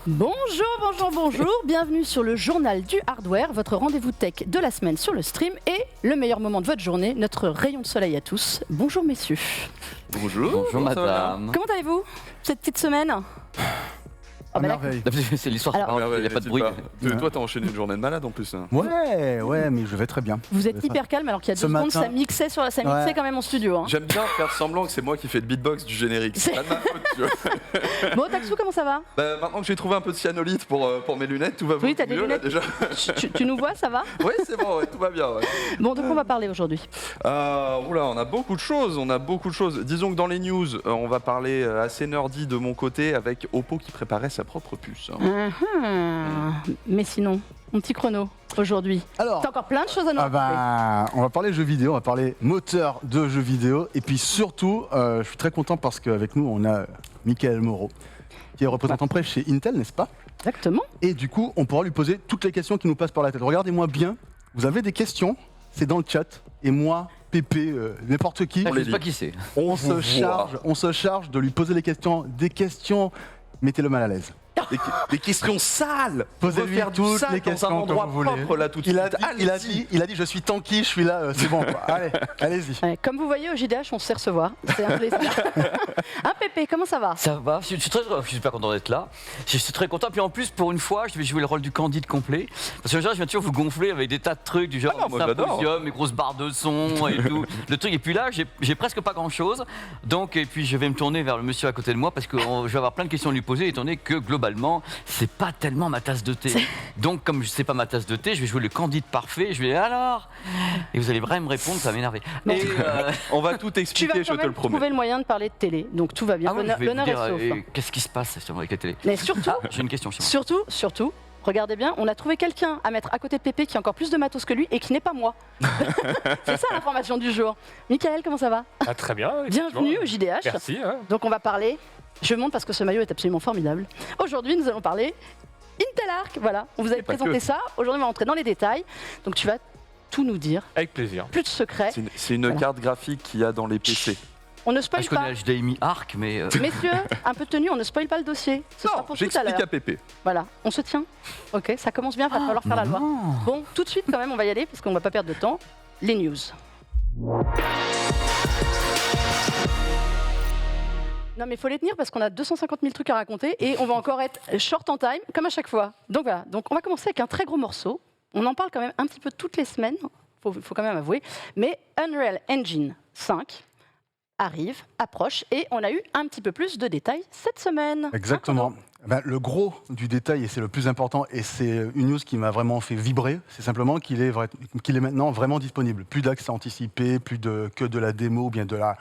Bonjour, bienvenue sur le journal du hardware, votre rendez-vous tech de la semaine sur le stream et le meilleur moment de votre journée, notre rayon de soleil à tous. Bonjour messieurs. Bonjour madame. Comment allez-vous cette petite semaine? Merveille. C'est l'histoire, Alors, il n'y a pas de bruit. Toi, t'as enchaîné une journée de malade en plus. Hein. Ouais, mais je vais très bien. Vous êtes hyper calme alors qu'il y a 2 secondes, ça mixait quand même en studio. Hein. J'aime bien faire semblant que c'est moi qui fais le beatbox du générique. C'est pas de ma faute, tu vois. Bon, Taxou, comment ça va? Maintenant que j'ai trouvé un peu de cyanolite pour mes lunettes, tout va Oui, t'as des mieux lunettes. là, déjà. Tu nous vois, ça va? Oui, c'est bon, tout va bien. Ouais. Bon, de quoi on va parler aujourd'hui? On a beaucoup de choses. Disons que dans les news, on va parler assez nerdy de mon côté avec Oppo qui préparait sa propre puce. Hein. Mais sinon, mon petit chrono aujourd'hui. Alors, t'as encore plein de choses à nous raconter. on va parler jeux vidéo, on va parler moteur de jeux vidéo. Et puis surtout, je suis très content parce qu'avec nous, on a Michael Moreau, qui est représentant presse chez Intel, n'est-ce pas? Exactement. Et du coup, on pourra lui poser toutes les questions qui nous passent par la tête. Regardez-moi bien, vous avez des questions, c'est dans le chat. Et moi, Pépé, n'importe qui, Je sais pas qui c'est. on se charge de lui poser les questions, des questions, mettez-le mal à l'aise. Des questions sales. Posez-lui faire du toutes sale les questions dans un endroit que vous voulez. propre là tout de Il suite. a dit, je suis tanky, je suis là, c'est bon. Quoi. Allez, allez-y. Ouais, comme vous voyez, au JDH, on se sait recevoir. C'est un plaisir. Hein, Pépé, comment ça va? Ça va, je suis super content d'être là. Je suis très content. Puis en plus, pour une fois, je vais jouer le rôle du Candide complet. Parce que en général, je viens toujours vous gonfler avec des tas de trucs du genre moi, j'adore. symposium, mes grosses barres de son et tout. Le truc. Et puis là, j'ai presque pas grand-chose. Donc, et puis je vais me tourner vers le monsieur à côté de moi parce que je vais avoir plein de questions à lui poser, étant donné que globalement, c'est pas tellement ma tasse de thé. Donc, comme je sais pas ma tasse de thé, je vais jouer le Candide parfait. Je vais alors. Et vous allez vraiment me répondre, ça va m'énerver. Et On va tout Tu vas expliquer, je quand te le même promets. trouver le moyen de parler de télé, donc tout va bien. je vais vous L'honneur est dire, sauf. qu'est-ce qui se passe avec la télé? Mais surtout, J'ai une question chez moi. surtout, regardez bien, on a trouvé quelqu'un à mettre à côté de Pépé qui a encore plus de matos que lui et qui n'est pas moi. C'est ça l'information du jour. Michael, comment ça va? Très bien. Bienvenue au JDH. Merci. Hein. Donc on va parler, je monte parce que ce maillot est absolument formidable. Aujourd'hui, nous allons parler Intel Arc. Voilà, on vous avait présenté ça. Aujourd'hui, on va rentrer dans les détails. Donc tu vas tout nous dire. Avec plaisir. Plus de secrets. C'est une carte graphique qu'il y a dans les PC. On ne spoil Je pas. connais HDMI Arc, mais. Messieurs, un peu de tenue, on ne spoil pas le dossier. Ce sera pour tout à J'explique l'heure. à Pépé. Voilà, on se tient. Ok, ça commence bien, il va falloir faire la loi. Bon, tout de suite quand même, on va y aller parce qu'on va pas perdre de temps. Les news. Non mais il faut les tenir parce qu'on a 250 000 trucs à raconter et on va encore être short en time, comme à chaque fois. Donc voilà, donc on va commencer avec un très gros morceau. On en parle quand même un petit peu toutes les semaines, faut quand même avouer. Mais Unreal Engine 5 arrive, approche et on a eu un petit peu plus de détails cette semaine. Exactement. Le gros du détail, et c'est le plus important, et c'est une news qui m'a vraiment fait vibrer, c'est simplement qu'il est maintenant vraiment disponible. Plus d'accès anticipé, que de la démo ou bien de la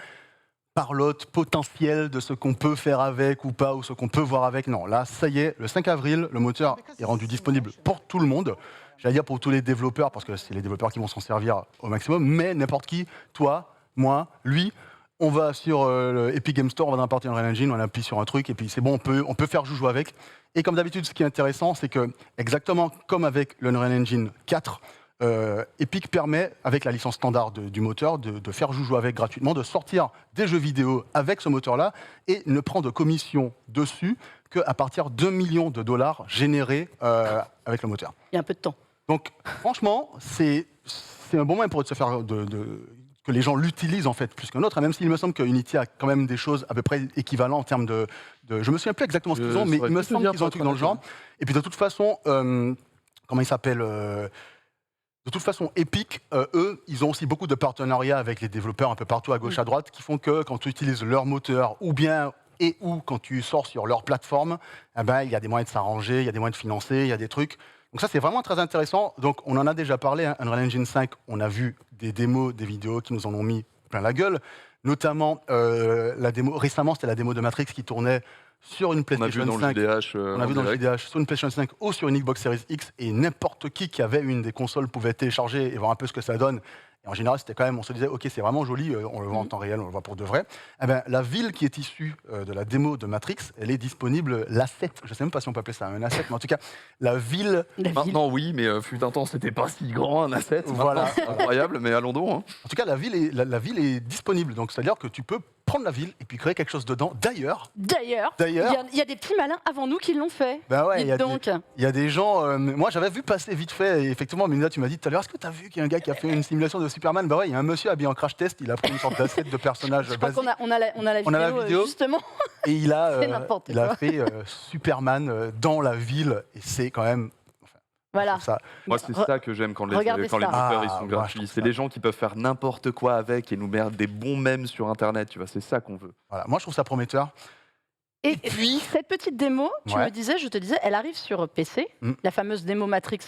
parlotte potentielle de ce qu'on peut faire avec ou pas, ou ce qu'on peut voir avec. Non, là, ça y est, le 5 avril, le moteur est rendu disponible pour tout le monde. J'allais dire pour tous les développeurs, parce que c'est les développeurs qui vont s'en servir au maximum, mais n'importe qui, toi, moi, lui, on va sur le Epic Game Store, on va dans la partie Unreal Engine, on appuie sur un truc, et puis c'est bon, on peut faire joujou avec. Et comme d'habitude, ce qui est intéressant, c'est que, exactement comme avec le Unreal Engine 4, Epic permet, avec la licence standard du moteur, de faire joujou avec gratuitement, de sortir des jeux vidéo avec ce moteur-là, et ne prend de commission dessus qu'à partir d'$1 million générés avec le moteur. Il y a un peu de temps. Donc, franchement, c'est un bon moyen pour eux de se faire que les gens l'utilisent en fait plus qu'un autre, même s'il me semble que Unity a quand même des choses à peu près équivalentes en termes de je me souviens plus exactement ce qu'ils ont, mais il me semble qu'ils ont un truc dans le genre. Et puis de toute façon, comment il s'appelle de toute façon, Epic, eux, ils ont aussi beaucoup de partenariats avec les développeurs un peu partout à gauche à droite, qui font que quand tu utilises leur moteur ou quand tu sors sur leur plateforme, il y a des moyens de s'arranger, il y a des moyens de financer, il y a des trucs. Donc ça, c'est vraiment très intéressant. Donc on en a déjà parlé, hein, Unreal Engine 5, on a vu des démos, des vidéos qui nous en ont mis plein la gueule. Notamment, la démo, récemment, c'était la démo de Matrix qui tournait sur une PlayStation 5. On a vu dans le JDH sur une PlayStation 5 ou sur une Xbox Series X, et n'importe qui avait une des consoles pouvait télécharger et voir un peu ce que ça donne. Et en général, c'était quand même, on se disait, ok, c'est vraiment joli, on le voit en temps réel, on le voit pour de vrai. La ville qui est issue de la démo de Matrix, elle est disponible, l'asset, je ne sais même pas si on peut appeler ça un asset, mais en tout cas, la ville... Maintenant, oui, mais fut un temps, c'était pas si grand un asset. Voilà. Incroyable, mais allons donc. Hein. En tout cas, la ville est disponible, donc c'est-à-dire que tu peux prendre la ville et puis créer quelque chose dedans. D'ailleurs, D'ailleurs, D'ailleurs- il y a des petits malins avant nous qui l'ont fait. bah ouais, Dites il y a donc. il y a des gens. Moi, j'avais vu passer vite fait. Et effectivement, Melinda, tu m'as dit tout à l'heure, est-ce que tu as vu qu'il y a un gars qui a fait une simulation de Superman? Bah ouais, il y a un monsieur habillé en crash test. Il a pris une sorte d'asset de personnage Je crois basique. qu'on a la vidéo, justement. Et il a, C'est n'importe il a quoi. fait Superman dans la ville. Et c'est quand même. Voilà. Ça. Moi, c'est ça que j'aime quand les Regardez moteurs ça. ils sont Ah, ouais, je gratuits. trouve C'est ça. les gens qui peuvent faire n'importe quoi avec et nous mettre des bons mèmes sur Internet. Tu vois, c'est ça qu'on veut. Voilà. Moi, je trouve ça prometteur. Et puis- cette petite démo, Ouais. je te disais, elle arrive sur PC, la fameuse démo Matrix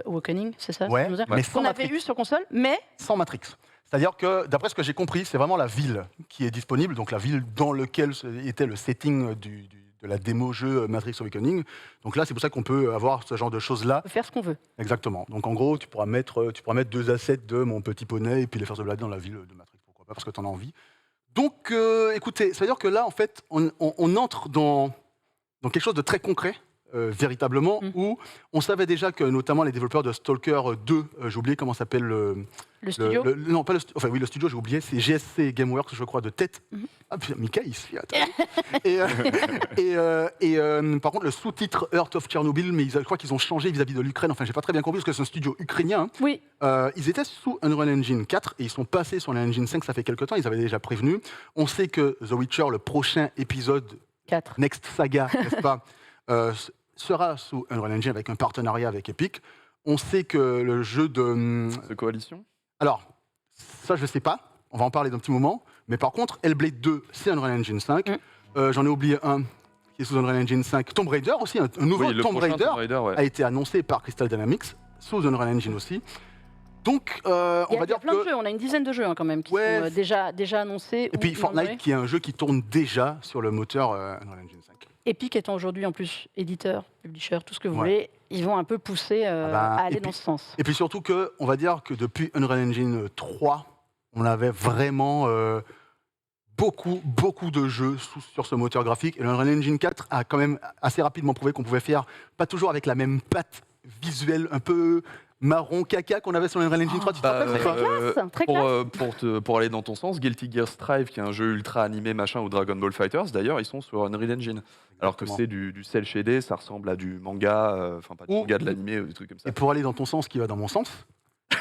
Awakening, c'est ça Ouais, tu veux dire mais qu'on sans avait Matrix. eu sur console, mais Sans Matrix. C'est-à-dire que, d'après ce que j'ai compris, c'est vraiment la ville qui est disponible, donc la ville dans laquelle était le setting de la démo jeu Matrix Awakening. Donc là, c'est pour ça qu'on peut avoir ce genre de choses-là. on peut faire ce qu'on veut. Exactement. Donc en gros, tu pourras mettre 2 assets de mon petit poney et puis les faire se balader dans la ville de Matrix, pourquoi pas, parce que tu en as envie. Donc écoutez, ça veut dire que là, en fait, on entre dans quelque chose de très concret. Véritablement, où on savait déjà que notamment les développeurs de Stalker 2, j'ai oublié comment s'appelle Le studio, non, pas le studio, enfin oui, le studio, j'ai oublié, c'est GSC Gameworks, je crois, de tête. Ah putain, Mika, il se fait par contre, le sous-titre Earth of Chernobyl, mais je crois qu'ils ont changé vis-à-vis de l'Ukraine, enfin, j'ai pas très bien compris, parce que c'est un studio ukrainien. oui, Ils étaient sous Unreal Engine 4 et ils sont passés sur l'Unreal Engine 5, ça fait quelques temps, ils avaient déjà prévenu. On sait que The Witcher, le prochain épisode, 4. Next Saga, n'est-ce pas, sera sous Unreal Engine avec un partenariat avec Epic. On sait que le jeu de... De coalition. Alors, ça, je ne sais pas. On va en parler dans un petit moment. Mais par contre, Hellblade 2, c'est Unreal Engine 5. J'en ai oublié un qui est sous Unreal Engine 5. Tomb Raider aussi, un nouveau Oui, le Tomb prochain Raider Tomb Raider, ouais. a été annoncé par Crystal Dynamics, sous Unreal Engine aussi. Donc, on Il y va a dire plein de que... jeux, on a une dizaine de jeux quand même qui Ouais. sont déjà annoncés. Et puis ou Fortnite, nommés. qui est un jeu qui tourne déjà sur le moteur Unreal Engine 5. Epic étant aujourd'hui en plus éditeur, publisher, tout ce que vous Ouais. voulez, ils vont un peu pousser à aller et dans puis- ce sens. Et puis surtout que, on va dire que depuis Unreal Engine 3, on avait vraiment beaucoup de jeux sur ce moteur graphique. Et l'Unreal Engine 4 a quand même assez rapidement prouvé qu'on pouvait faire, pas toujours avec la même patte visuelle un peu marron caca qu'on avait sur l'Unreal Engine 3. Tu te Bah, rappelles, c'est quoi classe, très classe. Pour aller dans ton sens, Guilty Gear Strive, qui est un jeu ultra animé machin, ou Dragon Ball Fighters, d'ailleurs, ils sont sur Unreal Engine. Alors que Exactement. c'est du cel shaded, ça ressemble à du manga, enfin pas du Ou- manga, de l'animé ou des trucs comme ça. Et pour aller dans ton sens, qui va dans mon sens,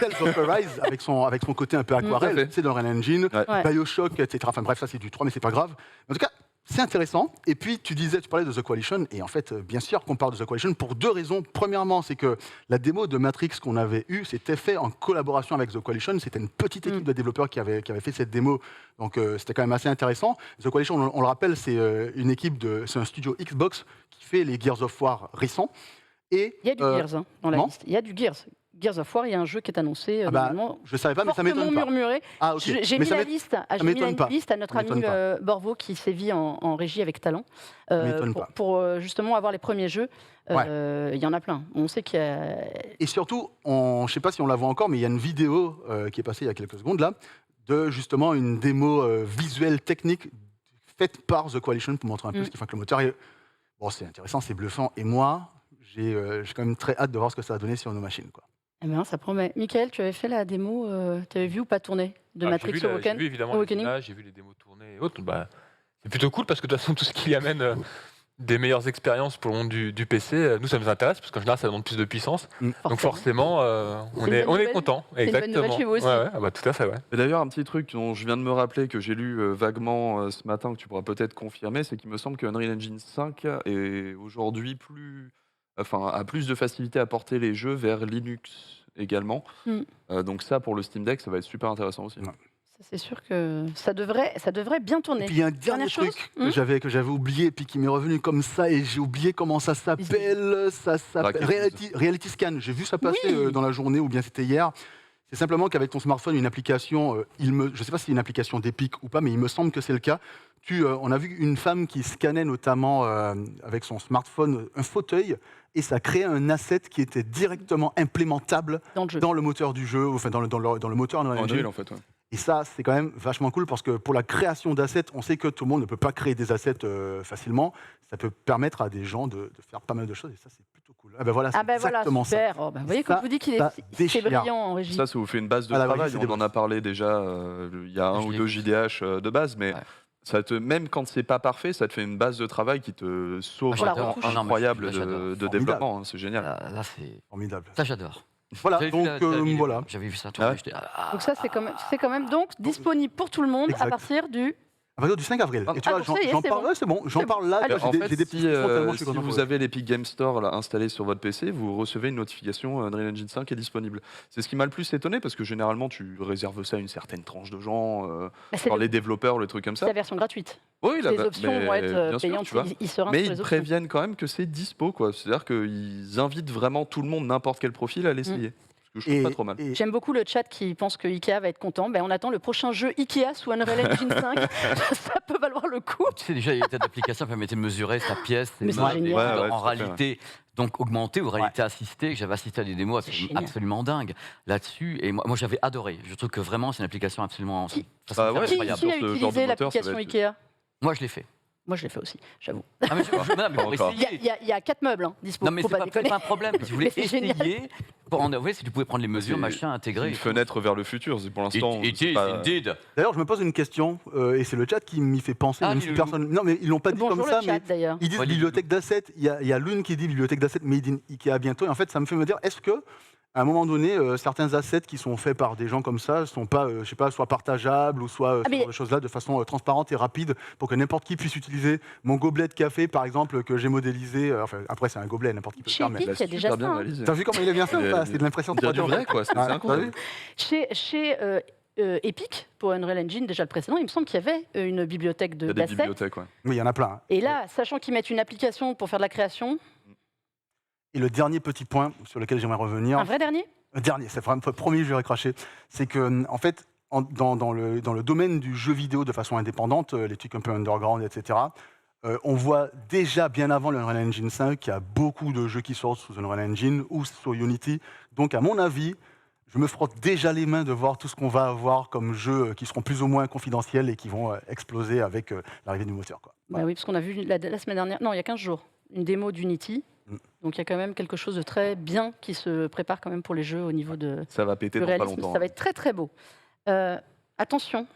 Tales of Arise, avec son côté un peu Tout à aquarelle, fait. c'est dans Unreal Engine, Ouais. Bioshock, etc. Enfin bref, ça c'est du 3, mais c'est pas grave. En tout cas, c'est intéressant. Et puis tu parlais de The Coalition, et en fait, bien sûr qu'on parle de The Coalition pour 2 raisons. Premièrement, c'est que la démo de Matrix qu'on avait eue, c'était fait en collaboration avec The Coalition. C'était une petite équipe de développeurs qui avait fait cette démo, donc c'était quand même assez intéressant. The Coalition, on le rappelle, c'est une équipe c'est un studio Xbox qui fait les Gears of War récents. Et Il y a du Gears dans la comment liste. Il y a du Gears. Gears of War, il y a un jeu qui est annoncé normalement je savais pas, mais ça fortement m'étonne pas. murmuré. Ah, ok. J'ai Mais mis ça la m'étonne- liste, j'ai mis m'étonne une pas. liste à notre Ça ami m'étonne Borvo qui sévit en régie avec talent m'étonne pas. pour justement avoir les premiers jeux. Ouais. Il y en a plein. On sait qu'il y a... Et surtout, je ne sais pas si on la voit encore, mais il y a une vidéo qui est passée il y a quelques secondes là, de justement une démo visuelle technique faite par The Coalition pour montrer un peu ce qui fait que le moteur est... Bon, c'est intéressant, c'est bluffant. Et moi, j'ai quand même très hâte de voir ce que ça va donner sur nos machines, quoi. Eh bien, ça promet. Michael, tu avais fait la démo, tu avais vu ou pas tourner de Matrix J'ai Awakening vu évidemment les Awakening. images, j'ai vu les démos tournées et autres. Bah, c'est plutôt cool parce que de toute façon, tout ce qui amène des meilleures expériences pour le monde du PC, nous ça nous intéresse parce qu'en général ça demande plus de puissance. Donc forcément, on une est bonne nouvelle. content. C'est une bonne Exactement. nouvelle chez vous aussi. Ouais, ah bah, tout à fait, ouais. Et d'ailleurs, un petit truc dont je viens de me rappeler, que j'ai lu vaguement ce matin, que tu pourras peut-être confirmer, c'est qu'il me semble que Unreal Engine 5 est aujourd'hui a plus de facilité à porter les jeux vers Linux également. Donc ça, pour le Steam Deck, ça va être super intéressant aussi. Ouais. Ça, c'est sûr que ça devrait bien tourner. Et puis il y a un dernier Dernière chose, truc que j'avais oublié, puis qui m'est revenu comme ça, et j'ai oublié comment ça s'appelle. Ça s'appelle Reality Scan. J'ai vu ça passer Oui. dans la journée, ou bien c'était hier. C'est simplement qu'avec ton smartphone, une application, je ne sais pas si c'est une application d'Epic ou pas, mais il me semble que c'est le cas. On a vu une femme qui scannait notamment avec son smartphone un fauteuil, et ça créait un asset qui était directement implémentable dans le jeu. dans le moteur du jeu, enfin dans le moteur Unreal En Engine. Unreal, en fait. Ouais. Et ça, c'est quand même vachement cool parce que pour la création d'assets, on sait que tout le monde ne peut pas créer des assets facilement. Ça peut permettre à des gens de faire pas mal de choses, et ça, c'est plutôt cool. Ah ben voilà, c'est exactement ça. super. Oh, bah, vous voyez, quand Ça, je vous dis qu'il ça c'est déchire. brillant en régie. Ça vous fait une base de Ah, la travail. régie, c'est On en a parlé déjà il y a un Je ou l'ai deux vu. JDH de base, mais Ouais. même quand c'est pas parfait, ça te fait une base de travail qui te sauve Pour la un temps retouche. Ah non, mais incroyable là, j'adore. de Formidable. développement. Hein, c'est génial. Là, c'est... Formidable. Ça, j'adore. Voilà, J'avais vu donc la vidéo, voilà. J'avais vu ça Ah tourner. ouais. J'étais, Donc ça, c'est quand même donc disponible pour tout le monde Exact. à partir du... À partir du 5 avril. Et tu vois, donc ça y est, j'en c'est parle, bon. ouais, c'est bon, j'en C'est parle bon. là, Allez, tu vois, En j'ai fait, des petits si, frissons tellement je suis si content. vous avez l'Epic Game Store là, installé sur votre PC, vous recevez une notification Unreal Engine 5 est disponible. C'est ce qui m'a le plus étonné parce que généralement tu réserves ça à une certaine tranche de gens, Bah, c'est genre le- les développeurs, le truc comme c'est ça. la version gratuite. Oui, Les options vont être bien sûr, payantes, tu vois. ils se rincent Mais sur ils les options. préviennent quand même que c'est dispo, quoi. C'est-à-dire qu'ils invitent vraiment tout le monde, n'importe quel profil, à l'essayer. Ce que je trouve pas trop mal. et- J'aime beaucoup le chat qui pense que Ikea va être content. Ben, on attend le prochain jeu Ikea sous Unreal Engine 5. Ça peut valoir le coup. Tu sais, déjà, il y a des tas d'applications qui permettaient de mesurer sa pièce, ses Mais c'est mains, génial. et Ouais, ouais, en tout à fait, réalité, donc augmentée ou réalité assistée. J'avais assisté à des démos C'est génial. absolument dingues là-dessus. Et moi j'avais adoré. Je trouve que vraiment, c'est une application absolument Qui- façon de faire ouais, Qui, incroyable. qui a Sur ce genre de utilisé moteur, ça va l'application être- Ikea Moi, je l'ai fait. Moi, je l'ai fait aussi, j'avoue. Ah, mais non, mais Pas pour encore. essayer. Il y a 4 meubles dispo. Non, mais faut c'est pas pas, déconner. pas un problème. Si vous voulez Mais c'est génial. essayer, si tu pouvais prendre les mesures, C'est- machin, intégrer. Une fenêtre vers le futur. C'est pour l'instant. It c'est is pas- indeed. D'ailleurs, je me pose une question, et c'est le chat qui m'y fait penser, Ah, même si dis-le-nous. personne. Non, mais ils l'ont pas dit Bonjour comme ça, le chat mais d'ailleurs. ils disent Ouais, dis-le. bibliothèque d'assets. Il y a l'une qui dit bibliothèque d'assets made in Ikea bientôt. Et en fait, ça me fait me dire, est-ce que à un moment donné, certains assets qui sont faits par des gens comme ça sont pas, je sais pas, soit partageables ou soit ce mais- genre de choses-là de façon transparente et rapide pour que n'importe qui puisse utiliser mon gobelet de café, par exemple, que j'ai modélisé. Enfin, après, c'est un gobelet, n'importe qui peut le Chez faire. Mais... Epic, il y a déjà super ça. bien hein. réalisé. T'as vu comment il est bien fait ou pas C'est de l'impression On dirait 3D. du vrai, quoi. C'est Ouais, t'as incroyable. vu Chez Epic, pour Unreal Engine, déjà le précédent, il me semble qu'il y avait une bibliothèque Il y a des d'assets. bibliothèques, ouais. Oui, il y en a plein. hein. Et là, sachant qu'ils mettent une application pour faire de la création, Et le dernier petit point sur lequel j'aimerais revenir, un vrai dernier dernier, c'est vraiment le premier je vais cracher, c'est que en fait, dans le domaine du jeu vidéo de façon indépendante, les trucs un peu underground, etc., on voit déjà bien avant le Unreal Engine 5 qu'il y a beaucoup de jeux qui sortent sous Unreal Engine ou sur Unity. Donc à mon avis, je me frotte déjà les mains de voir tout ce qu'on va avoir comme jeux qui seront plus ou moins confidentiels et qui vont exploser avec l'arrivée du moteur, quoi. Bah oui, parce qu'on a vu la semaine dernière, non, il y a 15 jours, une démo d'Unity. Mm. Donc il y a quand même quelque chose de très bien qui se prépare quand même pour les jeux au niveau de, Ça va péter du dans pas réalisme. longtemps. Ça va être très très beau. Attention,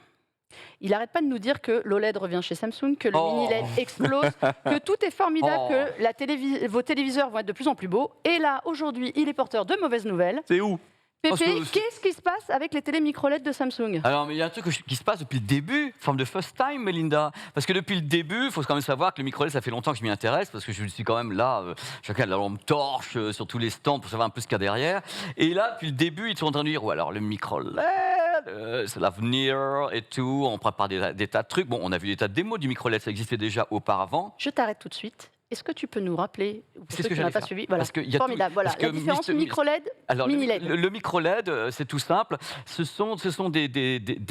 il n'arrête pas de nous dire que l'OLED revient chez Samsung, que le Oh. mini-LED explose, que tout est formidable, Oh. que vos téléviseurs vont être de plus en plus beaux. Et là, aujourd'hui, il est porteur de mauvaises nouvelles. C'est où Parce Pépé, que- qu'est-ce qui se passe avec les télé micro-LED de Samsung? Alors, mais il y a un truc qui se passe depuis le début, from the first time, Melinda. Parce que depuis le début, il faut quand même savoir que le micro-LED, ça fait longtemps que je m'y intéresse, parce que je suis quand même là, chacun a la lampe torche sur tous les stands pour savoir un peu ce qu'il y a derrière. Et là, depuis le début, ils sont en train de dire, ouais, alors le micro-LED, c'est l'avenir et tout, on prépare des tas de trucs. Bon, on a vu des tas de démos du micro-LED, ça existait déjà auparavant. Je t'arrête tout de suite. Est-ce que tu peux nous rappeler, pour C'est ceux ce que qui n'ont j'allais pas faire. suivi, voilà, Parce qu'il y a formidable, voilà, parce que la différence Mr. micro-LED, Alors, mini-LED. le micro-LED, c'est tout simple. Ce sont des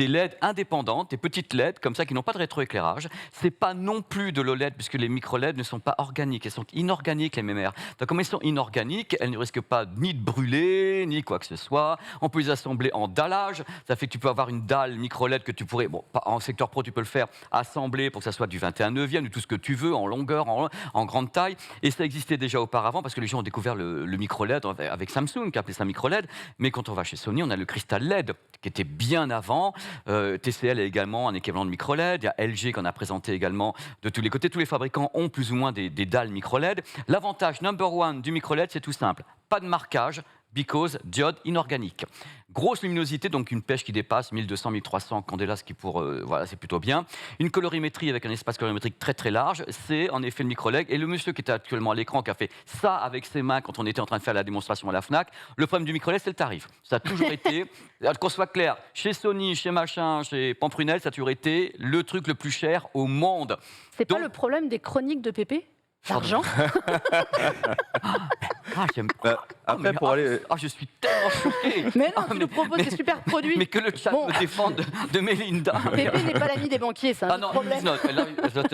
LED indépendantes, des petites LED comme ça qui n'ont pas de rétroéclairage. C'est pas non plus de l'OLED puisque les micro-LED ne sont pas organiques, elles sont inorganiques les MMR. Donc comme elles sont inorganiques, elles ne risquent pas ni de brûler ni quoi que ce soit. On peut les assembler en dallage. Ça fait que tu peux avoir une dalle micro-LED que tu pourrais, bon, pas en secteur pro, tu peux le faire assembler pour que ça soit du 21/9, de tout ce que tu veux, en longueur, en grande taille. Et ça existait déjà auparavant parce que les gens ont découvert le micro-LED avec Samsung qui appelait ça micro-LED. Mais quand on va chez Sony, on a le Crystal LED qui était bien avant. TCL a également un équivalent de micro-LED. Il y a LG qu'on a présenté également de tous les côtés. Tous les fabricants ont plus ou moins des dalles micro-LED. L'avantage number one du micro-LED, c'est tout simple. Pas de marquage. Because diode inorganique. Grosse luminosité, donc une pêche qui dépasse 1200-1300 candela, ce qui voilà, c'est plutôt bien. Une colorimétrie avec un espace colorimétrique très très large, c'est en effet le micro-LED. Et le monsieur qui était actuellement à l'écran, qui a fait ça avec ses mains quand on était en train de faire la démonstration à la FNAC, le problème du micro-LED, c'est le tarif. Ça a toujours été, qu'on soit clair, chez Sony, chez machin, chez Pamprunel, ça a toujours été le truc le plus cher au monde. C'est pas Donc- le problème des chroniques de Pépé? L'argent? Ah, j'aime Après, pour aller. je suis tellement choqué. Mais non, Ah, tu nous proposes des super produits. Mais que le chat Bon. me défende de Melinda. Pépé n'est pas l'ami des banquiers, c'est un Ah autre non, problème. he's not.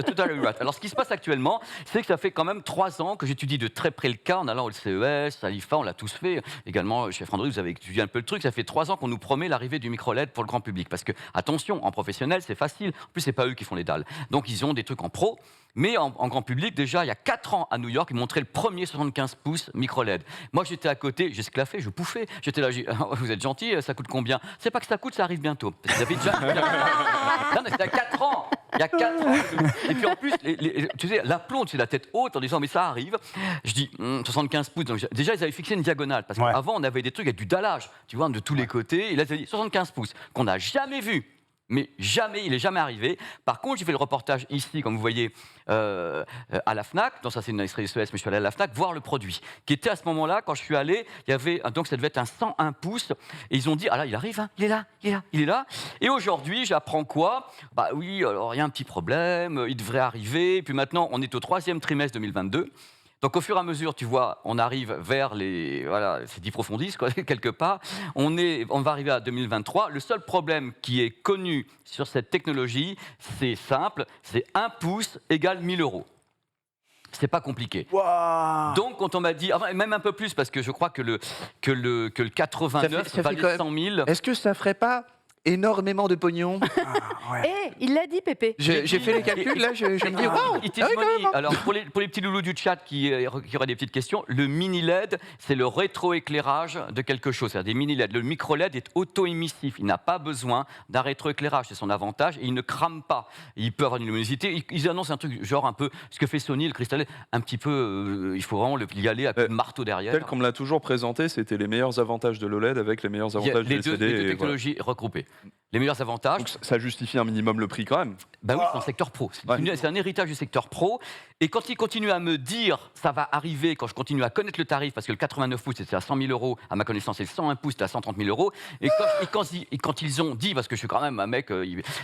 Totally right. Alors, ce qui se passe actuellement, c'est que ça fait quand même 3 ans que j'étudie de très près le cas en allant au CES, à l'IFA, on l'a tous fait. Également, chez Frandry, vous avez étudié un peu le truc. Ça fait 3 ans qu'on nous promet l'arrivée du micro-LED pour le grand public. Parce que, attention, en professionnel, c'est facile. En plus, c'est pas eux qui font les dalles. Donc, ils ont des trucs en pro. Mais en grand public, déjà, il y a 4 ans à New York, ils montraient le premier 75 pouces micro-LED. Moi, j'étais à côté, j'ai esclaffé, je pouffais. J'étais là, vous êtes gentil, ça coûte combien? C'est pas que ça coûte, ça arrive bientôt. Parce qu'ils avaient déjà... Non, mais c'était à 4 ans. Il y a 4 ans. Et puis en plus, tu sais, l'aplomb, c'est la tête haute en disant mais ça arrive. Je dis 75 pouces. Donc, déjà, ils avaient fixé une diagonale. Parce qu'avant, on avait des trucs avec du dallage, tu vois, de tous les côtés. Et là, ils avaient dit 75 pouces, qu'on n'a jamais vu. Mais jamais, il n'est jamais arrivé. Par contre, j'ai fait le reportage ici, comme vous voyez, à la FNAC. Donc ça, c'est une extrait SOS, mais je suis allé à la FNAC voir le produit. Qui était à ce moment-là, quand je suis allé, il y avait, donc ça devait être un 101 pouces. Et ils ont dit, ah là, il arrive, hein, il est là, il est là, il est là. Et aujourd'hui, j'apprends quoi? Bah oui, alors il y a un petit problème, il devrait arriver. Puis maintenant, on est au 3e trimestre 2022. Donc au fur et à mesure, tu vois, on arrive vers les... Voilà, c'est d'Hyprofondis, quoi, quelque part. On va arriver à 2023. Le seul problème qui est connu sur cette technologie, c'est simple, c'est 1 pouce égale 1 000 €. C'est pas compliqué. Wow. Donc, quand on m'a dit, enfin, même un peu plus, parce que je crois que le 89 ça fait valait quand même- 100 000. Est-ce que ça ferait pas énormément de pognon? Il l'a dit, Pépé. J'ai fait les calculs, là, je me dis, waouh! It is money. Alors, pour les petits loulous du chat qui auraient des petites questions, le mini-LED, c'est le rétroéclairage de quelque chose. C'est-à-dire des mini-LED. Le micro-LED est auto-émissif. Il n'a pas besoin d'un rétroéclairage. C'est son avantage. Et il ne crame pas. Il peut avoir une luminosité. Ils annoncent un truc, genre un peu ce que fait Sony, le cristal LED. Un petit peu, il faut vraiment y aller à coup de marteau derrière. Tel qu'on me l'a toujours présenté, c'était les meilleurs avantages de l'OLED avec les meilleurs Il y a avantages du les deux LCD. et voilà. technologies regroupées. Les meilleurs avantages. Donc ça justifie un minimum le prix quand même. Ben oui, c'est un secteur pro. Ouais. C'est un héritage du secteur pro. Et quand il continue à me dire ça va arriver, quand je continue à connaître le tarif, parce que le 89 pouces c'était à 100 000 €, à ma connaissance, et le 101 pouces c'était à 130 000 €. Et quand ils ont dit, parce que je suis quand même un mec,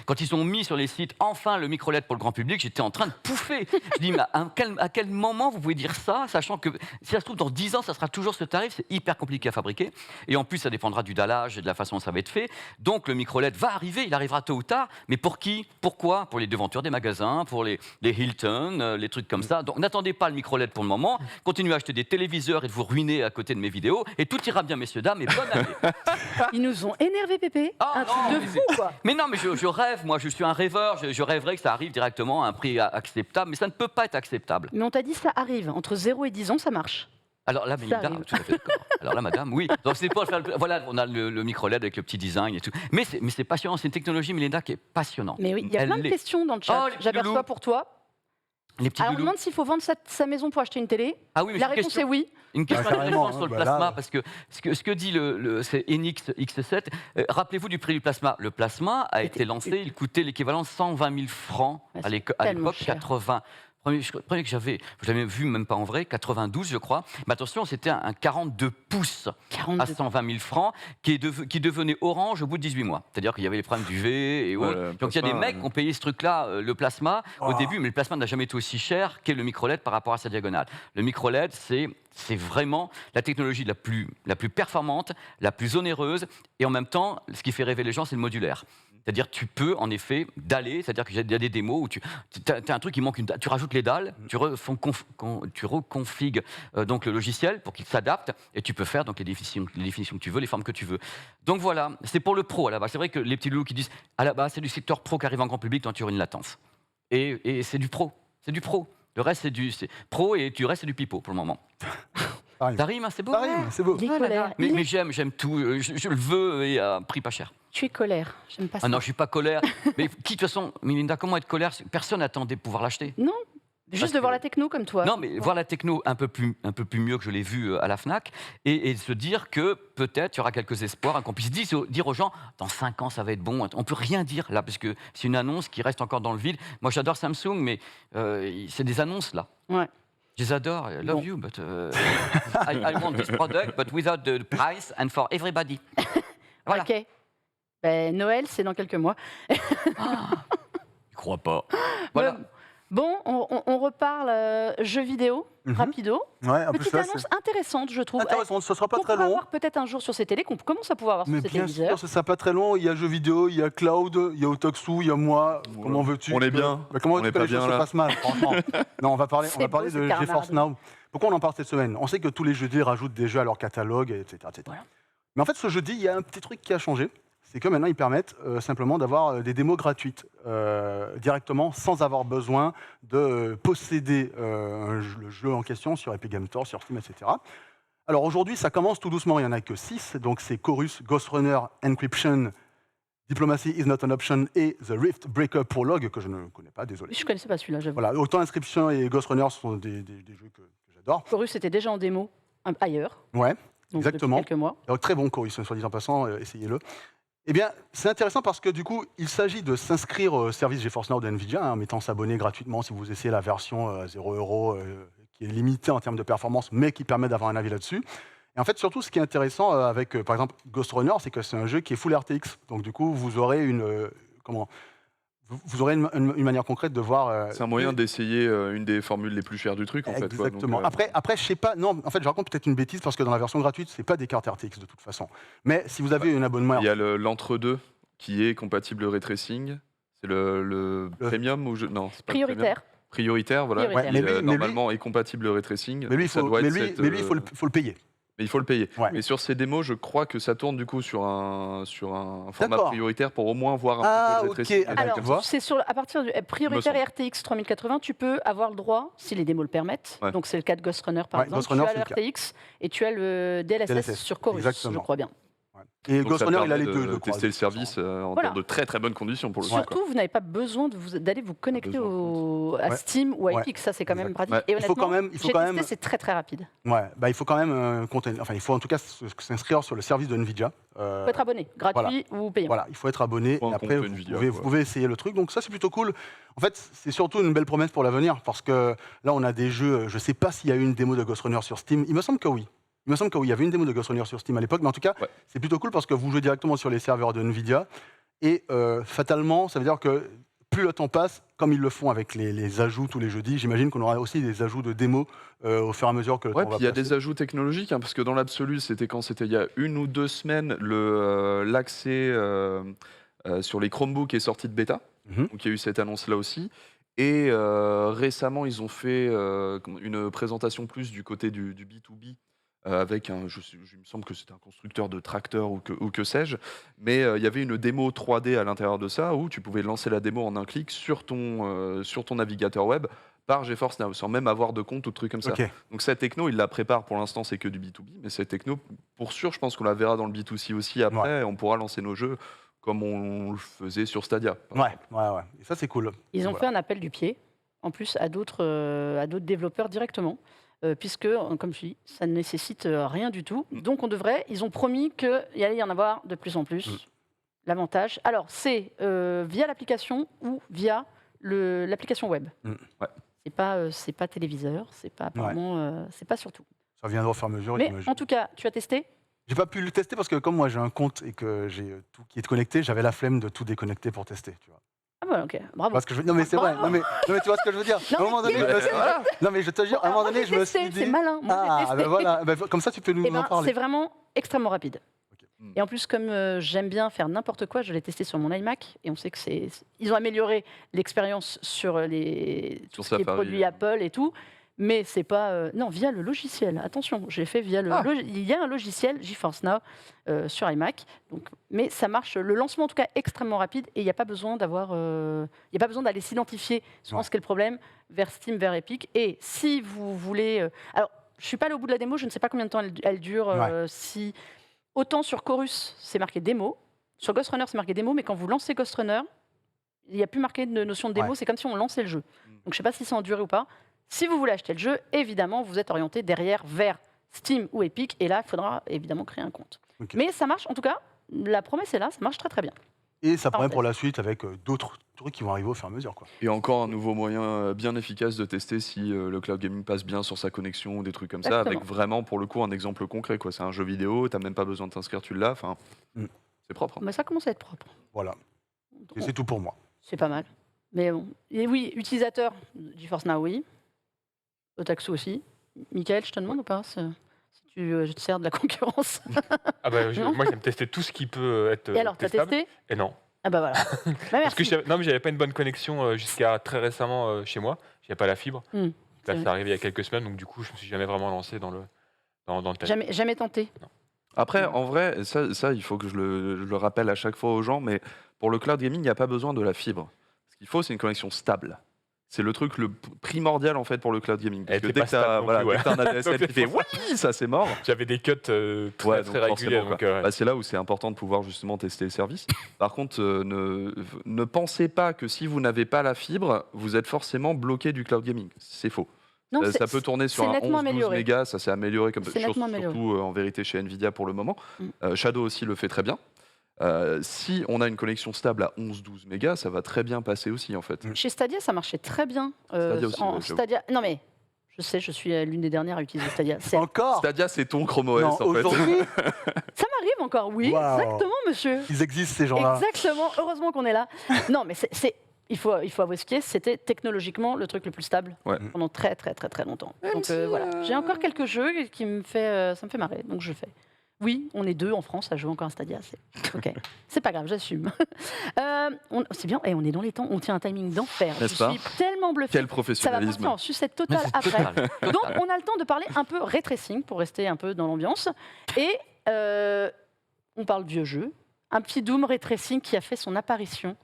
quand ils ont mis sur les sites enfin le micro-LED pour le grand public, j'étais en train de pouffer. Je dis, mais à quel moment vous pouvez dire ça, sachant que si ça se trouve dans 10 ans, ça sera toujours ce tarif, c'est hyper compliqué à fabriquer. Et en plus, ça dépendra du dallage et de la façon dont ça va être fait. Donc le micro-LED va arriver, il arrivera tôt ou tard, mais pour qui? Pourquoi? Pour les devantures des magasins, pour les Hilton, les trucs comme ça. Donc n'attendez pas le micro-LED pour le moment, continuez à acheter des téléviseurs et de vous ruiner à côté de mes vidéos, et tout ira bien, messieurs, dames, et bonne année. Ils nous ont énervé, Pépé. Ah, Un non, truc de mais fou, quoi. Mais non, mais je rêve, moi, je suis un rêveur, je rêverais que ça arrive directement à un prix acceptable, mais ça ne peut pas être acceptable. Mais on t'a dit ça arrive. Entre 0 et 10 ans, ça marche. Alors là, Melinda, arrive. tout à fait d'accord. Alors là, madame, oui. Donc c'est pour faire voilà, on a le micro-LED avec le petit design et tout. Mais c'est passionnant, c'est une technologie, Melinda, qui est passionnante. Mais oui, il y a Elle plein de l'est. questions dans le chat. Oh, les petits J'aperçois loulous. pour toi. Les petits Alors, on loulous. demande s'il faut vendre sa maison pour acheter une télé. Ah oui, mais La c'est une réponse question- est oui. Une question carrément, intéressante sur le bah là, plasma, parce que ce que dit c'est Enix X7. Rappelez-vous du prix du plasma. Le plasma a été lancé, il coûtait l'équivalent de 120 000 francs Ah, à c'est l'époque, tellement cher. 80. Premier que j'avais, je l'avais vu même pas en vrai, 92 je crois. Mais attention, c'était un 42 pouces 42. à 120 000 francs qui devenait orange au bout de 18 mois. C'est-à-dire qu'il y avait les problèmes d'UV et autres. le Donc il y a des plasma, mecs qui ont payé ce truc-là, le plasma, au Wow. début, mais le plasma n'a jamais été aussi cher qu'est le micro-LED par rapport à sa diagonale. Le micro-LED, c'est vraiment la technologie la plus performante, la plus onéreuse, et en même temps, ce qui fait rêver les gens, c'est le modulaire. C'est-à-dire tu peux en effet daller, c'est-à-dire qu'il y a des démos où tu as un truc qui manque, tu rajoutes les dalles, tu reconfigues donc le logiciel pour qu'il s'adapte, et tu peux faire donc les définitions que tu veux, les formes que tu veux. Donc voilà, c'est pour le pro à la base. C'est vrai que les petits loups qui disent à la base c'est du secteur pro qui arrive en grand public, donc tu auras une latence. Et c'est du pro, c'est du pro. Le reste c'est pro, et tu restes c'est du pipeau pour le moment. Ça rime, hein, c'est beau. Ça arrive, c'est beau. Il est Oh là colère. là. Mais j'aime tout, je le veux, et à prix pas cher. Tu es colère. J'aime pas ça. Ah non, je suis pas colère. Mais qui, de toute façon, Melinda, comment être colère? Personne n'attendait de pouvoir l'acheter. Non. Juste de voir la techno comme toi. Non, mais voir la techno un peu plus mieux que je l'ai vu à la FNAC, et se dire que peut-être il y aura quelques espoirs, hein, qu'on puisse dire aux gens, dans 5 ans, ça va être bon. On peut rien dire là, parce que c'est une annonce qui reste encore dans le vide. Moi, j'adore Samsung, mais c'est des annonces là. Ouais. Je les adore, I love you, but I want this product, but without the price and for everybody. Voilà. Ok. Ben, Noël, c'est dans quelques mois. Je crois pas. Voilà. Bon, on reparle jeux vidéo, rapido. Ouais, en plus Petite là, annonce intéressante, je trouve. intéressant. Ce sera pas Qu'on très pourra long. avoir peut-être un jour sur ces télés, qu'on commence à pouvoir avoir sur Mais ces bien téléviseurs. sûr, ce sera pas très long. Il y a jeux vidéo, il y a cloud, il y a Otaksu, il y a moi. Voilà. Comment veux-tu? On est bien. Bah, comment On veux-tu est que pas les choses bien, se là. passent mal, franchement? Non, on va parler C'est beau, de ce carnage. GeForce Now. Pourquoi on en parle cette semaine? On sait que tous les jeudis rajoutent des jeux à leur catalogue, etc. Voilà. Mais en fait, ce jeudi, il y a un petit truc qui a changé. C'est que maintenant, ils permettent simplement d'avoir des démos gratuites directement, sans avoir besoin de posséder le jeu en question sur Epic Games Store, sur Steam, etc. Alors aujourd'hui, ça commence tout doucement, il n'y en a que 6. Donc c'est Chorus, Ghost Runner, Encryption, Diplomacy is not an option et The Rift Breaker Prologue, que je ne connais pas, désolé. Je ne connaissais pas celui-là, j'avoue. Voilà, autant Inscription et Ghost Runner sont des jeux que j'adore. Chorus était déjà en démo ailleurs. Ouais, Donc exactement. Depuis quelques mois. Alors, très bon Chorus, soit dit en passant, essayez-le. Eh bien, c'est intéressant parce que du coup, il s'agit de s'inscrire au service GeForce Now de NVIDIA, en mettant s'abonner gratuitement si vous essayez la version à 0 €, qui est limitée en termes de performance, mais qui permet d'avoir un avis là-dessus. Et en fait, surtout, ce qui est intéressant avec, par exemple, Ghost Runner, c'est que c'est un jeu qui est full RTX. Donc, du coup, vous aurez vous aurez une manière concrète de voir. C'est un moyen d'essayer une des formules les plus chères du truc, en fait. quoi. Exactement. Donc, Après, je sais pas. Non, en fait, je raconte peut-être une bêtise parce que dans la version gratuite, c'est pas des cartes RTX de toute façon. Mais si vous avez un abonnement, il y a l'entre-deux qui est compatible ray tracing. C'est le premium ou non, c'est pas le premium. Prioritaire, voilà. Prioritaire. Ouais, Qui, normalement est compatible ray tracing. mais lui, Ça doit être il faut le payer. Mais il faut le payer. Ouais. Mais sur ces démos, je crois que ça tourne du coup sur un format D'accord. prioritaire pour au moins voir un Ah, peu de ok. ray tracing. Ah, ben, tu vois. Alors, c'est à partir du prioritaire Me RTX 3080, tu peux avoir le droit, si les démos le permettent. Ouais. Donc c'est le cas de Ghost Runner par Ouais, exemple. Ghost Runner, tu as c'est le le cas. RTX et tu as le DLSS sur Chorus, Exactement. je crois bien. Et Donc, Ghost ça Runner, il a permet les deux. de je crois, tester le de toute façon. service en Voilà. dans de très très bonnes conditions pour le coup. Surtout, vous n'avez pas besoin d'aller vous connecter à Ouais. Steam ou à Ouais. Epic, ça c'est quand même Exact. pratique. Ouais. Et Il faut honnêtement, quand même- j'ai testé, c'est très très rapide. Ouais, bah, il faut quand même il faut en tout cas s'inscrire sur le service de NVIDIA. Il faut être abonné, gratuit ou payant. Voilà, il faut être abonné Faut un et après compte vous NVIDIA, pouvez, quoi. vous pouvez essayer le truc. Donc ça c'est plutôt cool. En fait, c'est surtout une belle promesse pour l'avenir parce que là on a des jeux, je sais pas s'il y a eu une démo de Ghost Runner sur Steam. Il me semble que oui. Il y avait une démo de Ghost Runner sur Steam à l'époque, mais en tout cas, Ouais. c'est plutôt cool parce que vous jouez directement sur les serveurs de NVIDIA et fatalement, ça veut dire que plus le temps passe, comme ils le font avec les ajouts tous les jeudis, j'imagine qu'on aura aussi des ajouts de démos au fur et à mesure que le Ouais, temps puis va il y a passer. des ajouts technologiques, hein, parce que dans l'absolu, c'était il y a 1 ou 2 semaines, l'accès sur les Chromebooks est sorti de bêta. Mhm. Donc il y a eu cette annonce-là aussi. Et récemment, ils ont fait une présentation plus du côté du B2B. Avec il me semble que c'était un constructeur de tracteurs ou que sais-je, mais il y avait une démo 3D à l'intérieur de ça où tu pouvais lancer la démo en un clic sur ton navigateur web par GeForce Now, sans même avoir de compte ou de trucs comme ça. Ok. Donc cette techno, il la prépare pour l'instant, c'est que du B2B, mais cette techno, pour sûr, je pense qu'on la verra dans le B2C aussi après, et on pourra lancer nos jeux comme on le faisait sur Stadia. Ouais. Et ça c'est cool. Ils ont Voilà. fait un appel du pied, en plus à d'autres développeurs directement, puisque, comme je dis, ça ne nécessite rien du tout. Donc ils ont promis qu'il allait y en avoir de plus en plus. L'avantage, alors c'est via l'application ou via l'application web. Ouais. C'est pas téléviseur, c'est pas apparemment, c'est pas surtout. Ça viendra au fur et à mesure. Mais j'imagine. en tout cas, tu as testé? J'ai pas pu le tester parce que comme moi j'ai un compte et que j'ai tout qui est connecté, j'avais la flemme de tout déconnecter pour tester. Tu vois. Ah bah ok, bravo. Parce que non mais c'est vrai. Non mais tu vois ce que je veux dire. Non, À un moment donné, mais je me suis dit- non mais je te jure, à un moment Alors, donné, moi, je me j'ai suis testé, dit. c'est malin. Moi, j'ai Ah testé. ben voilà, comme ça tu peux nous Eh en ben, parler. c'est vraiment extrêmement rapide. Ok. Et en plus, comme j'aime bien faire n'importe quoi, je l'ai testé sur mon iMac et on sait que ils ont amélioré l'expérience sur tout Sur ce qui est Safari. produits Apple et tout, mais c'est pas non via le logiciel. Attention, j'ai fait via il y a un logiciel GeForce Now sur iMac, donc mais ça marche. Le lancement en tout cas extrêmement rapide et il n'y a pas besoin d'aller s'identifier. Souvent, Ouais. ce qui est le problème vers Steam, vers Epic. Et si vous voulez, alors je suis pas allé au bout de la démo, je ne sais pas combien de temps elle dure. Ouais. Si autant sur Chorus, c'est marqué démo. Sur Ghost Runner, c'est marqué démo, mais quand vous lancez Ghost Runner, il n'y a plus marqué de notion de démo, Ouais. c'est comme si on lançait le jeu. Donc je ne sais pas si c'est en durée ou pas. Si vous voulez acheter le jeu, évidemment, vous êtes orienté derrière vers Steam ou Epic, et là, il faudra évidemment créer un compte. Ok. Mais ça marche, en tout cas, la promesse est là, ça marche très très bien. Et ça promet Parenthèse. pour la suite avec d'autres trucs qui vont arriver au fur et à mesure. Quoi. Et encore un nouveau moyen bien efficace de tester si le cloud gaming passe bien sur sa connexion ou des trucs comme ça, Exactement. avec vraiment pour le coup un exemple concret. Quoi. C'est un jeu vidéo, t'as même pas besoin de t'inscrire, tu l'as. Enfin, Mm. c'est propre. Mais ça commence à être propre. Voilà. Et Bon, c'est tout pour moi. c'est pas mal. Mais bon. Et oui, utilisateur, GeForce Now, oui. Otaku aussi. Michael, je te demande ou pas si je te sers de la concurrence. Ah bah, Non. moi, j'aime tester tout ce qui peut être Et alors, t'as testable. testé? Et non. Ah bah voilà. Bah, Parce que merci. non, mais j'avais pas une bonne connexion jusqu'à très récemment chez moi. J'avais pas la fibre. Hmm, Là, c'est c'est arrivé il y a quelques semaines, donc du coup, je me suis jamais vraiment lancé dans le test. Jamais tenté. Après, en vrai, ça, il faut que je le rappelle à chaque fois aux gens, mais pour le cloud gaming, il n'y a pas besoin de la fibre. Ce qu'il faut, c'est une connexion stable. c'est le truc le primordial en fait pour le cloud gaming. Parce Elle que était dès pas que t'as stable non voilà, plus, ouais. dès que t'as un ADSL Donc, qui fait oui, ça c'est mort. J'avais des cuts très, Ouais, très donc réguliers. forcément, Donc, quoi. Bah, c'est là où c'est important de pouvoir justement tester le service. Par contre, ne pensez pas que si vous n'avez pas la fibre, vous êtes forcément bloqué du cloud gaming. C'est faux. Non, Ça peut tourner sur c'est un nettement 11-12 amélioré. mégas, ça s'est amélioré comme C'est nettement amélioré. surtout en vérité chez Nvidia pour le moment. Shadow aussi le fait très bien. Si on a une connexion stable à 11-12 mégas, ça va très bien passer aussi en fait. Chez Stadia, ça marchait très bien. Stadia aussi, ouais, j'avoue. Stadia, non mais, je sais, je suis l'une des dernières à utiliser Stadia. Encore Stadia, c'est ton Chrome OS Non, en fait. aujourd'hui, Ça m'arrive encore, oui, Wow. exactement, monsieur. ils existent ces gens-là. Exactement, heureusement qu'on est là. Non, mais il faut avouer ce qui est, c'était technologiquement le truc le plus stable Ouais. pendant très longtemps. Donc voilà, j'ai encore quelques jeux qui ça me fait marrer, donc je fais. Oui, on est 2 en France à jouer encore à Stadia, c'est ok. C'est pas grave, j'assume. C'est bien, et on est dans les temps, on tient un timing d'enfer. Je N'est-ce pas suis tellement bluffée. Quel Ça va professionnalisme. partir en sucette totale Mais c'est après. total. Donc on a le temps de parler un peu ray tracing pour rester un peu dans l'ambiance. Et on parle vieux jeu. Un petit Doom ray tracing qui a fait son apparition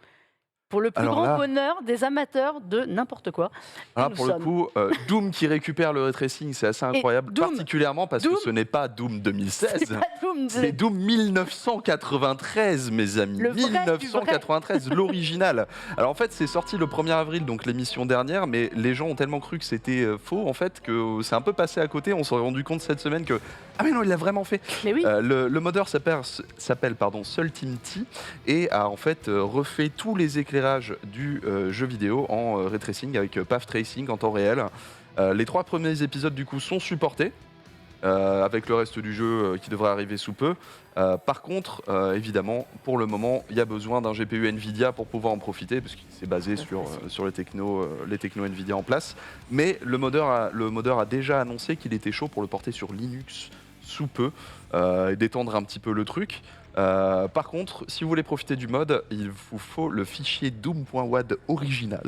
pour le plus Alors grand là- bonheur des amateurs de n'importe quoi. Alors nous pour le sommes. coup, Doom qui récupère le ray tracing, c'est assez incroyable, Doom- particulièrement parce Doom- que ce n'est pas Doom 2016. C'est pas Doom, C'est Doom 1993, mes amis. Le vrai du vrai. 1993, l'original. Alors en fait, c'est sorti le 1er avril, donc l'émission dernière, mais les gens ont tellement cru que c'était faux, en fait, que c'est un peu passé à côté. On s'est rendu compte cette semaine que ah mais non, il l'a vraiment fait. Mais oui. Le modeur s'appelle Sultimity et a en fait refait tous les éclairages du jeu vidéo en ray tracing avec path tracing en temps réel. Les 3 premiers épisodes du coup sont supportés. Avec le reste du jeu qui devrait arriver sous peu. Par contre, évidemment, pour le moment, il y a besoin d'un GPU Nvidia pour pouvoir en profiter, parce qu'il s'est basé sur les technos Nvidia en place. Mais le modeur a déjà annoncé qu'il était chaud pour le porter sur Linux sous peu, et d'étendre un petit peu le truc. Par contre, si vous voulez profiter du mode, il vous faut le fichier doom.wad original.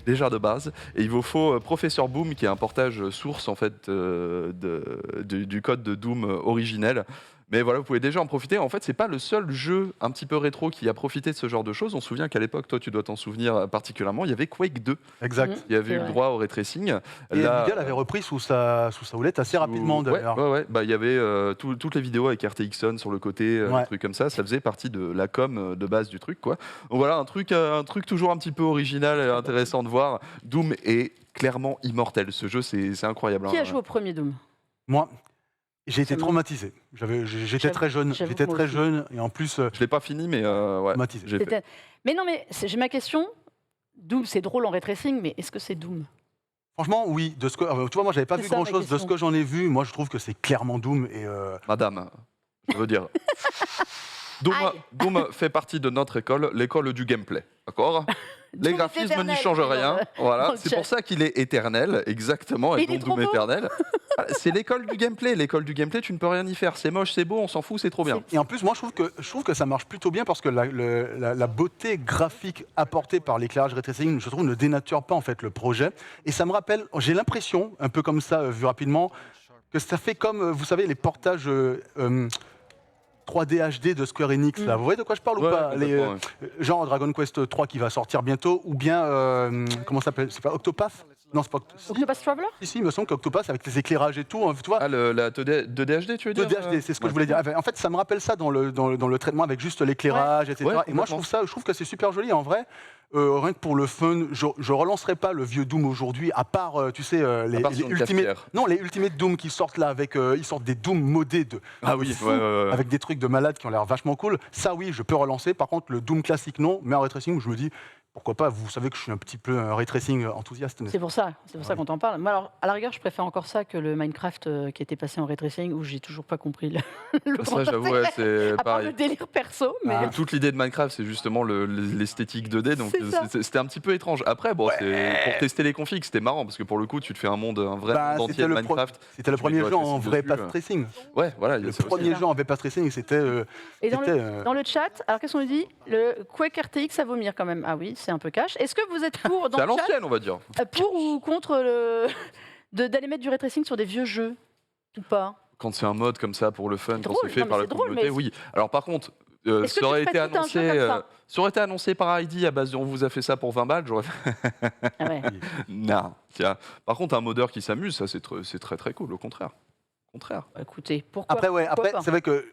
Déjà de base, et il vous faut Professor Boom qui est un portage source en fait du code de Doom originel. Mais voilà, vous pouvez déjà en profiter. En fait, c'est pas le seul jeu un petit peu rétro qui a profité de ce genre de choses. On se souvient qu'à l'époque, toi, tu dois t'en souvenir particulièrement, il y avait Quake 2 Exact. qui avait C'est eu le vrai. droit au ray tracing. Et Là, Nvidia l'avait repris sous sa houlette assez rapidement d'ailleurs. Ouais. Bah, il y avait toutes les vidéos avec RTX sur le côté, Ouais. des trucs comme ça. Ça faisait partie de la com de base du truc, quoi. Donc voilà, un truc toujours un petit peu original et intéressant de voir. Doom est clairement immortel. Ce jeu, c'est incroyable. Qui hein. a joué au premier Doom? Moi, j'ai été Seulement. traumatisé. J'étais très jeune. j'avoue J'étais que moi très aussi. jeune et en plus Je l'ai pas fini, mais ouais, traumatisé. j'ai fait. C'était- Mais non, mais j'ai ma question. Doom, c'est drôle en ray tracing, mais est-ce que c'est Doom? Franchement, oui. Tu vois, moi, j'avais pas C'est vu ça, ma grand-chose de ce question. que j'en ai vu. Moi, je trouve que c'est clairement Doom et Madame, je veux dire. Doom, Aïe. Doom fait partie de notre école, l'école du gameplay. D'accord. Les Doom est graphismes n'y éternel, changent rien. dans Voilà, le c'est chat. pour ça qu'il est éternel, exactement. Et Il est donc trop Doom beau. éternel. C'est l'école du gameplay. L'école du gameplay, tu ne peux rien y faire. C'est moche, c'est beau, on s'en fout, c'est trop bien. Et en plus, moi, je trouve que ça marche plutôt bien parce que la beauté graphique apportée par l'éclairage ray tracing, je trouve, ne dénature pas en fait le projet. Et ça me rappelle, j'ai l'impression, un peu comme ça, vu rapidement, que ça fait comme, vous savez, les portages 3D HD de Square Enix. Là. Vous voyez de quoi je parle ou Ouais, pas complètement, ouais. Genre Dragon Quest 3 qui va sortir bientôt, ou bien, comment ça s'appelle? C'est pas Octopath? Non, c'est pas si, Octopus Traveler? si, il me semble qu'Octopath, avec les éclairages et tout, hein, tu vois, Ah, la 2D HD, tu veux dire 2D HD, c'est ce que Ouais. je voulais dire. En fait, ça me rappelle ça dans le traitement avec juste l'éclairage, etc. Ouais, et moi, je trouve que c'est super joli. En vrai, rien que pour le fun, je relancerai pas le vieux Doom aujourd'hui, à part, tu sais, À part les sur une Ultimate. cafetière. Non, les Ultimate Doom qui sortent là avec, ils sortent des Doom modés de. Ah oui, fou, ouais. avec des trucs de malades qui ont l'air vachement cool. Ça, oui, je peux relancer. Par contre, le Doom classique, non. Mais un ray tracing, je me dis. Pourquoi pas? Vous savez que je suis un petit peu un ray tracing enthousiaste. n'est-ce C'est pour ça qu'on t'en parle. Moi, alors, à la rigueur, je préfère encore ça que le Minecraft qui était passé en ray tracing où j'ai toujours pas compris le Ça, j'avoue, ouais, c'est à part le pareil. délire perso, mais Ah. Toute l'idée de Minecraft, c'est justement l'esthétique 2D, donc C'est ça. c'était un petit peu étrange. Après, bon, pour tester les configs, c'était marrant parce que pour le coup, tu te fais un vrai Bah, monde entier c'était de le pro- Minecraft. C'était le Tu premier mets du jeu ray en tracing vrai dessus, path tracing. Ouais, voilà, il y a Le ça aussi. premier jeu en vrai path tracing, c'était. Et dans c'était, dans le chat, alors qu'est-ce qu'on nous dit? Le Quake RTX à vomir quand même. Ah oui, c'est un peu cash. Est-ce que vous êtes pour, dans C'est à le chat, l'ancienne, on va dire. pour ou contre d'aller mettre du ray tracing sur des vieux jeux ou pas? Quand c'est un mode comme ça pour le fun, C'est quand drôle, c'est fait non, mais par la c'est drôle, communauté, mais- oui. Alors par contre, Est-ce que ça aurait tu été ferais tout un jeu annoncé. comme ça Ça aurait été annoncé par ID à base de on vous a fait ça pour 20 balles, j'aurais fait. Ah ouais. Non. Tiens. Par contre, un modeur qui s'amuse, ça c'est très très cool, au contraire. Bah, écoutez, pourquoi Après, pas c'est vrai que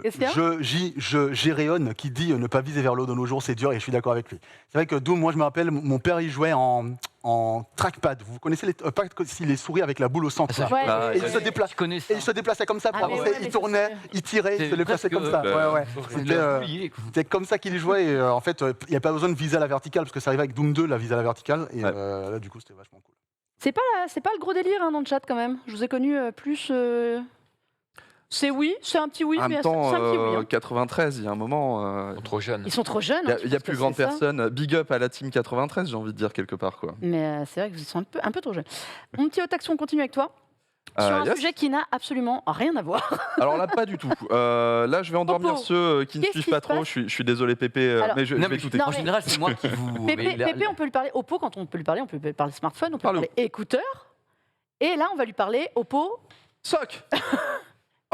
Qu'est-ce qu'il y a Géréon qui dit ne pas viser vers le haut de nos jours, c'est dur et je suis d'accord avec lui. C'est vrai que Doom, moi je me rappelle, mon père il jouait en trackpad. Vous connaissez pas si les souris avec la boule au centre. Ça, là. Ouais. Ah, et il se déplace. Je connais ça. Et il se déplaçait comme ça pour Ah, mais avancer, ouais, mais il ça, tournait, c'est- il tirait, il C'est se déplaçait presque, comme ça. Ouais. Il C'était, l'a oublié, quoi. C'était comme ça qu'il jouait et en fait, il n'y a pas besoin de viser à la verticale parce que ça arrivait avec Doom 2, la vise à la verticale et Ouais. là du coup c'était vachement cool. C'est pas le gros délire dans le chat quand même. Je vous ai connu plus. C'est oui, c'est un petit oui, En mais même c'est temps, un petit oui. 93, il y a un moment. Ils sont trop jeunes. Ils sont trop jeunes. Il hein, n'y je a pense plus que grande c'est ça. personne. Big up à la team 93, j'ai envie de dire quelque part. Quoi. Mais c'est vrai que vous sont un peu trop jeunes. Mon petit Otaxu, on continue avec toi. Sur un Yes. sujet qui n'a absolument rien à voir. Alors là, pas du tout. Là, je vais endormir Popo, ceux qui ne qu'est-ce suivent qui pas se trop. passe Je suis désolé, Pépé, Alors- mais je Non, vais mais tout non, en mais- général, c'est moi qui vous. Pépé, mais Pépé, on peut lui parler Oppo quand on peut lui parler. On peut lui parler smartphone, on peut Parle lui parler écouteur. Et là, on va lui parler Oppo. Soc.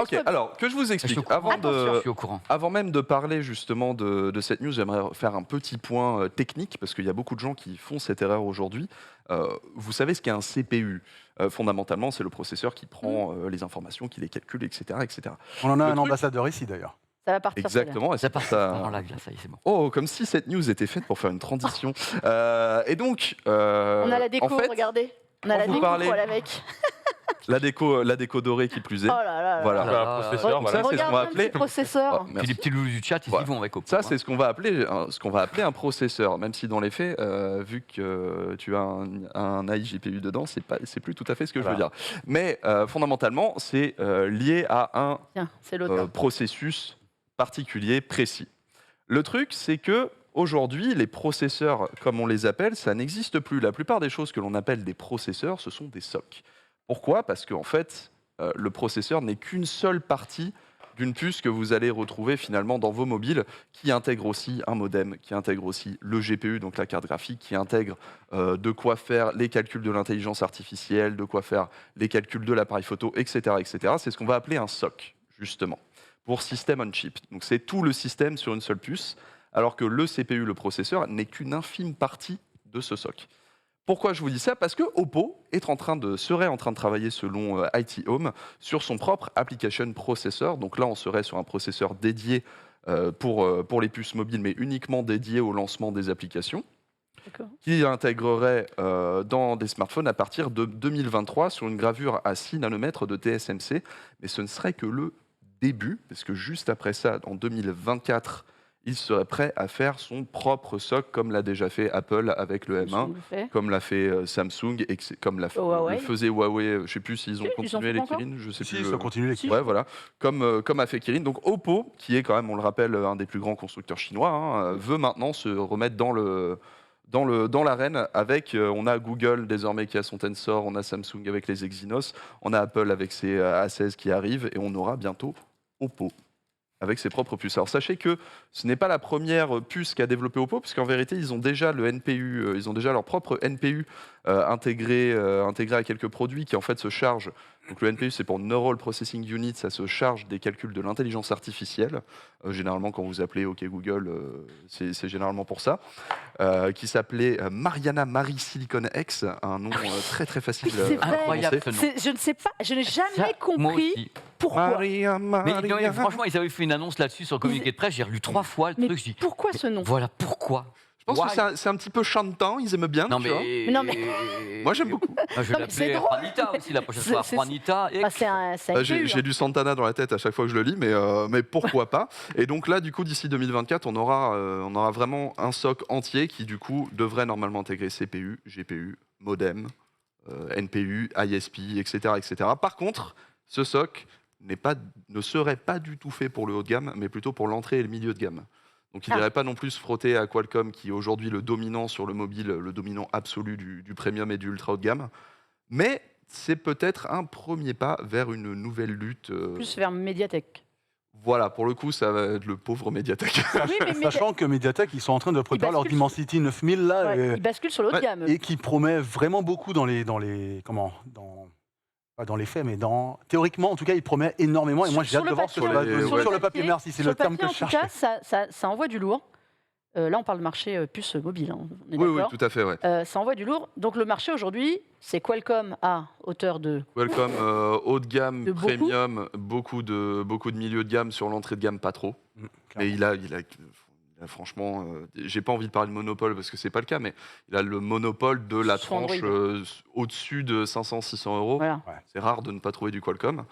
Ok, alors que je vous Je suis explique. au courant. Attention. Je suis au courant. Avant même de parler justement de cette news, j'aimerais faire un petit point technique parce qu'il y a beaucoup de gens qui font cette erreur aujourd'hui. Vous savez ce qu'est un CPU. Fondamentalement, c'est le processeur qui prend les informations, qui les calcule, etc. etc. On en a Le un truc- ambassadeur ici d'ailleurs. Ça va partir. celle-là. Exactement. Et Ça c'est pour part ça. en live, là, ça y est, c'est bon. Oh, comme si cette news était faite pour faire une transition. Et donc, On a la déco, en fait, regardez. On a quand la vous déco, parlez- voilà, mec. la déco dorée qui plus est. Oh là là là. Voilà. On a un processeur, Donc, voilà. ça, c'est ce qu'on Regarde va un appeler. petit processeur. Oh, Puis merci. les petits loulous du chat, ils Voilà. y vont avec Oppo. Ça, hein. c'est ce qu'on va appeler un processeur, même si dans les faits, vu que tu as un AI GPU dedans, c'est plus tout à fait ce que je veux dire. Mais fondamentalement, c'est lié à un Tiens, c'est l'autre. processus particulier, précis. Le truc, c'est que aujourd'hui, les processeurs, comme on les appelle, ça n'existe plus. La plupart des choses que l'on appelle des processeurs, ce sont des SoC. Pourquoi ? Parce qu'en fait, le processeur n'est qu'une seule partie d'une puce que vous allez retrouver finalement dans vos mobiles, qui intègre aussi un modem, qui intègre aussi le GPU, donc la carte graphique, qui intègre de quoi faire les calculs de l'intelligence artificielle, de quoi faire les calculs de l'appareil photo, etc. etc. C'est ce qu'on va appeler un SoC, justement, pour System on Chip. Donc c'est tout le système sur une seule puce, alors que le CPU, le processeur, n'est qu'une infime partie de ce SoC. Pourquoi je vous dis ça ? Parce que Oppo serait en train de travailler, selon IT Home, sur son propre application processor. Donc là, on serait sur un processeur dédié pour les puces mobiles, mais uniquement dédié au lancement des applications, D'accord. qui intégrerait dans des smartphones à partir de 2023 sur une gravure à 6 nanomètres de TSMC. Mais ce ne serait que le début, parce que juste après ça, en 2024, il serait prêt à faire son propre SoC, comme l'a déjà fait Apple avec le M1, Je le fais. comme l'a fait Samsung et comme le Huawei. faisait Huawei. Je ne sais plus s'ils ont Si, ils en continué font les encore. Kirin, je sais Si, plus. ça continue les Si. Ouais, voilà. Comme a fait Kirin. Donc Oppo, qui est quand même, on le rappelle, un des plus grands constructeurs chinois, hein, veut maintenant se remettre dans l'arène avec, on a Google désormais qui a son Tensor, on a Samsung avec les Exynos, on a Apple avec ses A16 qui arrivent et on aura bientôt Oppo avec ses propres puces. Alors sachez que ce n'est pas la première puce qu'a développé Oppo, puisqu'en vérité ils ont déjà le NPU, ils ont déjà leur propre NPU intégré à quelques produits qui en fait se chargent. Donc le NPU c'est pour Neural Processing Unit, ça se charge des calculs de l'intelligence artificielle. Généralement quand vous appelez OK Google, c'est généralement pour ça. Qui s'appelait Mariana Marie Silicon X, un nom très très facile Oui, c'est à vrai. Incroyable prononcer. ce nom. Je ne sais pas, je n'ai jamais Ça, moi compris aussi. pourquoi. Mais non, mais franchement, ils avaient fait une annonce là-dessus sur le communiqué de presse. J'ai relu 3 fois le Mais truc. Je dis, pourquoi ce nom voilà pourquoi. Je pense que c'est un petit peu chantant, ils aiment bien. Non, tu vois. mais. Non, mais- Moi j'aime beaucoup. Ah, je Non, vais mais c'est l'appeler drôle. Juanita aussi la prochaine C'est- fois. c'est- Juanita et. Ah, c'est un J'ai NPU, hein. du Santana dans la tête à chaque fois que je le lis, mais pourquoi pas. Et donc là, du coup, d'ici 2024, on aura vraiment un SoC entier qui, du coup, devrait normalement intégrer CPU, GPU, modem, NPU, ISP, etc., etc. Par contre, ce SoC ne serait pas du tout fait pour le haut de gamme, mais plutôt pour l'entrée et le milieu de gamme. Donc il Ah. n'irait pas non plus se frotter à Qualcomm, qui est aujourd'hui le dominant sur le mobile, le dominant absolu du premium et du ultra haut de gamme. Mais c'est peut-être un premier pas vers une nouvelle lutte. Plus vers Mediatek. Voilà, pour le coup, ça va être le pauvre Mediatek. Oui, mais Sachant que Mediatek, ils sont en train de préparer leur basculent Dimensity 9000 là, Ouais, il bascule sur le haut de ouais, gamme. et qui promet vraiment beaucoup dans les pas dans les faits, mais théoriquement, en tout cas, il promet énormément. Et moi, j'ai hâte de voir ce que ça va donner. Sur le papier, merci, c'est le terme que je cherchais. En tout cas, ça envoie du lourd. Là, on parle de marché puce mobile. Hein, on est Oui, d'accord. tout à fait. Ouais. Ça envoie du lourd. Donc, le marché aujourd'hui, c'est Qualcomm à hauteur de. Qualcomm, haut de gamme, De beaucoup. premium, beaucoup de milieu de gamme. Sur l'entrée de gamme, pas trop. Mais il a franchement, j'ai pas envie de parler de monopole parce que c'est pas le cas, mais il a le monopole de la Sur tranche au-dessus de 500-600 euros. Voilà. C'est rare de ne pas trouver du Qualcomm,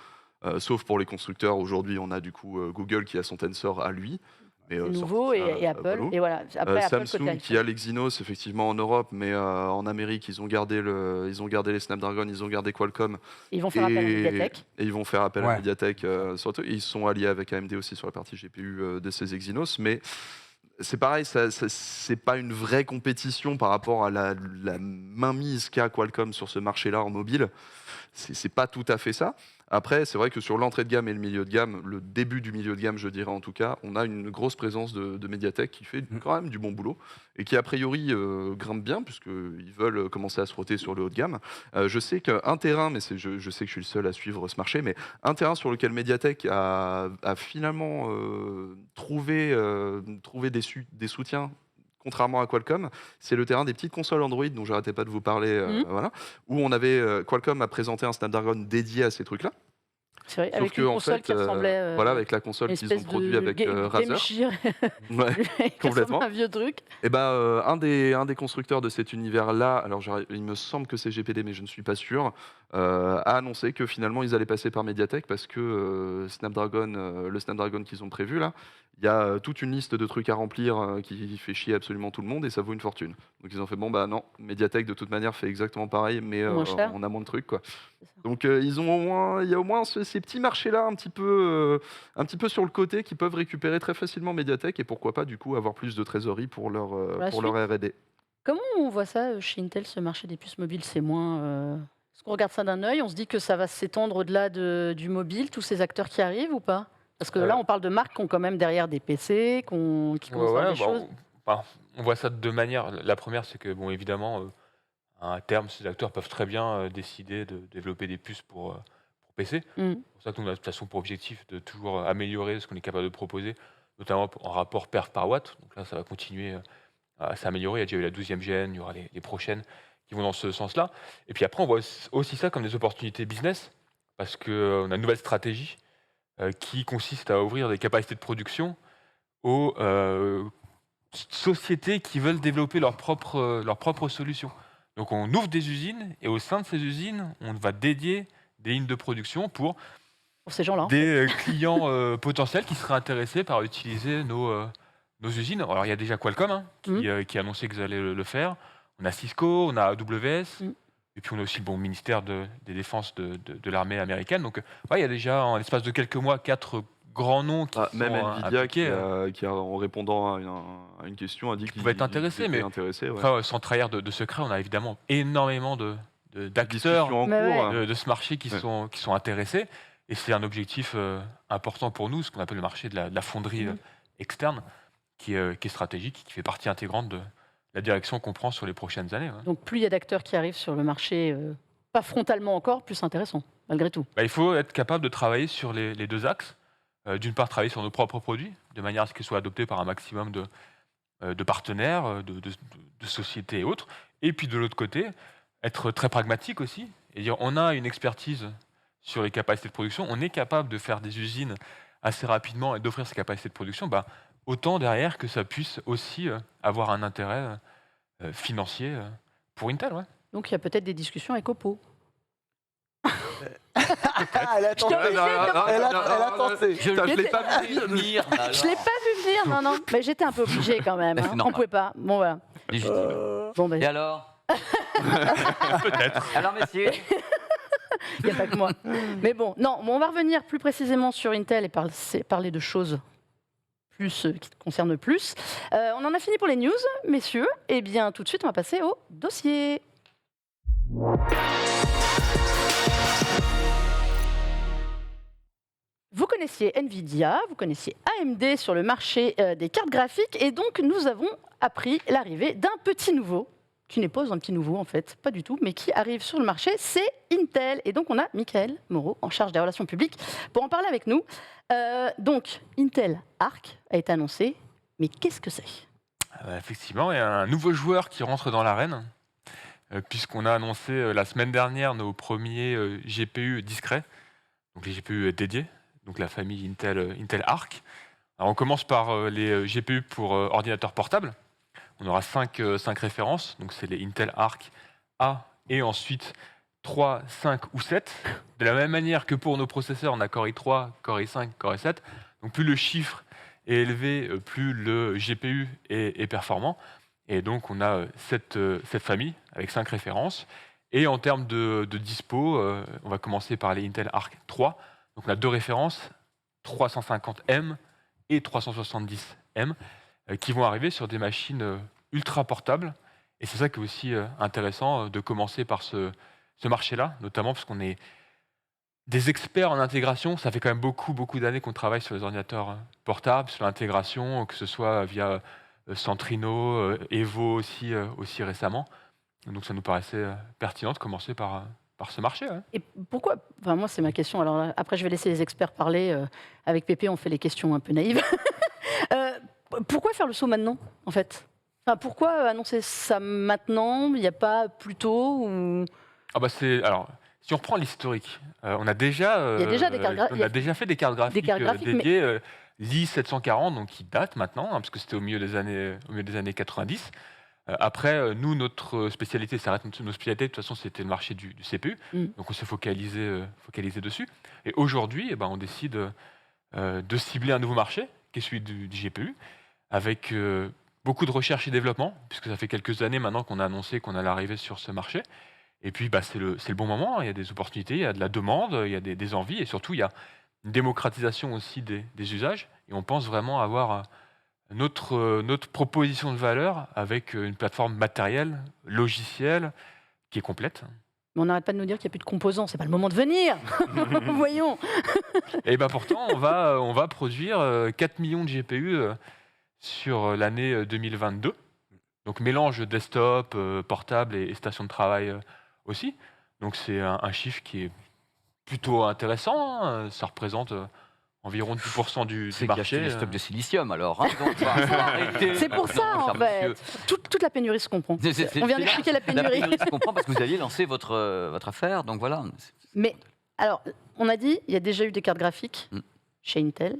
sauf pour les constructeurs. Aujourd'hui, on a du coup Google qui a son Tensor à lui. C'est nouveau et Apple. voilà. Et voilà. Après, Apple, côté Samsung iPhone. qui a l'Exynos effectivement en Europe, mais en Amérique ils ont gardé les Snapdragon, ils ont gardé Qualcomm. Ils vont faire appel à Mediatek. Et ils vont faire appel Ouais. à Mediatek surtout. Et ils sont alliés avec AMD aussi sur la partie GPU de ces Exynos, mais c'est pareil, c'est pas une vraie compétition par rapport à la mainmise qu'a Qualcomm sur ce marché-là en mobile. C'est pas tout à fait ça. Après, c'est vrai que sur l'entrée de gamme et le milieu de gamme, le début du milieu de gamme, je dirais en tout cas, on a une grosse présence de Mediatek qui fait quand même du bon boulot et qui a priori grimpe bien puisqu'ils veulent commencer à se frotter sur le haut de gamme. Je sais qu'un terrain, mais je sais que je suis le seul à suivre ce marché, mais un terrain sur lequel Mediatek a finalement trouvé des soutiens. Contrairement à Qualcomm, c'est le terrain des petites consoles Android dont j'arrêtais pas de vous parler, voilà, où on avait Qualcomm a présenté un Snapdragon dédié à ces trucs-là. C'est vrai, Sauf avec que, une en console fait, qui ressemblait. voilà, avec la console une qu'ils ont espèce produit de avec Game Razer. Gear. Ouais, Qui ressemble complètement. à un vieux truc. Et ben, un des constructeurs de cet univers-là, alors il me semble que c'est GPD, mais je ne suis pas sûr, a annoncé que finalement ils allaient passer par Mediatek parce que le Snapdragon qu'ils ont prévu là, il y a toute une liste de trucs à remplir qui fait chier absolument tout le monde et ça vaut une fortune. Donc ils ont fait bon bah non, Mediatek de toute manière fait exactement pareil, mais Moins cher. on a moins de trucs quoi. C'est ça. Donc il y a au moins ces petits marchés-là un petit peu sur le côté qui peuvent récupérer très facilement Mediatek et pourquoi pas du coup avoir plus de trésorerie pour leur R&D. Comment on voit ça chez Intel, ce marché des puces mobiles? C'est moins. Est-ce qu'on regarde ça d'un œil? On se dit que ça va s'étendre au-delà du mobile, tous ces acteurs qui arrivent ou pas? Parce que là, on parle de marques qui ont quand même derrière des PC, qui commencent à faire des choses. On voit ça de deux manières. La première, c'est que, bon, évidemment, à terme, ces acteurs peuvent très bien décider de développer des puces pour PC. Mm. C'est pour ça que nous, on a de toute façon pour objectif de toujours améliorer ce qu'on est capable de proposer, notamment en rapport perf par watt. Donc là, ça va continuer à s'améliorer. Il y a déjà eu la 12e GN, il y aura les prochaines qui vont dans ce sens-là. Et puis après, on voit aussi ça comme des opportunités business, parce qu'on a une nouvelle stratégie qui consiste à ouvrir des capacités de production aux sociétés qui veulent développer leurs propres solutions. Donc on ouvre des usines et au sein de ces usines, on va dédier des lignes de production pour Pour ces gens-là. des clients potentiels qui seraient intéressés par utiliser nos usines. Alors il y a déjà Qualcomm qui a annoncé qu'ils allaient le faire. On a Cisco, on a AWS, et puis on a aussi le ministère des Défenses de l'armée américaine. Donc il y a déjà, en l'espace de quelques mois, 4 grands noms qui Même sont Nvidia impliqués. qui a, en répondant à une question, a dit qu'il pouvait être intéressé, était mais intéressé, ouais. Après, sans trahir de secret, on a évidemment énormément d'acteurs Discussion en Mais cours. ouais. de ce marché qui sont intéressés. Et c'est un objectif important pour nous, ce qu'on appelle le marché de la fonderie externe, qui est stratégique, qui fait partie intégrante de la direction qu'on prend sur les prochaines années. Ouais. Donc plus il y a d'acteurs qui arrivent sur le marché, pas frontalement encore, plus c'est intéressant, malgré tout. Il faut être capable de travailler sur les deux axes. D'une part, travailler sur nos propres produits, de manière à ce qu'ils soient adoptés par un maximum de partenaires, de sociétés et autres. Et puis de l'autre côté, être très pragmatique aussi, et dire on a une expertise sur les capacités de production, on est capable de faire des usines assez rapidement et d'offrir ces capacités de production, autant derrière que ça puisse aussi avoir un intérêt financier pour Intel. Ouais. Donc il y a peut-être des discussions avec Oppo. Elle a tenté. Elle a tenté. Je ne l'ai pas vu venir. Je l'ai pas vu venir, non. Mais j'étais un peu obligée quand même. Mais c'est On normal. pouvait pas. Bon voilà. Légitime. Bon ben, Et alors Peut-être. Alors, messieurs il n'y a pas que moi. Mais bon, non, on va revenir plus précisément sur Intel et parler de choses plus qui te concernent plus. On en a fini pour les news, messieurs. Eh bien, tout de suite, on va passer au dossier. Vous connaissiez Nvidia, vous connaissiez AMD sur le marché des cartes graphiques, et donc nous avons appris l'arrivée d'un petit nouveau qui n'est pas un petit nouveau en fait, pas du tout, mais qui arrive sur le marché, c'est Intel. Et donc on a Michael Moreau en charge des relations publiques pour en parler avec nous. Donc Intel Arc a été annoncé, mais qu'est-ce que c'est ? Effectivement, il y a un nouveau joueur qui rentre dans l'arène, puisqu'on a annoncé la semaine dernière nos premiers GPU discrets, donc les GPU dédiés, donc la famille Intel Arc. Alors, on commence par les GPU pour ordinateurs portables. On aura 5 références, donc c'est les Intel Arc A et ensuite 3, 5 ou 7. De la même manière que pour nos processeurs, on a Core i3, Core i5, Core i7. Donc plus le chiffre est élevé, plus le GPU est performant. Et donc on a cette famille avec 5 références. Et en termes de dispo, on va commencer par les Intel Arc 3. Donc on a 2 références, 350M et 370M, qui vont arriver sur des machines ultra portables. Et c'est ça qui est aussi intéressant de commencer par ce marché-là, notamment parce qu'on est des experts en intégration. Ça fait quand même beaucoup d'années qu'on travaille sur les ordinateurs portables, sur l'intégration, que ce soit via Centrino, Evo aussi récemment. Donc ça nous paraissait pertinent de commencer par ce marché. Ouais. Et pourquoi, enfin moi c'est ma question, alors là, après je vais laisser les experts parler, avec Pépé on fait les questions un peu naïves. Pourquoi faire le saut maintenant en fait ? Enfin, pourquoi annoncer ça maintenant ? Il n'y a pas plus tôt ou... Alors, si on reprend l'historique, on a déjà, Il y a déjà des cartes on a déjà fait des cartes graphiques, dédiées, l'I740, donc qui date maintenant, parce que c'était au milieu des années 90. Après, nous, notre spécialité, ça reste nos spécialités, de toute façon, c'était le marché du CPU, donc on s'est focalisé dessus. Et aujourd'hui, on décide de cibler un nouveau marché, qui est celui du GPU, avec beaucoup de recherche et développement, puisque ça fait quelques années maintenant qu'on a annoncé qu'on allait arriver sur ce marché. Et puis, c'est le bon moment, il y a des opportunités, il y a de la demande, il y a des envies, et surtout, il y a une démocratisation aussi des usages. Et on pense vraiment avoir notre proposition de valeur avec une plateforme matérielle, logicielle, qui est complète. Mais on n'arrête pas de nous dire qu'il n'y a plus de composants, c'est pas le moment de venir. Voyons. Et pourtant, on va produire 4 millions de GPU sur l'année 2022. Donc mélange desktop, portable et station de travail aussi. Donc c'est un chiffre qui est plutôt intéressant. Hein. Ça représente environ 10% du marché. C'est les stocks de silicium alors. Hein, donc, faut arrêter C'est pour ça maintenant, en cher fait. monsieur. Toute la pénurie se comprend. On vient d'expliquer la pénurie. Je comprends parce que vous alliez lancer votre affaire, donc voilà. Mais alors, on a dit, il y a déjà eu des cartes graphiques chez Intel.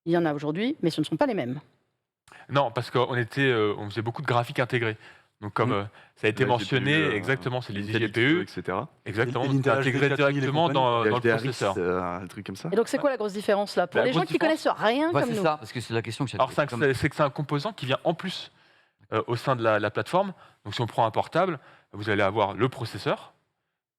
Il y en a aujourd'hui, mais ce ne sont pas les mêmes. Non, parce qu'on on faisait beaucoup de graphiques intégrés. Donc comme ça a été mentionné, exactement, c'est les GPU, etc. Exactement, Et intégrés directement dans le processeur. Un truc comme ça. Et donc, c'est quoi la grosse différence là pour La les gens grosse qui connaissent rien Ouais, comme c'est nous? ça, parce que c'est la question que j'ai. Alors c'est que c'est un composant qui vient en plus au sein de la plateforme. Donc si on prend un portable, vous allez avoir le processeur,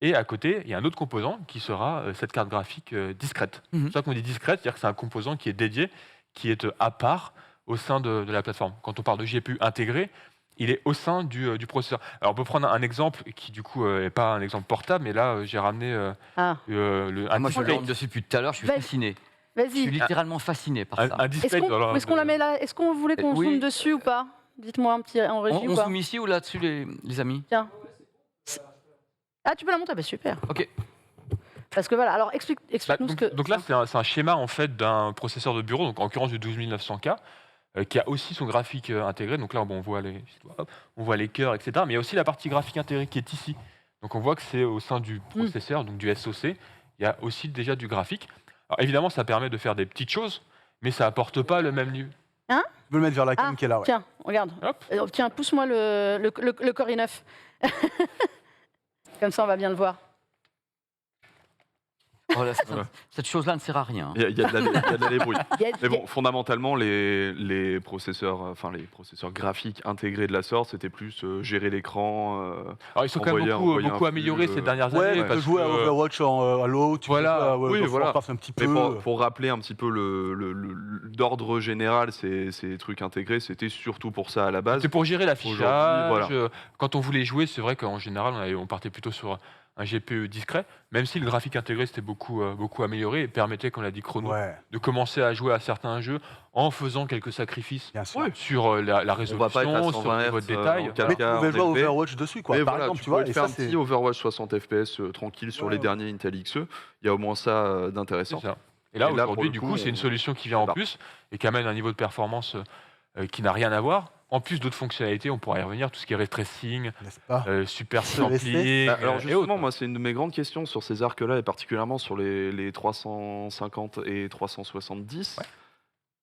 et à côté, il y a un autre composant qui sera cette carte graphique discrète. C'est pour ça qu'on dit discrète, c'est-à-dire que c'est un composant qui est dédié, qui est à part au sein de la plateforme. Quand on parle de GPU intégré, il est au sein du processeur. Alors on peut prendre un exemple qui du coup n'est pas un exemple portable, mais là j'ai ramené un Moi je display. rentre dessus depuis tout à l'heure, je suis Vas-y. fasciné. Je suis Vas-y. littéralement fasciné par ça. Un display Est-ce qu'on la met là? Est-ce qu'on voulait qu'on Oui. zoome dessus ou pas? Dites-moi un petit en régie On ou pas? zoome ici ou là-dessus les amis? Tiens. Ah, tu peux la montrer? Bah, super. Ok. Parce que voilà, alors explique-nous ce que... Donc là, c'est un schéma en fait d'un processeur de bureau, donc en l'occurrence du 12900K, qui a aussi son graphique intégré. Donc là, on voit les cœurs, etc. Mais il y a aussi la partie graphique intégrée qui est ici. Donc on voit que c'est au sein du processeur, donc du SoC, il y a aussi déjà du graphique. Alors évidemment, ça permet de faire des petites choses, mais ça apporte pas le même lieu. Tu peux le mettre vers la cam Ah, qui est là. Ouais. tiens, regarde. Hop. Tiens, pousse-moi le Core i9. Comme ça, on va bien le voir. Voilà, cette chose-là ne sert à rien. Il y a de la débrouille. Il y a- Mais bon, fondamentalement, les processeurs graphiques intégrés de la sorte, c'était plus gérer l'écran. Alors ils sont quand même beaucoup améliorés ces dernières Ouais, années. tu peux parce jouer à que, Overwatch en Halo, tu Voilà. peux jouer à Oui, World of voilà. Warcraft un petit Mais peu. pour rappeler un petit peu d'ordre général, ces trucs intégrés, c'était surtout pour ça à la base. c'est pour gérer l'affichage. Aujourd'hui, voilà. Quand on voulait jouer, c'est vrai qu'en général, on partait plutôt sur un GPU discret, même si le graphique intégré s'était beaucoup amélioré et permettait, comme l'a dit Chrono, Ouais, de commencer à jouer à certains jeux en faisant quelques sacrifices bien sûr. sur la On va résolution, pas être à sur 120 le niveau Hz de détail. en Mais 4K tu pouvais jouer à en élevé. Overwatch dessus, quoi. Mais Par voilà, exemple, tu tu vois, pouvais et te faire ça, un c'est. petit Overwatch 60 FPS tranquille sur les Ouais. derniers Intel XE. Il y a au moins ça C'est d'intéressant. ça. Et là, Et là, pour aujourd'hui, le du coup, coup, c'est une on- solution qui vient en débarque. plus et qui amène un niveau de performance qui n'a rien à voir. En plus d'autres fonctionnalités, on pourra y revenir, tout ce qui est ray tracing, N'est-ce pas super CESC. sampling, Bah, alors et justement, autres. moi, c'est une de mes grandes questions sur ces arcs-là, et particulièrement sur les 350 et 370. Ouais.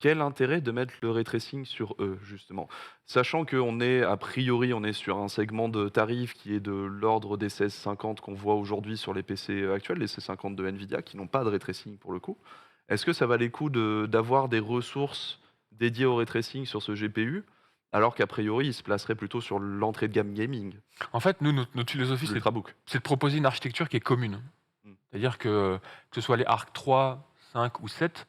Quel intérêt de mettre le ray tracing sur eux, justement? Sachant qu'on est, a priori, on est sur un segment de tarif qui est de l'ordre des 1650 qu'on voit aujourd'hui sur les PC actuels, les C50 de Nvidia, qui n'ont pas de ray tracing pour le coup. Est-ce que ça valait le coup d'avoir des ressources dédiées au ray tracing sur ce GPU, alors qu'a priori, il se placerait plutôt sur l'entrée de gamme gaming, En fait, nous, notre philosophie, c'est l'Ultrabook? de proposer une architecture qui est commune. Mm. C'est-à-dire que ce soit les Arc 3, 5 ou 7,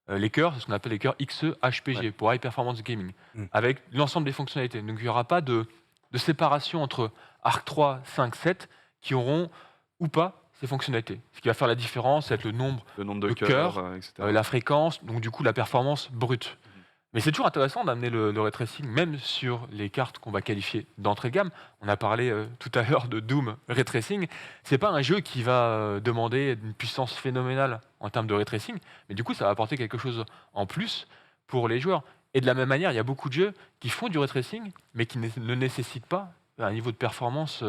les cœurs, c'est ce qu'on appelle les cœurs XE HPG, Ouais. pour High Performance Gaming, Mm. avec l'ensemble des fonctionnalités. Donc il n'y aura pas de séparation entre Arc 3, 5, 7 qui auront ou pas ces fonctionnalités. Ce qui va faire la différence, c'est le nombre, Le nombre de Le cœurs, cœur, etc. la fréquence, donc du coup la performance brute. Mhm. Mais c'est toujours intéressant d'amener le ray tracing, même sur les cartes qu'on va qualifier d'entrée de gamme. On a parlé tout à l'heure de Doom ray tracing. C'est pas un jeu qui va demander une puissance phénoménale en termes de ray tracing, mais du coup ça va apporter quelque chose en plus pour les joueurs. Et de la même manière, il y a beaucoup de jeux qui font du ray tracing, mais qui ne nécessitent pas un niveau de performance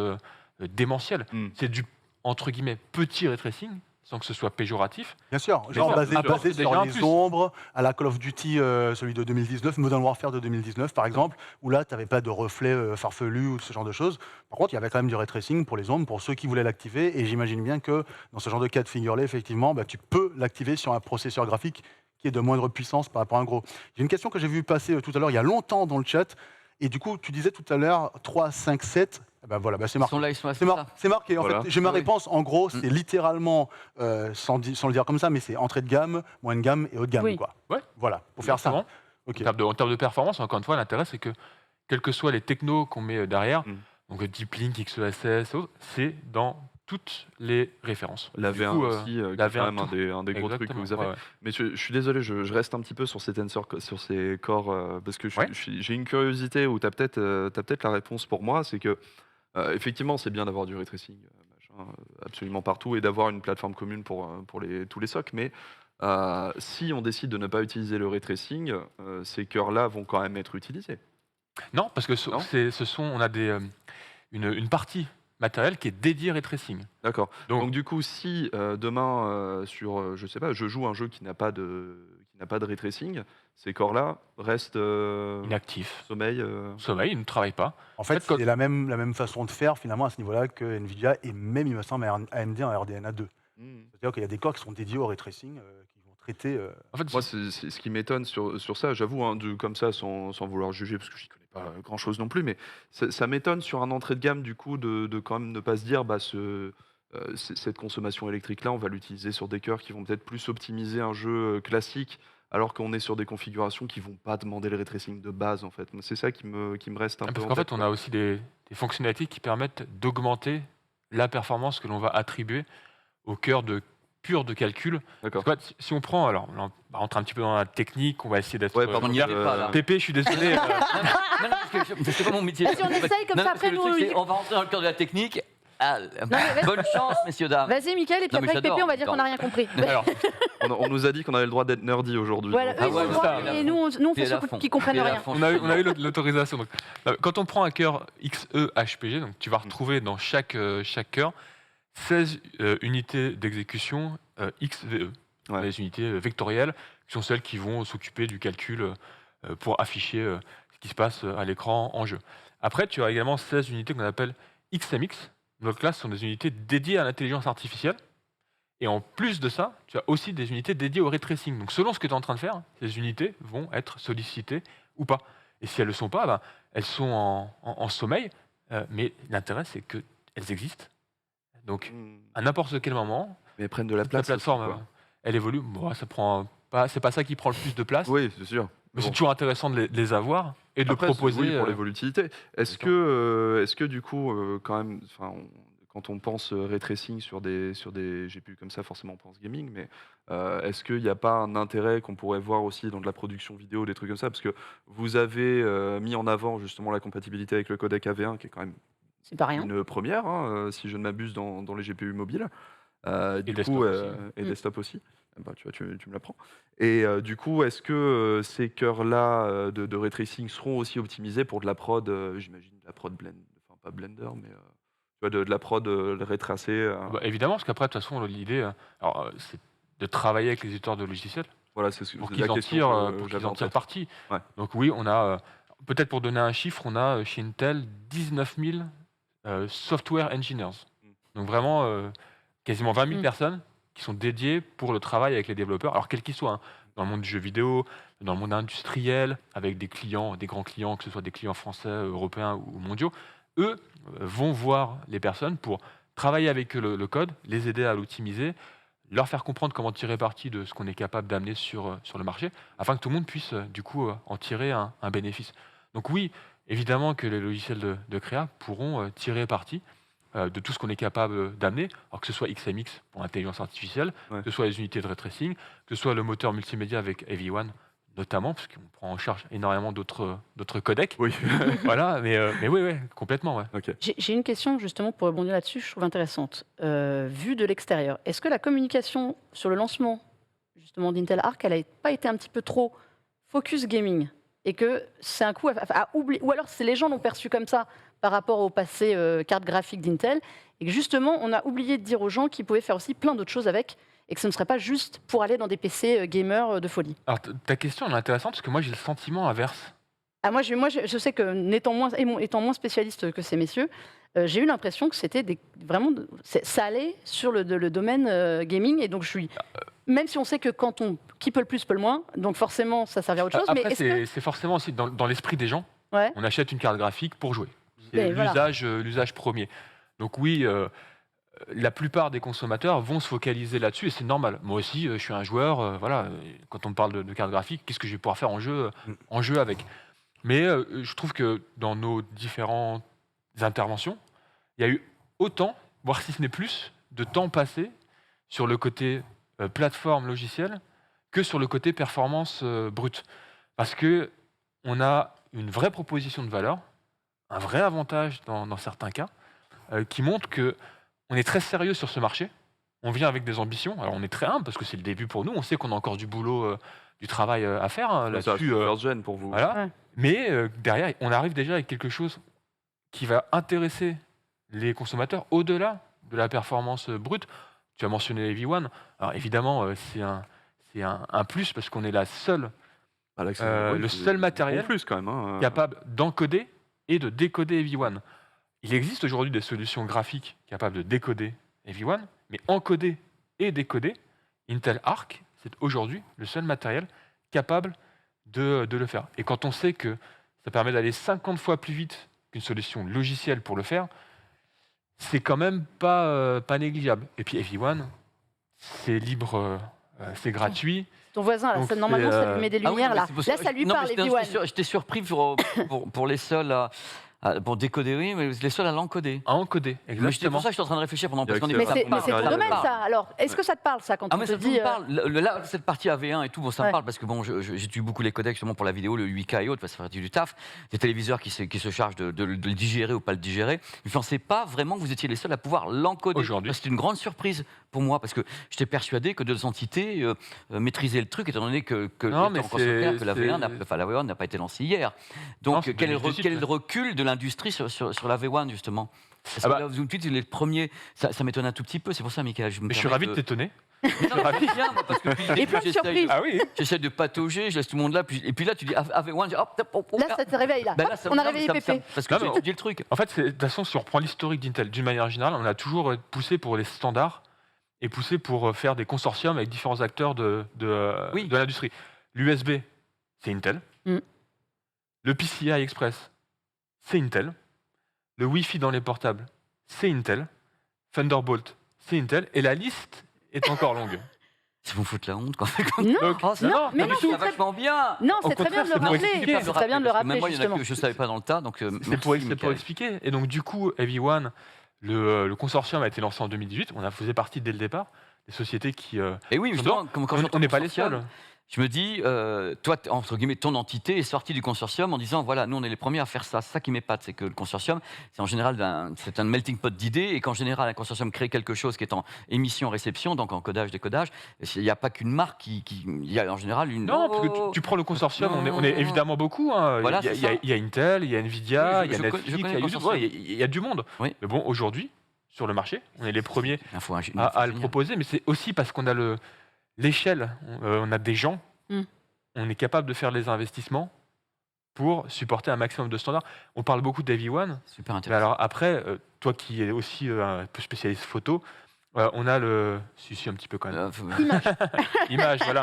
démentiel. Mm. C'est du entre guillemets petit ray tracing, sans que ce soit péjoratif. Bien sûr, Mais genre ça basé apporte déjà sur un les plus. ombres, à la Call of Duty, celui de 2019, Modern Warfare de 2019 par exemple, où là, tu n'avais pas de reflets farfelus ou ce genre de choses. Par contre, il y avait quand même du ray tracing pour les ombres, pour ceux qui voulaient l'activer, et j'imagine bien que dans ce genre de cas de figure-là, effectivement, bah, tu peux l'activer sur un processeur graphique qui est de moindre puissance par rapport à un gros. J'ai une question que j'ai vue passer tout à l'heure, il y a longtemps dans le chat, et du coup, tu disais tout à l'heure 3, 5, 7, ben voilà, bah c'est Ils marqué. sont là, ils sont là, C'est c'est mar- ça. c'est marqué. En Voilà. fait, j'ai ma Oui. réponse. En gros, c'est littéralement, sans le dire comme ça, mais c'est entrée de gamme, moyenne gamme et haut de gamme. Oui. Quoi. Ouais. Voilà, pour faire ça. Exactement. Ok. En termes de performance, encore une fois, l'intérêt, c'est que quels que soient les technos qu'on met derrière, Mm. donc Deep Link, XESS, et autres, c'est dans toutes les références. La Du V1 coup, aussi, qui la est quand V1, même un des gros trucs que Exactement, vous avez. ouais, ouais. Mais je suis désolé, je reste un petit peu sur ces sur ces corps, parce que Ouais. j'ai une curiosité où tu as peut-être la réponse pour moi, c'est que effectivement, c'est bien d'avoir du ray tracing absolument partout et d'avoir une plateforme commune pour tous les socs, mais si on décide de ne pas utiliser le ray tracing, ces cœurs-là vont quand même être utilisés. Non, parce que Non on a une partie matérielle qui est dédiée ray tracing. D'accord. Donc- Donc du coup, si demain je sais pas, je joue un jeu qui n'a pas de ray tracing, ces corps-là restent Inactif. sommeil. Sommeil, il ne travaille pas. En fait, Peut-être c'est la même façon de faire finalement à ce niveau-là que Nvidia et même, il me semble, AMD en RDNA 2. Hmm. C'est-à-dire qu'il y a des corps qui sont dédiés au ray tracing, qui vont traiter. En fait, Moi, c'est ce qui m'étonne sur ça, j'avoue, hein, comme ça, sans vouloir juger, parce que je n'y connais pas grand-chose non plus, mais ça m'étonne sur un entrée de gamme, du coup, de quand même ne pas se dire, bah, cette consommation électrique-là, on va l'utiliser sur des cœurs qui vont peut-être plus optimiser un jeu classique, alors qu'on est sur des configurations qui vont pas demander le ray tracing de base, en fait. C'est ça qui me reste un peu parce en qu'en tête, fait, on quoi. a aussi des fonctionnalités qui permettent d'augmenter la performance que l'on va attribuer au cœur pur de calcul. D'accord. Parce que, si on prend, alors on va rentrer un petit peu dans la technique, on va essayer d'être. Ouais, pardon, On n'y arrive pas, là. Pépé, je suis désolé. Non, parce que c'est pas mon métier. Vas-y, on essaye, comme Non, ça, parce que après, le nous, truc, on lui- c'est, on va rentrer dans le cœur de la technique. Ah, mais bonne chance, messieurs, dames. Vas-y, Mickaël, et puis Non, mais après, avec j'adore, Pépé, on va dire qu'on n'a rien compris. Alors, On nous a dit qu'on avait le droit d'être nerdy aujourd'hui. Voilà, donc, eux, ils ouais, ont le c'est droit, ça. et nous, on fait Pied à ceux fond. qui comprennent Pied à rien. fond. on a eu l'autorisation. Donc, quand on prend un cœur XE HPG, donc tu vas retrouver dans chaque cœur 16 unités d'exécution XVE. Ouais. Les unités vectorielles, qui sont celles qui vont s'occuper du calcul pour afficher ce qui se passe à l'écran en jeu. Après, tu as également 16 unités qu'on appelle XMX. Donc là, ce sont des unités dédiées à l'intelligence artificielle. Et en plus de ça, tu as aussi des unités dédiées au ray tracing. Donc selon ce que tu es en train de faire, ces unités vont être sollicitées ou pas. Et si elles ne le sont pas, elles sont en sommeil. Mais l'intérêt, c'est qu'elles existent. Donc hmm. à n'importe quel moment, Mais elles prennent de la la place. plateforme, aussi, quoi. elle évolue. Bon, ça prend pas, c'est pas ça qui prend le plus de place. Oui, c'est sûr. Mais c'est Bon. toujours intéressant de les avoir et de Après, le proposer. oui, pour l'évolutivité. Est-ce que du coup, quand même, quand on pense ray tracing sur des GPU comme ça, forcément on pense gaming, mais est-ce qu'il n'y a pas un intérêt qu'on pourrait voir aussi dans de la production vidéo, des trucs comme ça? Parce que vous avez mis en avant justement la compatibilité avec le codec AV1, qui est quand même C'est pas rien. une première, hein, si je ne m'abuse, dans les GPU mobiles. Du desktop coup, aussi. et desktop aussi. Bah, tu vois, tu me l'apprends. Et du coup, est-ce que ces cœurs-là de ray tracing seront aussi optimisés pour de la prod, j'imagine, de la prod enfin pas Blender, mais tu vois, de la prod ray tracée. Bah, évidemment, parce qu'après, de toute façon, l'idée, c'est de travailler avec les éditeurs de logiciels Voilà, c'est pour la qu'ils en question tirent, que pour qu'ils j'avais en en tirent tête. parti. Ouais. Donc oui, on a, peut-être pour donner un chiffre, on a chez Intel 19 000 software engineers. Donc vraiment, quasiment 20 000 Mm. personnes qui sont dédiées pour le travail avec les développeurs, alors quels qu'ils soient, hein, dans le monde du jeu vidéo, dans le monde industriel, avec des clients, des grands clients, que ce soit des clients français, européens ou mondiaux. Eux vont voir les personnes pour travailler avec eux le code, les aider à l'optimiser, leur faire comprendre comment tirer parti de ce qu'on est capable d'amener sur le marché, afin que tout le monde puisse du coup en tirer un bénéfice. Donc oui, évidemment que les logiciels de créa pourront tirer parti de tout ce qu'on est capable d'amener, alors que ce soit XMX pour l'intelligence artificielle, Ouais. que ce soit les unités de ray tracing, que ce soit le moteur multimédia avec AV1 notamment, parce qu'on prend en charge énormément d'autres codecs. Oui. Voilà, mais oui, complètement. Ouais. Ok. J'ai une question justement pour rebondir là-dessus, je trouve intéressante. Vue de l'extérieur, est-ce que la communication sur le lancement justement d'Intel Arc, elle n'a pas été un petit peu trop focus gaming et que c'est un coup à oublier, ou alors c'est les gens l'ont perçu comme ça par rapport au passé carte graphique d'Intel et que justement on a oublié de dire aux gens qu'ils pouvaient faire aussi plein d'autres choses avec et que ce ne serait pas juste pour aller dans des PC gamers de folie. Alors ta question elle est intéressante parce que moi j'ai le sentiment inverse. Ah, moi, je sais que étant moins spécialiste que ces messieurs, j'ai eu l'impression que c'était ça allait sur le domaine gaming et donc je suis même si on sait que qui peut le plus peut le moins, donc forcément ça servira à autre chose. Après Mais est-ce c'est forcément aussi dans l'esprit des gens. Ouais. On achète une carte graphique pour jouer. Mais C'est voilà. l'usage premier. Donc oui, la plupart des consommateurs vont se focaliser là-dessus et c'est normal. Moi aussi, je suis un joueur. Voilà, quand on me parle de carte graphique, qu'est-ce que je vais pouvoir faire en jeu avec? Mais je trouve que dans nos différentes interventions, il y a eu autant, voire si ce n'est plus, de temps passé sur le côté plateforme logicielle que sur le côté performance brute. Parce que on a une vraie proposition de valeur, un vrai avantage dans certains cas, qui montre que on est très sérieux sur ce marché. On vient avec des ambitions. Alors on est très humble parce que c'est le début pour nous. On sait qu'on a encore du boulot, du travail à faire hein, Ça, là-dessus. first gen pour vous. Voilà. Ouais. Mais derrière, on arrive déjà avec quelque chose qui va intéresser les consommateurs au-delà de la performance brute. Tu as mentionné AV1. Alors évidemment, c'est un plus parce qu'on est la seule Ah, là, c'est- le c'est seul bon matériel plus quand même. Hein. capable d'encoder et de décoder AV1. Il existe aujourd'hui des solutions graphiques capables de décoder AV1, mais encoder et décoder, Intel Arc, c'est aujourd'hui le seul matériel capable de le faire. Et quand on sait que ça permet d'aller 50 fois plus vite qu'une solution logicielle pour le faire, c'est quand même pas négligeable. Et puis AV1, c'est libre, c'est gratuit. Ton voisin, là, Donc, normalement, c'est, ça lui met des Ah oui, lumières non, mais là. c'est pour Là, ça- ça lui non, parle, mais les j'étais surpris pour les seuls pour décoder, oui, mais les seuls à l'encoder. À encoder, Mais c'est pour exactement. ça que je suis en train de réfléchir pendant parce qu'on est Mais Ça c'est me mais c'est ton parle. domaine, ça. Alors, est-ce que ça te parle, ça, quand Ah, on mais te ça dit me parle. Là, cette partie AV1 et tout, bon, ça Ouais. me parle parce que bon, j'étudie beaucoup les codecs justement pour la vidéo, le 8K et autres, parce que ça fait partie du taf. Des téléviseurs qui se chargent de le digérer ou pas le digérer. Je ne pensais pas vraiment que vous étiez les seuls à pouvoir l'encoder. Aujourd'hui. C'était une grande surprise pour moi parce que j'étais persuadé que deux entités maîtrisaient le truc, étant donné que Non, il mais était encore sur Terre, que c'est- la V1 n'a pas été lancée hier. Donc, Non, c'est quel est le 2018, quel est le ouais. recul de l'industrie sur la V1 justement? Parce que Ah bah- là, vous me dites, il est le premier. Ça m'étonne un tout petit peu. C'est pour ça, Michael. Mais je suis ravi de t'étonner. Non, mais c'est bien, moi, parce que depuis le Et début, plein de surprises. Ah oui. j'essaie de patauger, je laisse tout le monde là, et puis là, tu dis AV1, hop, Là, ça te réveille, là. Ben Hop, là, ça- on a non, mais réveillé ça- Pépé. parce que Non, j'ai mais étudié le truc. En fait, de toute façon, si on reprend l'historique d'Intel, d'une manière générale, on a toujours poussé pour les standards et poussé pour faire des consortiums avec différents acteurs de Oui. l'industrie. L'USB, c'est Intel. Mm. Le PCI Express, c'est Intel. Le Wi-Fi dans les portables, c'est Intel. Thunderbolt, c'est Intel. Et la liste est encore longue. Ça vous fout la honte quand même. Non, Donc, Oh, ça non, va, mais pas non, du tout, c'est ça va vachement bien. non, Au c'est très bien de le contraire, c'est pour rappeler. expliquer, C'est très bien de le parce que rappeler, même moi, il y en a justement. que je ne savais pas dans le tas, donc C'est pour expliquer. Et donc, du coup, AV1, Le consortium a été lancé en 2018. On a faisait partie dès le départ des sociétés qui. Et oui, mais sont justement, quand on n'est pas les consortium, seuls. je me dis, toi, entre guillemets, ton entité est sortie du consortium en disant, voilà, nous, on est les premiers à faire ça. C'est ça qui m'épate, c'est que le consortium, c'est en général c'est un melting pot d'idées, et qu'en général, un consortium crée quelque chose qui est en émission-réception, donc en codage-décodage. Il n'y a pas qu'une marque il y a en général une... Non, parce que tu prends le consortium, on est évidemment beaucoup. Hein. Voilà, il, y a, c'est ça. il y a Intel, il y a Nvidia, Oui, il y a je Netflix, connais il y a le YouTube, consortium. il y a du monde. Oui. Mais bon, aujourd'hui, sur le marché, on est les premiers Info, à le génial. proposer, mais c'est aussi parce qu'on a l'échelle, on a des gens, Mm. on est capable de faire les investissements pour supporter un maximum de standards. On parle beaucoup d'AV1, Super mais intéressant. alors après, toi qui es aussi un peu spécialiste photo, on a si un petit peu quand même, image, voilà.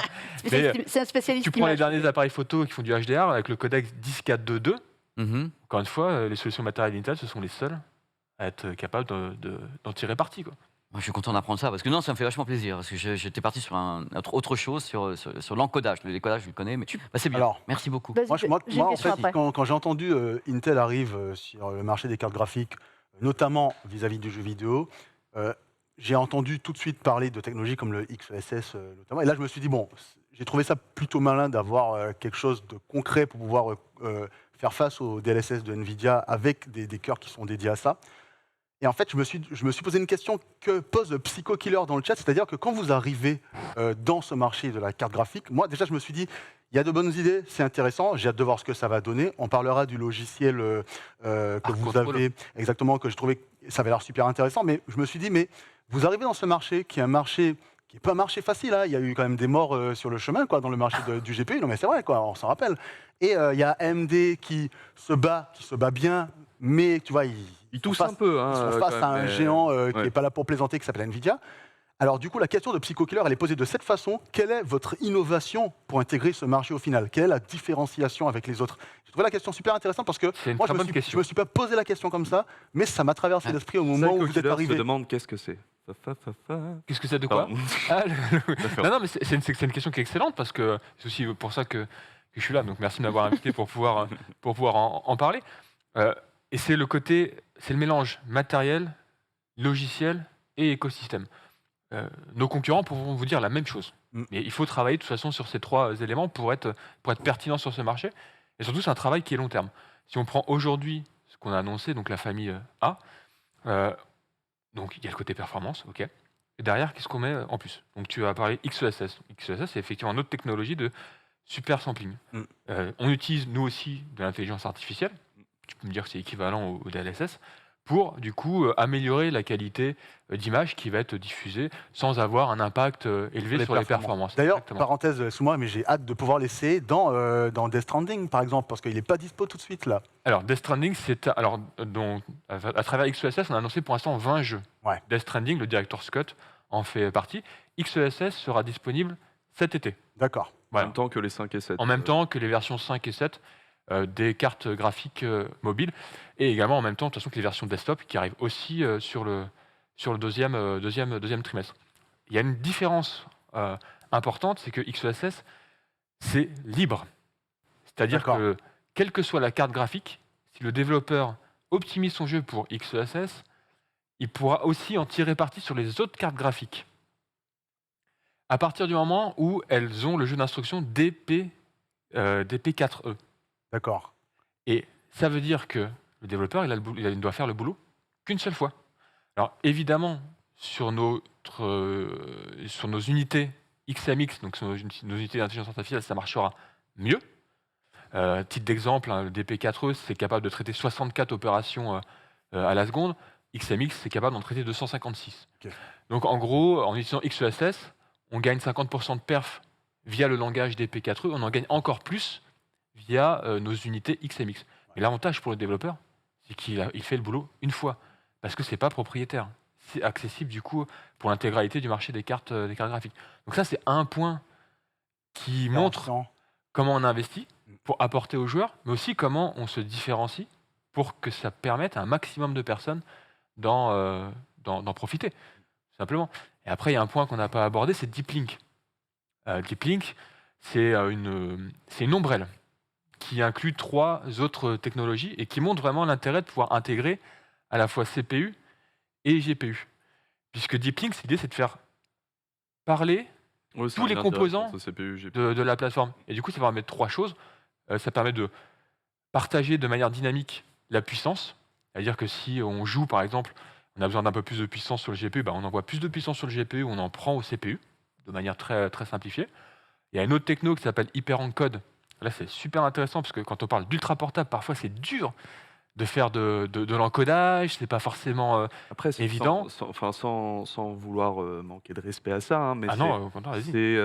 Mais, C'est un spécialiste tu prends les image. derniers appareils photo qui font du HDR avec le codec 10422. Mhm. Encore une fois, les solutions matérielles Intel, ce sont les seuls à être capables d'en tirer parti, quoi. Moi, je suis content d'apprendre ça, parce que non, ça me fait vachement plaisir, parce que j'étais parti sur autre chose, sur l'encodage. Le décodage, je le connais, mais c'est bien. Alors, Merci beaucoup. Vas-y, Moi, j'ai une en question fait, après. quand j'ai entendu Intel arrive sur le marché des cartes graphiques, notamment vis-à-vis du jeu vidéo, j'ai entendu tout de suite parler de technologies comme le XESS notamment. Et là, je me suis dit, bon, j'ai trouvé ça plutôt malin d'avoir quelque chose de concret pour pouvoir faire face au DLSS de NVIDIA avec des cœurs qui sont dédiés à ça. Et en fait, je me suis posé une question que pose Psycho Killer dans le chat, c'est-à-dire que quand vous arrivez dans ce marché de la carte graphique, moi déjà je me suis dit, il y a de bonnes idées, c'est intéressant, j'ai hâte de voir ce que ça va donner. On parlera du logiciel que vous Control. avez, exactement, que je trouvais que ça avait l'air super intéressant, mais je me suis dit, mais vous arrivez dans ce marché qui est un marché qui n'est pas un marché facile, hein. Il y a eu quand même des morts sur le chemin, quoi, dans le marché du GPU, non mais c'est vrai, quoi, on s'en rappelle. Et il y a AMD qui se bat bien, mais tu vois, Il tousse un peu. Hein, ils sont quand face à même, un mais- géant qui ouais. n'est pas là pour plaisanter, qui s'appelle Nvidia. Alors du coup, la question de Psycho Killer, elle est posée de cette façon. Quelle est votre innovation pour intégrer ce marché au final? Quelle est la différenciation avec les autres? J'ai trouvé la question super intéressante parce que C'est une moi, très bonne je question. me suis pas posé la question comme ça, mais ça m'a traversé l'esprit au moment où Psycho vous êtes Killer arrivé. se demande qu'est-ce que c'est. Qu'est-ce que c'est de quoi Pardon. Ah, D'accord. Non, mais c'est une question qui est excellente parce que c'est aussi pour ça que je suis là. Donc merci de m'avoir invité pour pouvoir en parler. Et c'est le mélange matériel, logiciel et écosystème. Nos concurrents pourront vous dire la même chose. Mm. Mais il faut travailler de toute façon sur ces trois éléments pour être pertinent sur ce marché. Et surtout, c'est un travail qui est long terme. Si on prend aujourd'hui ce qu'on a annoncé, donc la famille A, donc il y a le côté performance, ok. Et derrière, qu'est-ce qu'on met en plus? Donc tu as parlé XESS. XESS, c'est effectivement une autre technologie de super sampling. Mm. On utilise, nous aussi, de l'intelligence artificielle. Tu peux me dire que c'est équivalent au DLSS pour, du coup, améliorer la qualité d'image qui va être diffusée sans avoir un impact élevé sur les performances. D'ailleurs, Exactement. parenthèse sous moi, mais j'ai hâte de pouvoir l'essayer dans Death Stranding, par exemple, parce qu'il n'est pas dispo tout de suite là. Alors, Death Stranding, à travers XESS, on a annoncé pour l'instant 20 jeux. Ouais. Death Stranding, le directeur Scott en fait partie. XESS sera disponible cet été. D'accord. En Voilà. même temps que les 5 et 7. En même temps que les versions 5 et 7 des cartes graphiques mobiles, et également en même temps, de toute façon, que les versions desktop qui arrivent aussi sur le deuxième trimestre. Il y a une différence importante, c'est que XESS, c'est libre. C'est-à-dire D'accord. que, quelle que soit la carte graphique, si le développeur optimise son jeu pour XESS, il pourra aussi en tirer parti sur les autres cartes graphiques. À partir du moment où elles ont le jeu d'instruction DP4E. D'accord. Et ça veut dire que le développeur, il ne doit faire le boulot qu'une seule fois. Alors évidemment, sur nos unités XMX, donc sur nos unités d'intelligence artificielle, ça marchera mieux. Titre d'exemple, le DP4E, c'est capable de traiter 64 opérations à la seconde. XMX, c'est capable d'en traiter 256. Ok. Donc en gros, en utilisant XESS, on gagne 50% de perf via le langage DP4E, on en gagne encore plus via nos unités XMX. Et l'avantage pour le développeur, c'est qu'il fait le boulot une fois, parce que c'est pas propriétaire. C'est accessible du coup pour l'intégralité du marché des cartes graphiques. Donc ça, c'est un point qui montre comment on investit pour apporter aux joueurs, mais aussi comment on se différencie pour que ça permette à un maximum de personnes d'en profiter, tout simplement. Et après, il y a un point qu'on n'a pas abordé, c'est Deep Link. Deep Link, c'est une ombrelle qui inclut 3 autres technologies et qui montre vraiment l'intérêt de pouvoir intégrer à la fois CPU et GPU. Puisque Deep Link, l'idée, c'est de faire parler Ouais, c'est tous un les lien composants direct entre CPU, GPU. de la plateforme. Et du coup, ça permet de 3 choses. Ça permet de partager de manière dynamique la puissance. C'est-à-dire que si on joue, par exemple, on a besoin d'un peu plus de puissance sur le GPU, bah, on envoie plus de puissance sur le GPU, on en prend au CPU, de manière très, très simplifiée. Il y a une autre techno qui s'appelle HyperEncode. Là, c'est super intéressant parce que quand on parle d'ultra portable, parfois c'est dur de faire de l'encodage, c'est pas forcément Après, c'est évident. sans vouloir manquer de respect à ça, hein, mais Ah non, au contraire, vas-y. c'est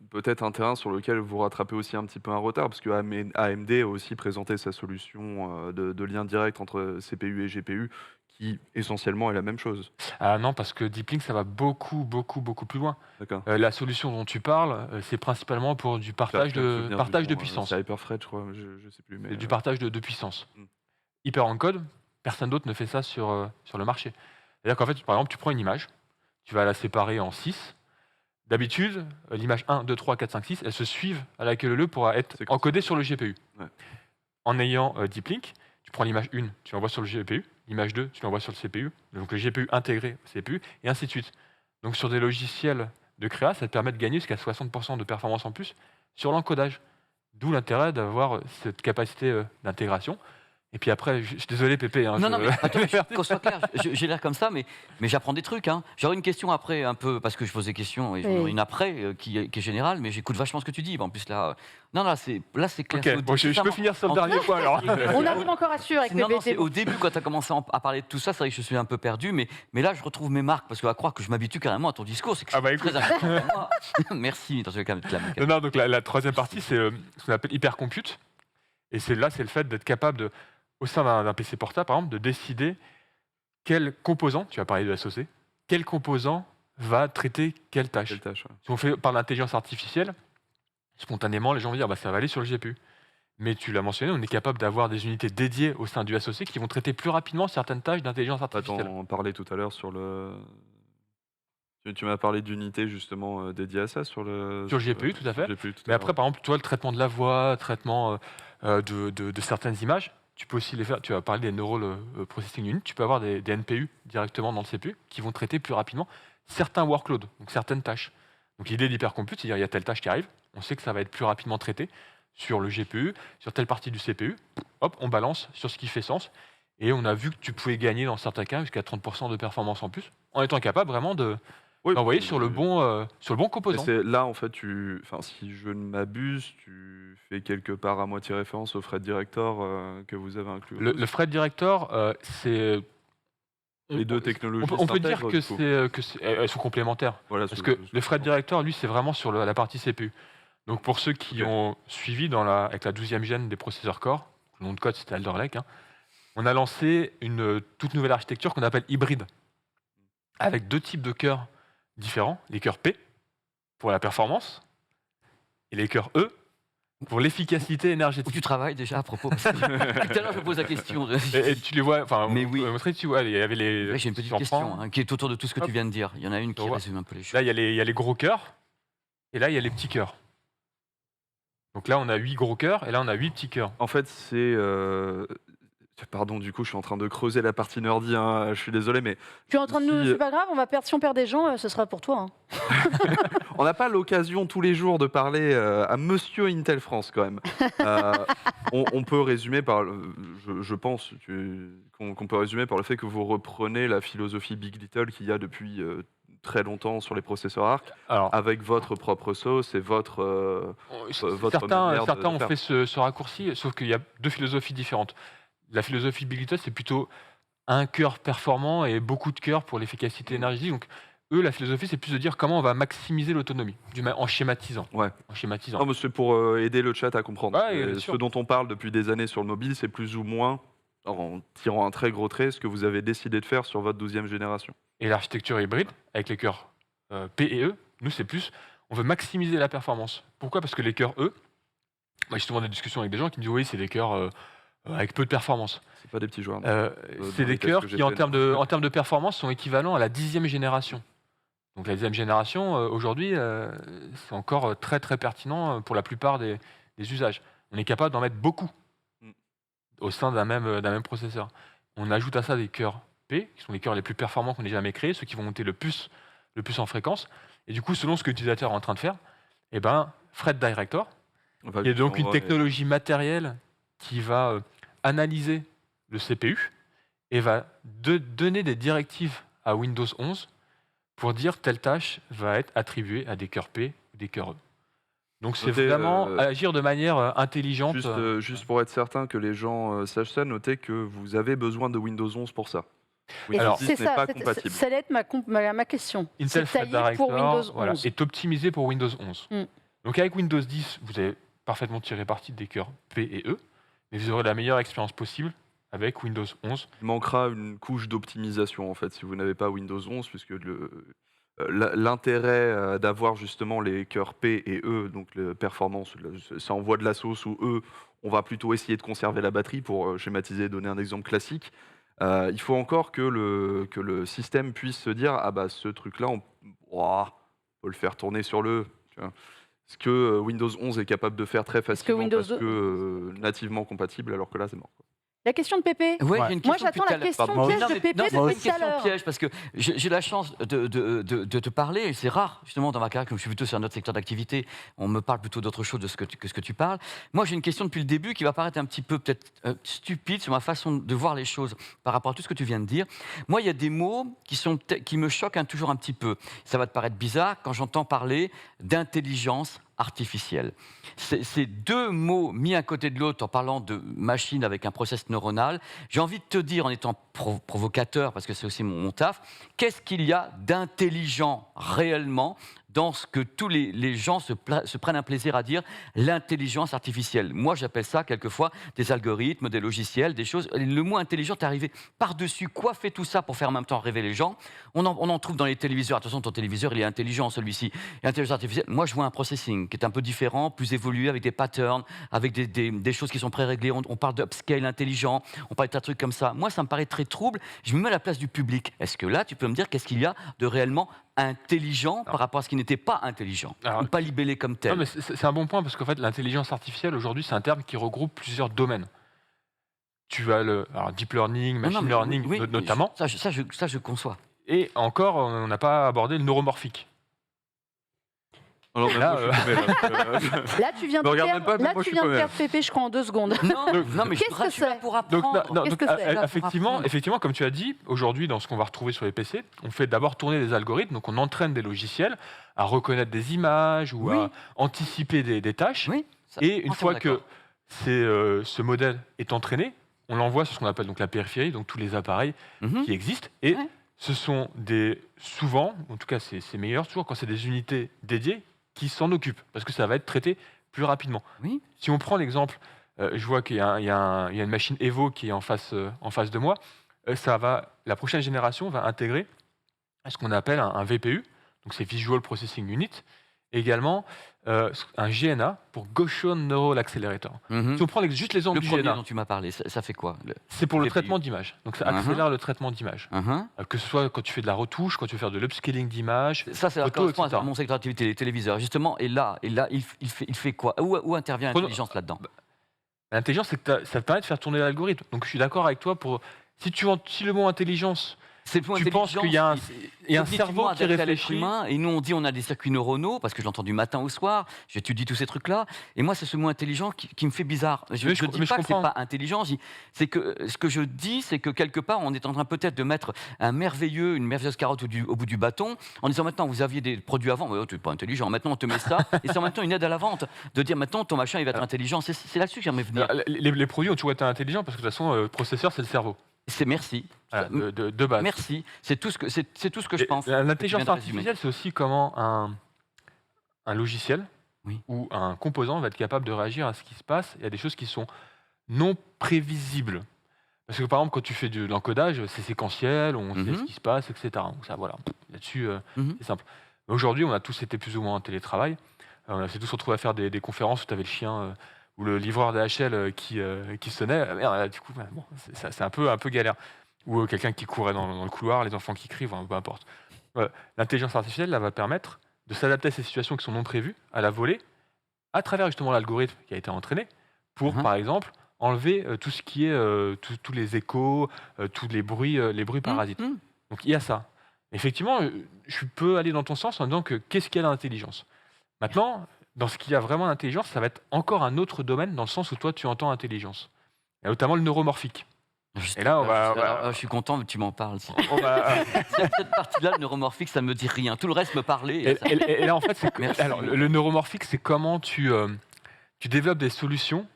peut-être un terrain sur lequel vous rattrapez aussi un petit peu un retard, parce que AMD a aussi présenté sa solution de lien direct entre CPU et GPU, qui essentiellement est la même chose. Ah non, parce que Deep Link, ça va beaucoup, beaucoup, beaucoup plus loin. D'accord. La solution dont tu parles, c'est principalement pour du partage J'ai un de, souvenir partage du de nom, puissance. C'est Hyperthread, je crois, je sais plus. Mais, C'est du partage de puissance. Mm. HyperEncode, personne d'autre ne fait ça sur le marché. C'est-à-dire qu'en fait, par exemple, tu prends une image, tu vas la séparer en 6. D'habitude, l'image 1, 2, 3, 4, 5, 6, elles se suivent à la queue leu pourra être C'est comme encodée sur le GPU. Ouais. En ayant Deep Link, tu prends l'image 1, tu l'envoies sur le GPU, l'image 2, tu l'envoies sur le CPU, donc le GPU intégré au CPU, et ainsi de suite. Donc sur des logiciels de créa, ça te permet de gagner jusqu'à 60% de performance en plus sur l'encodage. D'où l'intérêt d'avoir cette capacité d'intégration. Et puis après, je suis désolé Pépé. Hein, Non, mais attends, qu'on soit clair, j'ai l'air comme ça, mais j'apprends des trucs. Hein. J'aurais une question après, un peu, parce que je pose des questions, et j'en aurai une après, qui est générale, mais j'écoute vachement ce que tu dis. En plus, là, là c'est clair. Ok, bon, je peux finir sur le dernier point alors. On arrive encore à suivre avec Non, PPT. c'est au début, quand tu as commencé à parler de tout ça, c'est vrai que je suis un peu perdu, mais là, je retrouve mes marques, parce que à croire que je m'habitue carrément à ton discours, c'est que Ah bah, c'est très important pour moi. Merci, dans ce cas. Non, donc la troisième partie, c'est ce qu'on appelle hypercompute. Et c'est le fait d'être capable de, au sein d'un PC portable, par exemple, de décider quel composant, tu vas parler de SOC, quel composant va traiter quelle tâche. Quelle tâche, ouais. Si on fait par l'intelligence artificielle, spontanément, les gens vont dire bah, ça va aller sur le GPU. Mais tu l'as mentionné, on est capable d'avoir des unités dédiées au sein du SOC qui vont traiter plus rapidement certaines tâches d'intelligence artificielle. On parlait tout à l'heure sur le. Tu m'as parlé d'unités justement dédiées à ça sur le. Sur le GPU, tout à fait. GPU, tout à Mais l'heure. après, par exemple, toi, le traitement de la voix, traitement de certaines images, tu peux aussi les faire. Tu vas parler des Neural Processing Units, tu peux avoir des NPU directement dans le CPU qui vont traiter plus rapidement certains workloads, donc certaines tâches. Donc l'idée d'hypercompute, c'est-à-dire il y a telle tâche qui arrive, on sait que ça va être plus rapidement traité sur le GPU, sur telle partie du CPU, hop, on balance sur ce qui fait sens. Et on a vu que tu pouvais gagner dans certains cas jusqu'à 30% de performance en plus, en étant capable vraiment Oui, d'envoyer puis, sur le bon composant. Là, en fait, si je ne m'abuse, tu fais quelque part à moitié référence au Thread Director que vous avez inclus. Le Thread Director, c'est... Les deux technologies. On peut dire s'intègrent, que du coup. elles sont complémentaires. Voilà, Parce que le Thread Director, lui, c'est vraiment sur la partie CPU. Donc pour ceux qui Ok. ont suivi avec la 12e gène des processeurs Core, le nom de code c'était Alder Lake, hein, on a lancé une toute nouvelle architecture qu'on appelle hybride, avec 2 types de cœurs différents, les cœurs P pour la performance et les cœurs E pour l'efficacité Où énergétique. tu travailles déjà à propos parce que tout à l'heure, je me pose la question. Et tu les vois, enfin, Mais on oui. peut montrer, tu vois, il y avait les. Ouais, j'ai une petite si on question prend, qui est autour de tout ce que Hop. tu viens de dire. Il y en a une qui On voit. résume un peu les choses. Là, il y a les gros cœurs, et là, il y a les petits cœurs. Donc là, on a 8 gros cœurs, et là, on a 8 petits cœurs. En fait, c'est. Pardon, du coup, je suis en train de creuser la partie nerdy. Hein, je suis désolé, mais Tu es en train de nous. Si, C'est pas grave, si on perd des gens, ce sera pour toi. Hein. on n'a pas l'occasion tous les jours de parler à Monsieur Intel France quand même. On peut résumer par, je pense, qu'on peut résumer par le fait que vous reprenez la philosophie Big Little qu'il y a depuis très longtemps sur les processeurs ARC, Alors, avec votre propre sauce et votre manière certains de ont faire. fait ce raccourci, sauf qu'il y a 2 philosophies différentes. La philosophie Big Little, c'est plutôt un cœur performant et beaucoup de cœurs pour l'efficacité énergétique. Donc, eux, la philosophie, c'est plus de dire comment on va maximiser l'autonomie, en schématisant. Ouais. En schématisant. Non, mais c'est pour aider le chat à comprendre. Ouais, bien Ce sûr. dont on parle depuis des années sur le mobile, c'est plus ou moins, en tirant un très gros trait, ce que vous avez décidé de faire sur votre 12e génération. Et l'architecture hybride, avec les cœurs P et E, nous, c'est plus, on veut maximiser la performance. Pourquoi ? Parce que les cœurs E, moi, j'ai souvent des discussions avec des gens qui me disent oui, c'est des cœurs avec peu de performance. C'est pas des petits joueurs. non. C'est dans des les tests cœurs que j'ai qui, en fait, termes non. de performance, sont équivalents à la 10e génération. Donc la 10e génération, aujourd'hui, c'est encore très très pertinent pour la plupart des usages. On est capable d'en mettre beaucoup Mm. au sein d'un même processeur. On ajoute à ça des cœurs P, qui sont les cœurs les plus performants qu'on ait jamais créés, ceux qui vont monter le plus en fréquence. Et du coup, selon ce que l'utilisateur est en train de faire, Thread Director, il y a donc une technologie matérielle qui va analyser le CPU et va donner des directives à Windows 11 pour dire telle tâche va être attribuée à des cœurs P ou des cœurs E. Donc c'est vraiment agir de manière intelligente. Juste pour être certain que les gens sachent ça, notez que vous avez besoin de Windows 11 pour ça. Alors, c'est ça, pas compatible. ça allait être ma question. Intel C'est Thread taillé pour Director Windows 11. est optimisé pour Windows 11. Mm. Donc avec Windows 10, vous avez parfaitement tiré parti des cœurs P et E, mais vous aurez la meilleure expérience possible avec Windows 11. Il manquera une couche d'optimisation en fait si vous n'avez pas Windows 11, puisque l'intérêt d'avoir justement les cœurs P et E, donc les performances, ça envoie de la sauce, ou E, on va plutôt essayer de conserver la batterie pour schématiser, donner un exemple classique. Il faut encore que le système puisse se dire ah bah ce truc-là, on peut le faire tourner sur le. Tu vois. Ce que Windows 11 est capable de faire très facilement parce que nativement compatible, alors que là c'est mort. La question de Pépé. Ouais, Ouais. j'ai une Moi, question j'attends la question Pardon. piège Non, de mais- Pépé non, c'est pas depuis une tout à question l'heure. piège parce que j'ai la chance de te parler, et c'est rare justement dans ma carrière, comme je suis plutôt sur un autre secteur d'activité, on me parle plutôt d'autre chose que ce que tu parles. Moi j'ai une question depuis le début qui va paraître un petit peu peut-être stupide sur ma façon de voir les choses par rapport à tout ce que tu viens de dire. Moi il y a des mots qui me choquent toujours un petit peu. Ça va te paraître bizarre quand j'entends parler d'intelligence artificielle. Ces deux mots mis à côté de l'autre en parlant de machine avec un process neuronal, j'ai envie de te dire en étant provocateur, parce que c'est aussi mon taf, qu'est-ce qu'il y a d'intelligent réellement dans ce que tous les gens se prennent un plaisir à dire, l'intelligence artificielle. Moi, j'appelle ça quelquefois des algorithmes, des logiciels, des choses. Le mot intelligent est arrivé par-dessus. Quoi fait tout ça pour faire en même temps rêver les gens ? On en trouve dans les téléviseurs. Attention, ton téléviseur, il est intelligent, celui-ci. L'intelligence artificielle, moi, je vois un processing qui est un peu différent, plus évolué, avec des patterns, avec des choses qui sont pré-réglées. On parle d'upscale intelligent, on parle de tas de trucs comme ça. Moi, ça me paraît très trouble. Je me mets à la place du public. Est-ce que là, tu peux me dire qu'est-ce qu'il y a de réellement intelligent par rapport à ce qui n'était pas intelligent, ou pas libellé comme tel? Non, mais c'est un bon point parce qu'en fait, l'intelligence artificielle aujourd'hui, c'est un terme qui regroupe plusieurs domaines. Tu as le deep learning, machine learning oui, notamment. Ça, je conçois. Et encore, on n'a pas abordé le neuromorphique. Alors, Là, Là, tu viens de Me regarde même pas, mais moi, je suis perdre paumé. Pépé, je crois, en 2 secondes. Non, mais Qu'est-ce que je suis là c'est pour Donc, apprendre. Qu'est-ce que c'est effectivement, comme tu as dit, aujourd'hui, dans ce qu'on va retrouver sur les PC, on fait d'abord tourner des algorithmes, donc on entraîne des logiciels à reconnaître des images ou Oui. à anticiper des tâches. Oui, ça, Et une entièrement fois que ce modèle est entraîné, on l'envoie sur ce qu'on appelle donc la périphérie, donc tous les appareils d'accord. qui existent. Et Ouais. ce sont souvent, en tout cas c'est meilleur toujours quand c'est des unités dédiées qui s'en occupent, parce que ça va être traité plus rapidement. Oui. Si on prend l'exemple, je vois qu'il y a une machine Evo qui est en face de moi, la prochaine génération va intégrer ce qu'on appelle un VPU, donc c'est Visual Processing Unit, et également un GNA pour Gaussian Neural Accelerator. Mhm. Si on prend juste l'exemple Le du premier GNA, dont tu m'as parlé, ça fait quoi? c'est pour le VPU. traitement d'image. Donc ça accélère le traitement d'image. Que ce soit quand tu fais de la retouche, quand tu veux faire de l'upscaling d'image. Ça, c'est Photo, correspond etc. à mon secteur d'activité, les téléviseurs. Justement, et là il fait quoi? Où intervient l'intelligence là-dedans? L'intelligence, c'est que ça te permet de faire tourner l'algorithme. Donc je suis d'accord avec toi pour. Si le mot intelligence, C'est le point tu penses qu'il y a un cerveau qui réfléchit. Humain, et nous, on dit on a des circuits neuronaux, parce que je l'entends du matin au soir, j'étudie tous ces trucs-là, et moi, c'est ce mot intelligent qui me fait bizarre. Je ne dis pas que c'est pas intelligent, c'est que ce que je dis, c'est que quelque part, on est en train peut-être de mettre une merveilleuse carotte au bout du bâton, en disant maintenant, vous aviez des produits avant, mais tu n'es pas intelligent, maintenant on te met ça, et c'est en même temps une aide à la vente, de dire maintenant, ton machin, il va être intelligent. C'est là-dessus que j'aimerais venir. Les produits ont toujours été intelligents parce que de toute façon, le processeur, c'est le cerveau. C'est merci. Voilà, de base. Merci. C'est tout ce que je pense. L'intelligence artificielle, c'est aussi comment un logiciel Oui. ou un composant va être capable de réagir à ce qui se passe et à des choses qui sont non prévisibles. Parce que par exemple, quand tu fais de l'encodage, c'est séquentiel, on sait ce qui se passe, etc. Donc ça, voilà, là-dessus, c'est simple. Mais aujourd'hui, on a tous été plus ou moins en télétravail. On s'est tous retrouvés à faire des conférences où tu avais le chien ou le livreur DHL qui sonnait. Merde, du coup, bon, c'est un peu galère. Ou quelqu'un qui courait dans le couloir, les enfants qui crient, enfin, peu importe. L'intelligence artificielle là, va permettre de s'adapter à ces situations qui sont non prévues, à la volée, à travers justement l'algorithme qui a été entraîné, pour, par exemple, enlever tout ce qui est tous les échos, tous les bruits parasites. Donc il y a ça. Effectivement, je peux aller dans ton sens en disant que qu'est-ce qu'il y a dans l'intelligence. Maintenant, dans ce qu'il y a vraiment d'intelligence, ça va être encore un autre domaine dans le sens où toi tu entends intelligence. Et notamment le neuromorphique. Et là, Je suis content que tu m'en parles. on va- Cette partie-là, le neuromorphique, ça ne me dit rien. Tout le reste me parlait. et là, en fait, Merci. alors, le neuromorphique, c'est comment tu développes des solutions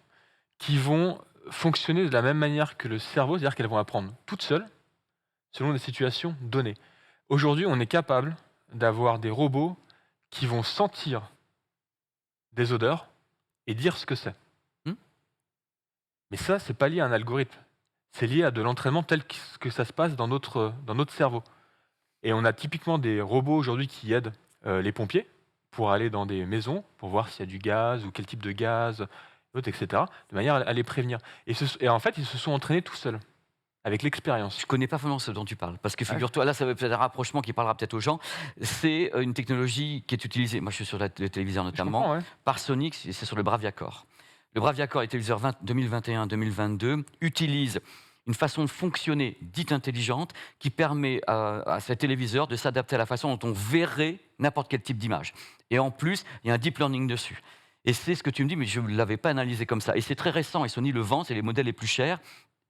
qui vont fonctionner de la même manière que le cerveau, c'est-à-dire qu'elles vont apprendre toutes seules, selon des situations données. Aujourd'hui, on est capable d'avoir des robots qui vont sentir des odeurs et dire ce que c'est. Mais ça, c'est pas lié à un algorithme. C'est lié à de l'entraînement tel que ça se passe dans notre cerveau. Et on a typiquement des robots aujourd'hui qui aident les pompiers pour aller dans des maisons, pour voir s'il y a du gaz ou quel type de gaz, etc., de manière à les prévenir. Et en fait, ils se sont entraînés tout seuls, avec l'expérience. Je connais pas vraiment ce dont tu parles, parce que figure-toi, là, ça va peut-être un rapprochement qui parlera peut-être aux gens. C'est une technologie qui est utilisée, moi je suis sur le téléviseur notamment, comprends, ouais. par Sony, c'est sur le Bravia-Core. Le Bravia-Core, les téléviseurs 2021-2022, utilise une façon de fonctionner dite intelligente qui permet à ces téléviseurs de s'adapter à la façon dont on verrait n'importe quel type d'image. Et en plus, il y a un deep learning dessus. Et c'est ce que tu me dis, mais je ne l'avais pas analysé comme ça. Et c'est très récent, et Sony le vend, c'est les modèles les plus chers.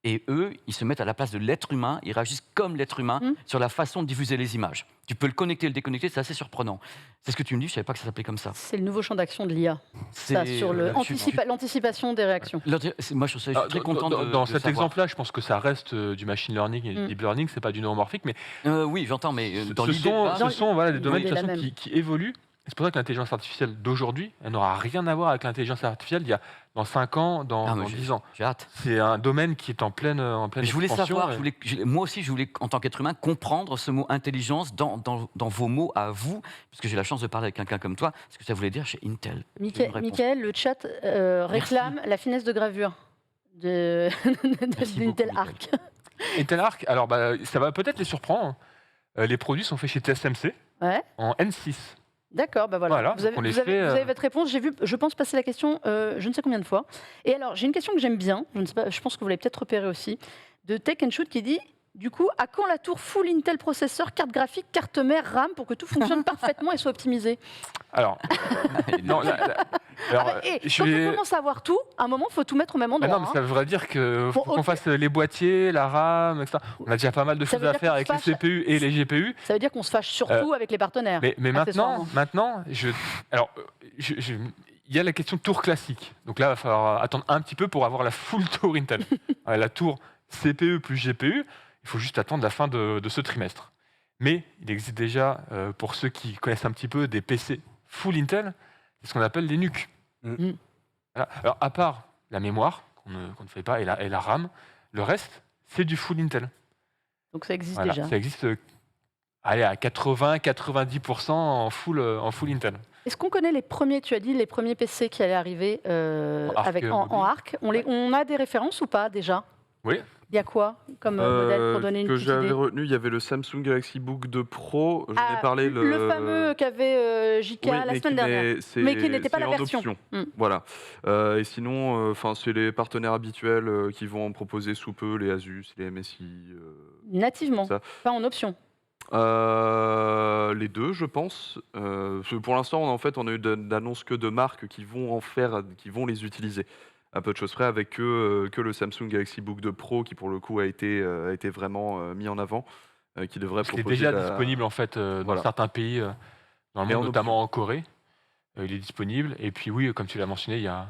Et eux, ils se mettent à la place de l'être humain, ils réagissent comme l'être humain sur la façon de diffuser les images. Tu peux le connecter et le déconnecter, c'est assez surprenant. C'est ce que tu me dis, je ne savais pas que ça s'appelait comme ça. C'est le nouveau champ d'action de l'IA. Ça, sur l'anticipation des réactions. Moi, je suis très content Dans de cet savoir. exemple-là, je pense que ça reste du machine learning et du deep learning, c'est pas du neuromorphique, mais Oui, j'entends, mais dans ce l'idée... sont des domaines de l'idée toute la façon, même. qui évoluent. Et c'est pour ça que l'intelligence artificielle d'aujourd'hui, elle n'aura rien à voir avec l'intelligence artificielle il y a dans 5 ans, dans 10 ans. J'ai hâte. C'est un domaine qui est en pleine Mais je voulais expansion. savoir, moi aussi, je voulais, en tant qu'être humain, comprendre ce mot intelligence dans vos mots à vous, puisque j'ai la chance de parler avec quelqu'un comme toi, ce que ça voulait dire chez Intel. Michael, le chat réclame la finesse de gravure Merci d'Intel beaucoup, Arc. Intel Arc, alors ça va peut-être les surprendre. Les produits sont faits chez TSMC Ouais. en N6. D'accord, bah voilà. Voilà, Vous avez, on les vous avez- fait, vous avez votre réponse. J'ai vu, je pense, passer la question je ne sais combien de fois. Et alors, j'ai une question que j'aime bien, je ne sais pas, je pense que vous l'avez peut-être repérée aussi, de Tech and Shoot qui dit du coup, à quand la tour full Intel processeur, carte graphique, carte mère, RAM pour que tout fonctionne parfaitement et soit optimisé? Alors, non, alors, Quand on commence à avoir tout, à un moment, il faut tout mettre au même endroit. non, mais ça voudrait dire qu'il faut Bon, qu'on ok. fasse les boîtiers, la RAM, etc. On a déjà pas mal de Ça choses veut à dire faire qu'on avec se les fâche. CPU et les GPU. Ça veut dire qu'on se fâche surtout avec les partenaires. Mais accessoirement. maintenant, il y a la question tour classique. Donc là, il va falloir attendre un petit peu pour avoir la full tour Intel. La tour CPU plus GPU, il faut juste attendre la fin de ce trimestre. Mais il existe déjà, pour ceux qui connaissent un petit peu, des PC full Intel, c'est ce qu'on appelle les NUC. Voilà. Alors, à part la mémoire, qu'on ne fait pas, et la RAM, le reste, c'est du full Intel. Donc ça existe Voilà. déjà. Ça existe à 80-90% en full Intel. Est-ce qu'on connaît les premiers, tu as dit, les premiers PC qui allaient arriver en arc on a des références ou pas déjà? Oui. Il y a quoi comme modèle pour donner une que petite j'avais idée? retenu, il y avait le Samsung Galaxy Book 2 Pro. J'en ai parlé. Le fameux qu'avait JK Oui, la mais semaine dernière. Mais qui n'était pas c'est la en version. option. Mm. Voilà. Et sinon, c'est les partenaires habituels qui vont en proposer sous peu, les Asus, les MSI. Nativement, ça. pas en option. Les deux, je pense. Pour l'instant, on a eu d'annonces que de marques qui vont qui vont les utiliser. À peu de choses près, avec que le Samsung Galaxy Book 2 Pro, qui pour le coup a été vraiment mis en avant, qui devrait C'est proposer. déjà disponible en fait dans Voilà. certains pays, dans le Mais monde, en notamment en Corée. Il est disponible. Et puis oui, comme tu l'as mentionné, il y a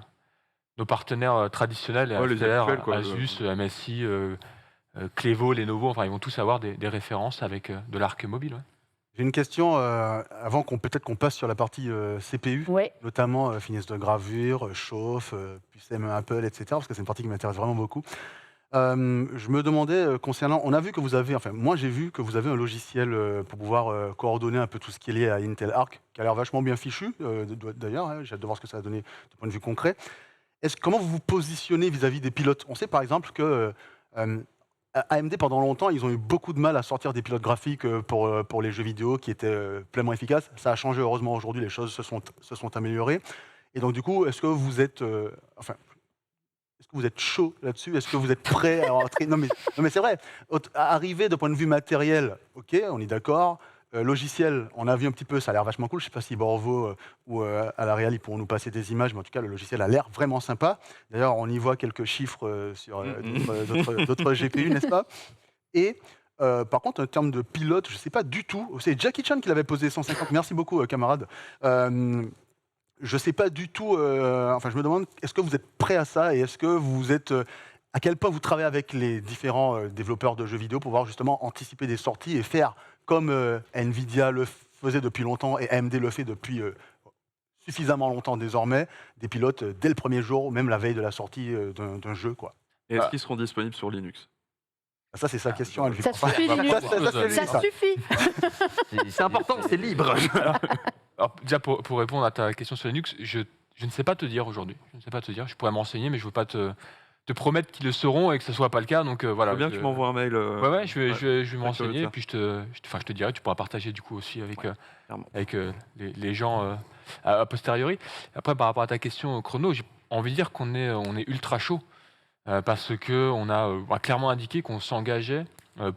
nos partenaires traditionnels, Ouais, les Acer, actuels, quoi. Asus, MSI, Clevo, Lenovo. Enfin, ils vont tous avoir des références avec de l'arc mobile. Ouais. J'ai une question avant peut-être qu'on passe sur la partie CPU, Ouais. notamment finesse de gravure, chauffe, puce M Apple, etc. Parce que c'est une partie qui m'intéresse vraiment beaucoup. Je me demandais concernant, on a vu que vous avez, enfin moi j'ai vu que vous avez un logiciel pour pouvoir coordonner un peu tout ce qui est lié à Intel Arc, qui a l'air vachement bien fichu d'ailleurs. J'ai hâte de voir ce que ça va donner du point de vue concret. Comment vous vous positionnez vis-à-vis des pilotes? On sait par exemple que AMD, pendant longtemps, ils ont eu beaucoup de mal à sortir des pilotes graphiques pour les jeux vidéo qui étaient pleinement efficaces. Ça a changé, heureusement, aujourd'hui, les choses se sont améliorées. Et donc, du coup, est-ce que vous êtes... est-ce que vous êtes chaud là-dessus? Est-ce que vous êtes prêt à rentrer? Non, mais c'est vrai. Arriver d'un point de vue matériel, ok, on est d'accord. Logiciel, on a vu un petit peu, ça a l'air vachement cool. Je ne sais pas si Borvo ou à la Réal, ils pourront nous passer des images, mais en tout cas, le logiciel a l'air vraiment sympa. D'ailleurs, on y voit quelques chiffres sur d'autres GPU, n'est-ce pas? Et par contre, en termes de pilote, je ne sais pas du tout. C'est Jackie Chan qui l'avait posé 150. Merci beaucoup, camarade. Je ne sais pas du tout. Enfin, je me demande, est-ce que vous êtes prêt à ça et est-ce que vous êtes à quel point vous travaillez avec les différents développeurs de jeux vidéo pour pouvoir justement anticiper des sorties et faire comme Nvidia le faisait depuis longtemps et AMD le fait depuis suffisamment longtemps désormais, des pilotes dès le premier jour ou même la veille de la sortie d'un jeu, quoi. Et est-ce qu'ils seront disponibles sur Linux? Ça, c'est sa question. Elle Ça suffit, Linux. Ça suffit. C'est important, c'est libre. Alors, déjà, pour répondre à ta question sur Linux, je ne sais pas te dire aujourd'hui. Je ne sais pas te dire. Je pourrais m'enseigner, mais je ne veux pas te promettre qu'ils le seront et que ce ne soit pas le cas. Donc voilà. Je veux bien que tu m'envoies un mail. Ouais, je vais m'enseigner curieux et puis je te dirai. Tu pourras partager du coup aussi avec les gens a posteriori. Après, par rapport à ta question chrono, j'ai envie de dire qu'on est ultra chaud parce que on a clairement indiqué qu'on s'engageait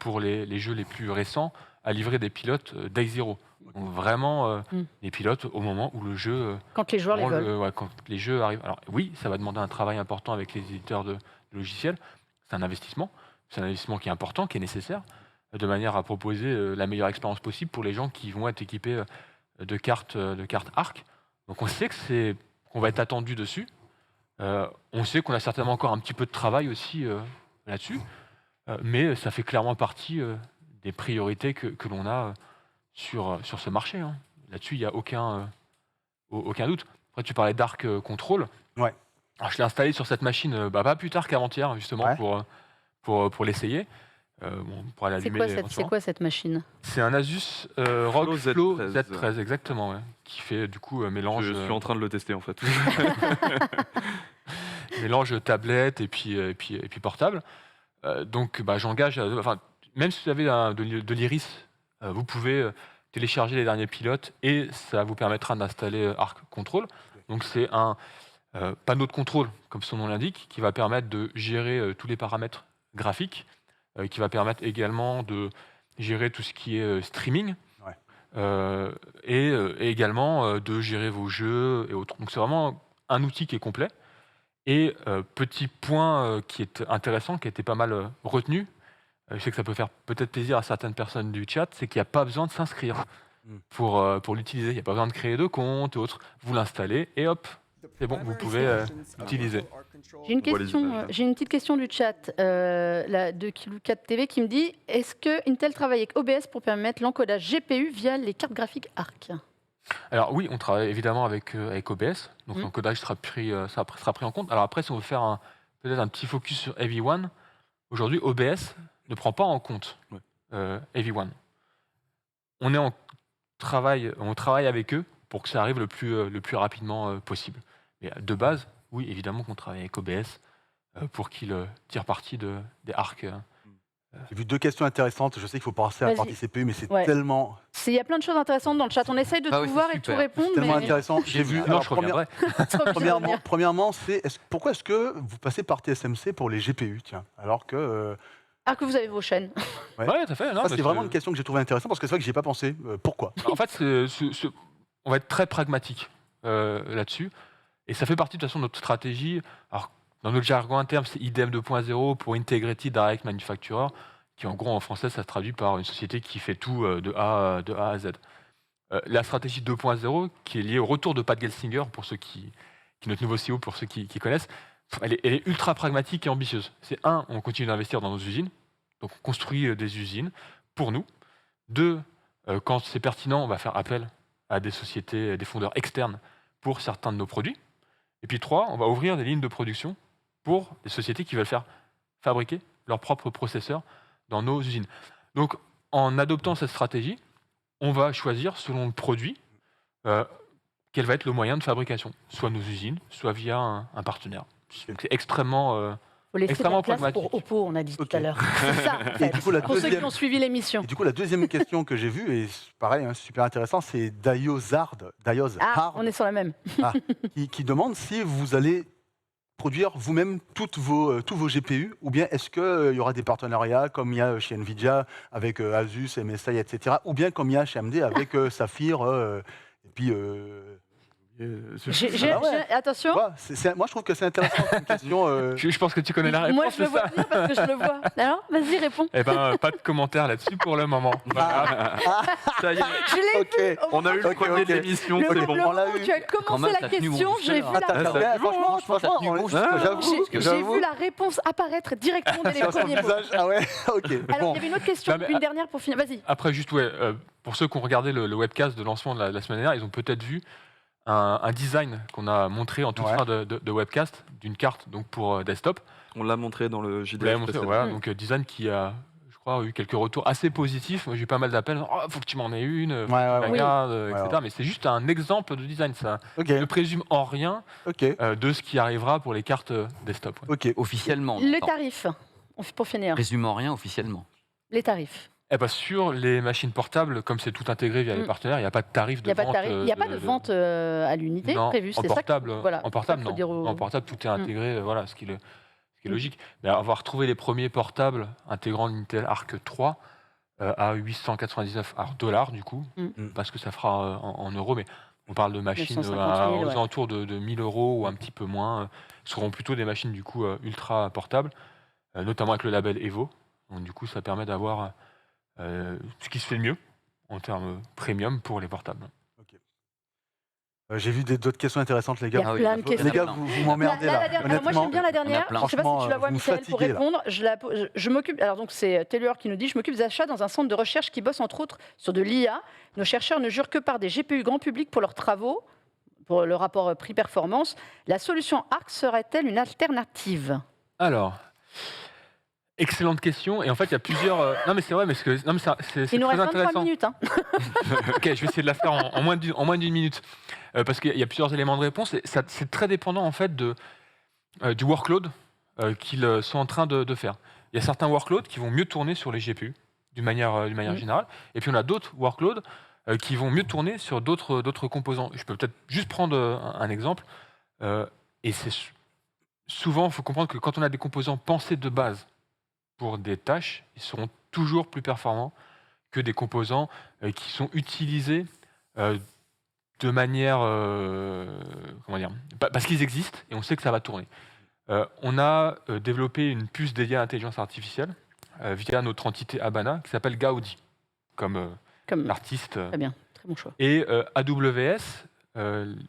pour les jeux les plus récents à livrer des pilotes day zero. Donc vraiment les pilotes au moment où le jeu Quand les joueurs les veulent. quand les jeux arrivent. Alors oui, ça va demander un travail important avec les éditeurs de logiciels. C'est un investissement qui est important, qui est nécessaire, de manière à proposer la meilleure expérience possible pour les gens qui vont être équipés de cartes ARC. Donc on sait qu'on va être attendu dessus. On sait qu'on a certainement encore un petit peu de travail aussi là-dessus, mais ça fait clairement partie des priorités que l'on a sur ce marché. Hein. Là-dessus, il n'y a aucun doute. Après, tu parlais d'Arc Control. Ouais. Alors, je l'ai installé sur cette machine pas plus tard qu'avant-hier, justement, Ouais. pour l'essayer. Pour aller allumer C'est quoi cette machine? C'est un Asus ROG Flow Flow Z13. Z13, exactement, ouais, qui fait du coup mélange. Je suis en train de le tester en fait. Mélange tablette et puis portable. Donc j'engage, même si vous avez de l'Iris, vous pouvez télécharger les derniers pilotes et ça vous permettra d'installer Arc Control. Donc c'est un panneau de contrôle, comme son nom l'indique, qui va permettre de gérer tous les paramètres graphiques, qui va permettre également de gérer tout ce qui est streaming. Et également de gérer vos jeux et autres. Donc c'est vraiment un outil qui est complet. Et petit point qui est intéressant, qui a été pas mal retenu, je sais que ça peut faire peut-être plaisir à certaines personnes du chat, c'est qu'il n'y a pas besoin de s'inscrire pour l'utiliser. Il n'y a pas besoin de créer de compte et autres. Vous l'installez et hop, c'est bon, vous pouvez l'utiliser. J'ai une On voit les question, images, là. j'ai une petite question du chat de Kilou4 TV qui me dit: est-ce que Intel travaille avec OBS pour permettre l'encodage GPU via les cartes graphiques ARC? Alors oui, on travaille évidemment avec OBS, donc l'encodage sera pris en compte. Alors après, si on veut faire peut-être un petit focus sur Heavy One, aujourd'hui OBS ne prend pas en compte Heavy One. On travaille avec eux pour que ça arrive le plus rapidement possible. Mais de base, oui, évidemment qu'on travaille avec OBS pour qu'ils tirent parti des ARC. J'ai vu deux questions intéressantes. Je sais qu'il faut passer à la Vas-y. partie CPU, mais c'est Ouais. tellement, Il y a plein de choses intéressantes dans le chat. On essaye de Ah tout oui, c'est voir et de tout super. répondre. tellement mais... intéressant. J'ai vu. Non, alors, je reviendrai. premièrement, pourquoi est-ce que vous passez par TSMC pour les GPU, tiens, alors que Ah, que vous avez vos chaînes. Ouais. Ouais, tout à fait. Non, ça, mais c'est vraiment une question que j'ai trouvée intéressante parce que c'est vrai que j'y ai pas pensé. Pourquoi? En fait, on va être très pragmatique là-dessus. Et ça fait partie de toute façon de notre stratégie. Alors, dans notre jargon interne, c'est IDM 2.0 pour Integrated Direct Manufacturer, qui en gros en français, ça se traduit par une société qui fait tout de A à Z. La stratégie 2.0, qui est liée au retour de Pat Gelsinger, pour ceux qui est notre nouveau CEO, pour ceux qui connaissent, elle est ultra pragmatique et ambitieuse. C'est on continue d'investir dans nos usines, donc on construit des usines pour nous. 2, quand c'est pertinent, on va faire appel à des sociétés, des fondeurs externes pour certains de nos produits. Et puis 3, on va ouvrir des lignes de production pour des sociétés qui veulent faire fabriquer leurs propres processeurs dans nos usines. Donc, en adoptant cette stratégie, on va choisir selon le produit quel va être le moyen de fabrication, soit nos usines, soit via un partenaire. Donc, c'est extrêmement Faut laisser de extrêmement la place pragmatique. pour Oppo, on a dit Ok. tout à l'heure. C'est ça, en fait. du coup, la Pour ceux qui deuxième- ont suivi l'émission. Et du coup, la deuxième question que j'ai vue, et pareil, hein, super intéressant, c'est Dayozard Ah, on est sur la même. qui demande si vous allez produire vous-même tous vos GPU, ou bien est-ce qu'il y aura des partenariats comme il y a chez Nvidia avec Asus, MSI, etc., ou bien comme il y a chez AMD avec Saphir, et puis... Attention. Moi, je trouve que c'est intéressant comme question. Je pense que tu connais la réponse. Moi, je le c'est vois ça venir parce que je le vois. Alors, vas-y, réponds. Eh ben, pas de commentaire là-dessus pour le moment. Voilà. Ça y est, Je l'ai Ok. vu. on a eu le Ok, premier ok. de l'émission, Le c'est moment bon. on l'a où eu. tu as Quand commencé même, la t'as tenu question, bon j'ai vu boucher, la... Ah, ça- franchement, J'ai vu la réponse apparaître directement dès les Sur son premiers mots. visage, ah ouais, ok. Alors, Bon. il y avait une autre question, Non, mais- une dernière pour finir. Vas-y. Après, juste, pour ceux qui ont regardé le webcast de lancement de la semaine dernière, ils ont peut-être vu un design qu'on a montré en toute Ouais. fin de webcast d'une carte donc pour desktop. On l'a montré dans le Vous JDF l'avez montré, précédent. voilà, Mm. donc design qui a, je crois, eu quelques retours assez positifs. Moi, j'ai eu pas mal d'appels. Oh, faut que tu m'en aies une, faut que tu la ouais. gardes, Ouais, etc. ouais. Mais c'est juste un exemple de design. Ça Ok, ne présume en rien ok, de ce qui arrivera pour les cartes desktop. Ouais. ok. Officiellement. on Le entend. tarif, pour finir. Résumant rien officiellement. Les tarifs. Eh ben, sur les machines portables, comme c'est tout intégré via les Mm. partenaires, il n'y a pas de tarif Il de n'y a pas de vente. tarif. Il n'y a pas de vente à l'unité Non, prévue. en C'est ça. portable, Voilà. en portable, faut non. dire aux- En portable, tout est Mm. intégré, voilà, ce qui est logique. Mais avoir trouvé les premiers portables intégrant l'Intel Arc 3 à 899 dollars, du coup, Mm. parce que ça fera en euros, mais on parle de machines 950 000, aux ouais. alentours de 1000 euros ou un petit peu moins, seront plutôt des machines du coup ultra portables, notamment avec le label Evo. Donc, du coup, ça permet d'avoir ce qui se fait de mieux en termes premium pour les portables. J'ai vu d'autres questions intéressantes, les Il y a gars. Ah oui, plein de il y en a questions. Les gars, plein. vous m'emmerdez là. Alors, moi, j'aime Honnêtement, bien la dernière. plein. Je ne sais pas si tu la vois, Franchement, Michael, vous pour fatiguez, là. répondre. Je m'occupe. Alors, donc, c'est Taylor qui nous dit: je m'occupe des achats dans un centre de recherche qui bosse entre autres sur de l'IA. Nos chercheurs ne jurent que par des GPU grand public pour leurs travaux, pour le rapport prix-performance. La solution ARC serait-elle une alternative? Alors, excellente question. Et en fait, il y a plusieurs. Non, mais c'est vrai, mais non, mais c'est Il nous très reste 23 intéressant. minutes. Hein. Ok, je vais essayer de la faire en moins d'une minute. Parce qu'il y a plusieurs éléments de réponse. Et c'est très dépendant en fait du workload qu'ils sont en train de faire. Il y a certains workloads qui vont mieux tourner sur les GPU d'une manière générale. Et puis on a d'autres workloads qui vont mieux tourner sur d'autres composants. Je peux peut-être juste prendre un exemple. Et c'est souvent, il faut comprendre que quand on a des composants pensés de base pour des tâches, ils seront toujours plus performants que des composants qui sont utilisés de manière, comment dire, parce qu'ils existent et on sait que ça va tourner. On a développé une puce dédiée à l'intelligence artificielle via notre entité Habana qui s'appelle Gaudi, comme Comme... l'artiste. Très bien, très bon choix. Et AWS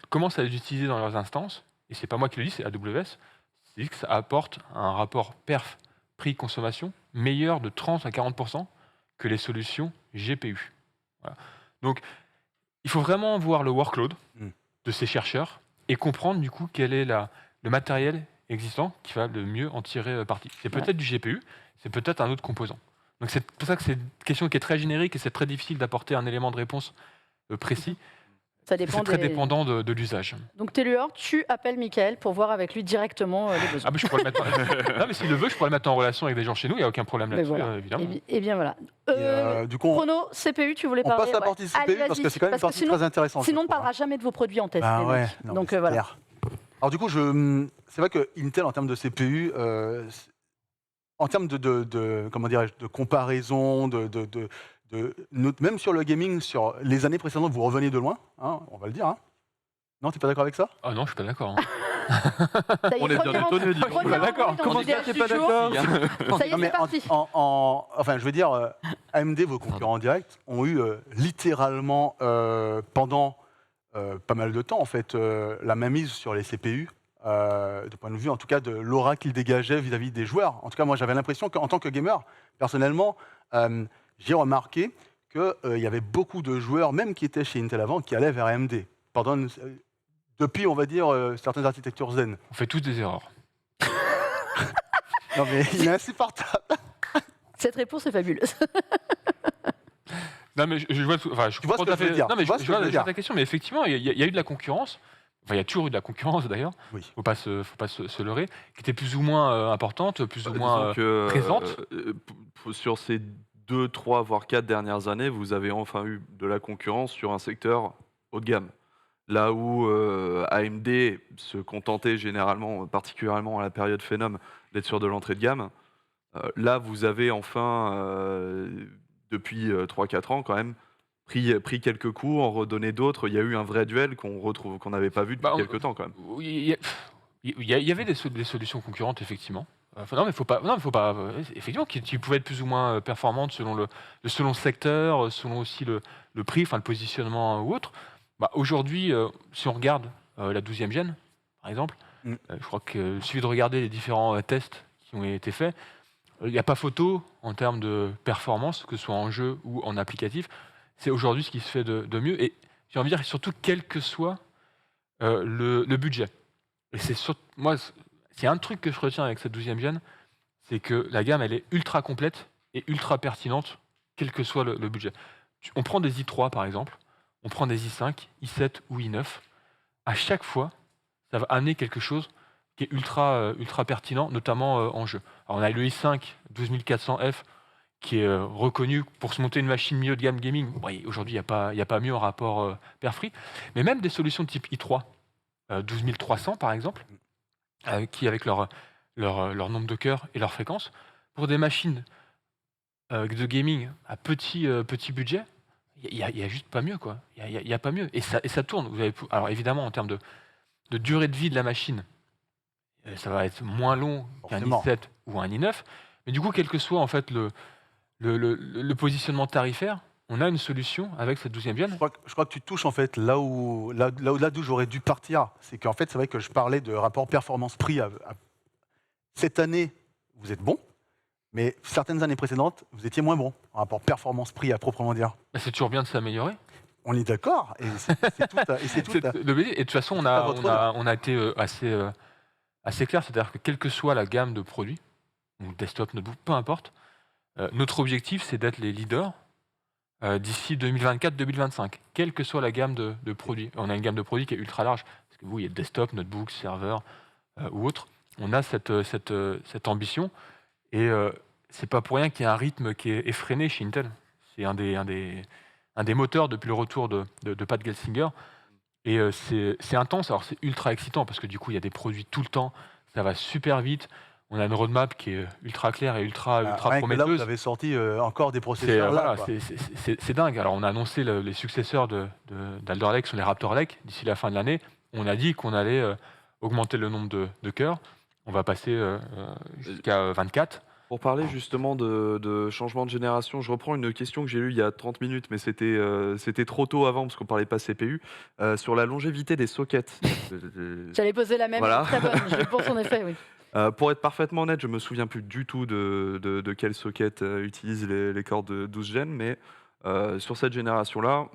commence à les utiliser dans leurs instances, et c'est pas moi qui le dis, c'est AWS, c'est que ça apporte un rapport perf-prix-consommation meilleur de 30 à 40% que les solutions GPU. Voilà. Donc, il faut vraiment voir le workload de ces chercheurs et comprendre du coup quel est le matériel existant qui va le mieux en tirer parti. C'est peut-être du GPU, c'est peut-être un autre composant. Donc c'est pour ça que c'est une question qui est très générique et c'est très difficile d'apporter un élément de réponse précis. Ça dépend C'est très des- dépendant de l'usage. Donc, Taylor, tu appelles Michael pour voir avec lui directement les besoins. Ah, mais je pourrais le mettre non, mais s'il le veut, je pourrais le mettre en relation avec des gens chez nous, il n'y a aucun problème Mais là-dessus, voilà. évidemment. Et bien voilà. Du coup, Chrono, CPU, tu voulais on parler passe la ouais. partie Allez, CPU parce que vas-y, c'est quand même une parce que partie sinon, très intéressante. sinon on je ne trouve, parlera jamais de vos produits en test. Bah les ouais, mecs. non, Donc mais c'est voilà. clair. Alors du coup, c'est vrai que Intel en termes de CPU, en termes comment dirais-je, de comparaison, même sur le gaming, sur les années précédentes, vous revenez de loin, hein, on va le dire. Hein. Non, t'es pas d'accord avec ça? Ah non, je suis pas d'accord. Ça y On est bien première étonnés, dis donc. première D'accord. entrée dans Comment le ça, DH t'es du pas jour. d'accord Ça y est, Non, mais c'est parti. enfin, je veux dire, AMD, vos concurrents directs, ont eu littéralement pendant pas mal de temps, en fait, la mainmise sur les CPU, de point de vue, en tout cas, de l'aura qu'ils dégageaient vis-à-vis des joueurs. En tout cas, moi, j'avais l'impression qu'en tant que gamer, personnellement, j'ai remarqué qu'il y avait beaucoup de joueurs, même qui étaient chez Intel avant, qui allaient vers AMD. Depuis, on va dire, certaines architectures zen. On fait tous des erreurs. Non, mais il est insupportable. Cette réponse est fabuleuse. Non, mais je vois, enfin, je Tu vois ce comprends que tout à je veux fait. dire. Non, mais Tu vois ce que je veux je dire. vois ta question, mais effectivement, il y a eu de la concurrence. Enfin, il y a toujours eu de la concurrence d'ailleurs. Oui. Faut pas se leurrer, qui était plus ou moins importante, plus ou moins Disons que, présente. sur ces 2, 3, voire 4 dernières années, vous avez enfin eu de la concurrence sur un secteur haut de gamme. Là où AMD se contentait généralement, particulièrement à la période Phenom, d'être sur de l'entrée de gamme, là vous avez enfin, depuis 3-4 ans quand même, pris quelques coups, en redonné d'autres. Il y a eu un vrai duel qu'on n'avait pas vu depuis Bah, on- quelques temps quand même. Oui, il y avait des solutions concurrentes, effectivement. Enfin, non, mais faut pas. Non, mais faut pas. Effectivement, qui pouvaient être plus ou moins performantes selon le secteur, selon aussi le prix, enfin le positionnement ou autre. Bah, aujourd'hui, si on regarde la 12e gêne, par exemple, Mm. je crois qu'il suffit de regarder les différents tests qui ont été faits. Il n'y a pas photo en termes de performance, que ce soit en jeu ou en applicatif. C'est aujourd'hui ce qui se fait de mieux. Et j'ai envie de dire, surtout, quel que soit le budget. Et moi, c'est un truc que je retiens avec cette 12e gêne, c'est que la gamme, elle est ultra complète et ultra pertinente, quel que soit le budget. On prend des i3 par exemple, on prend des i5, i7 ou i9. À chaque fois, ça va amener quelque chose qui est ultra pertinent, notamment en jeu. Alors on a le i5 12400F qui est reconnu pour se monter une machine milieu de gamme gaming. Bon, aujourd'hui, il n'y a pas mieux en rapport pair-free. Mais même des solutions de type i3, 12300 par exemple, qui avec leur nombre de cœurs et leur fréquence, pour des machines de gaming à petit budget, il y a juste pas mieux, quoi. Il y a pas mieux. Et ça tourne. Alors évidemment, en termes de durée de vie de la machine, ça va être moins long qu'un Forcément. i7 ou un i9. Mais du coup, quel que soit en fait le positionnement tarifaire, on a une solution avec cette 12e gêne. Je crois que tu touches en fait là d'où j'aurais dû partir. C'est qu'en fait, c'est vrai que je parlais de rapport performance-prix. Cette année, vous êtes bon, mais certaines années précédentes, vous étiez moins bon en rapport performance-prix à proprement dire. Bah, c'est toujours bien de s'améliorer. On est d'accord, et c'est tout. Et c'est tout. Le but. Et de toute façon, pas votre rôle. on a été assez clair, c'est-à-dire que quelle que soit la gamme de produits, donc desktop, notebook, peu importe, notre objectif, c'est d'être les leaders d'ici 2024-2025, quelle que soit la gamme de produits. On a une gamme de produits qui est ultra large, parce que vous, il y a desktop, notebook, serveur ou autre. On a cette ambition, et c'est pas pour rien qu'il y a un rythme qui est effréné chez Intel. C'est un des moteurs depuis le retour de Pat Gelsinger. Et c'est intense, alors c'est ultra excitant, parce que du coup, il y a des produits tout le temps, ça va super vite. On a une roadmap qui est ultra claire et ultra Rien que là, vous prometteuse. avez sorti encore des C'est processeurs là. voilà, Quoi. c'est dingue. Alors, on a annoncé les successeurs d'Alder Lake sur les Raptor Lake d'ici la fin de l'année. On a dit qu'on allait augmenter le nombre de cœurs. On va passer jusqu'à 24. Pour parler justement de changement de génération, je reprends une question que j'ai lue il y a 30 minutes, mais c'était trop tôt avant parce qu'on parlait pas CPU, sur la longévité des sockets. J'allais poser la même, Voilà. très bonne, je pense en effet, oui. Pour être parfaitement honnête, je me souviens plus du tout de quel socket utilise les cordes de 12 Gen, mais sur cette génération-là,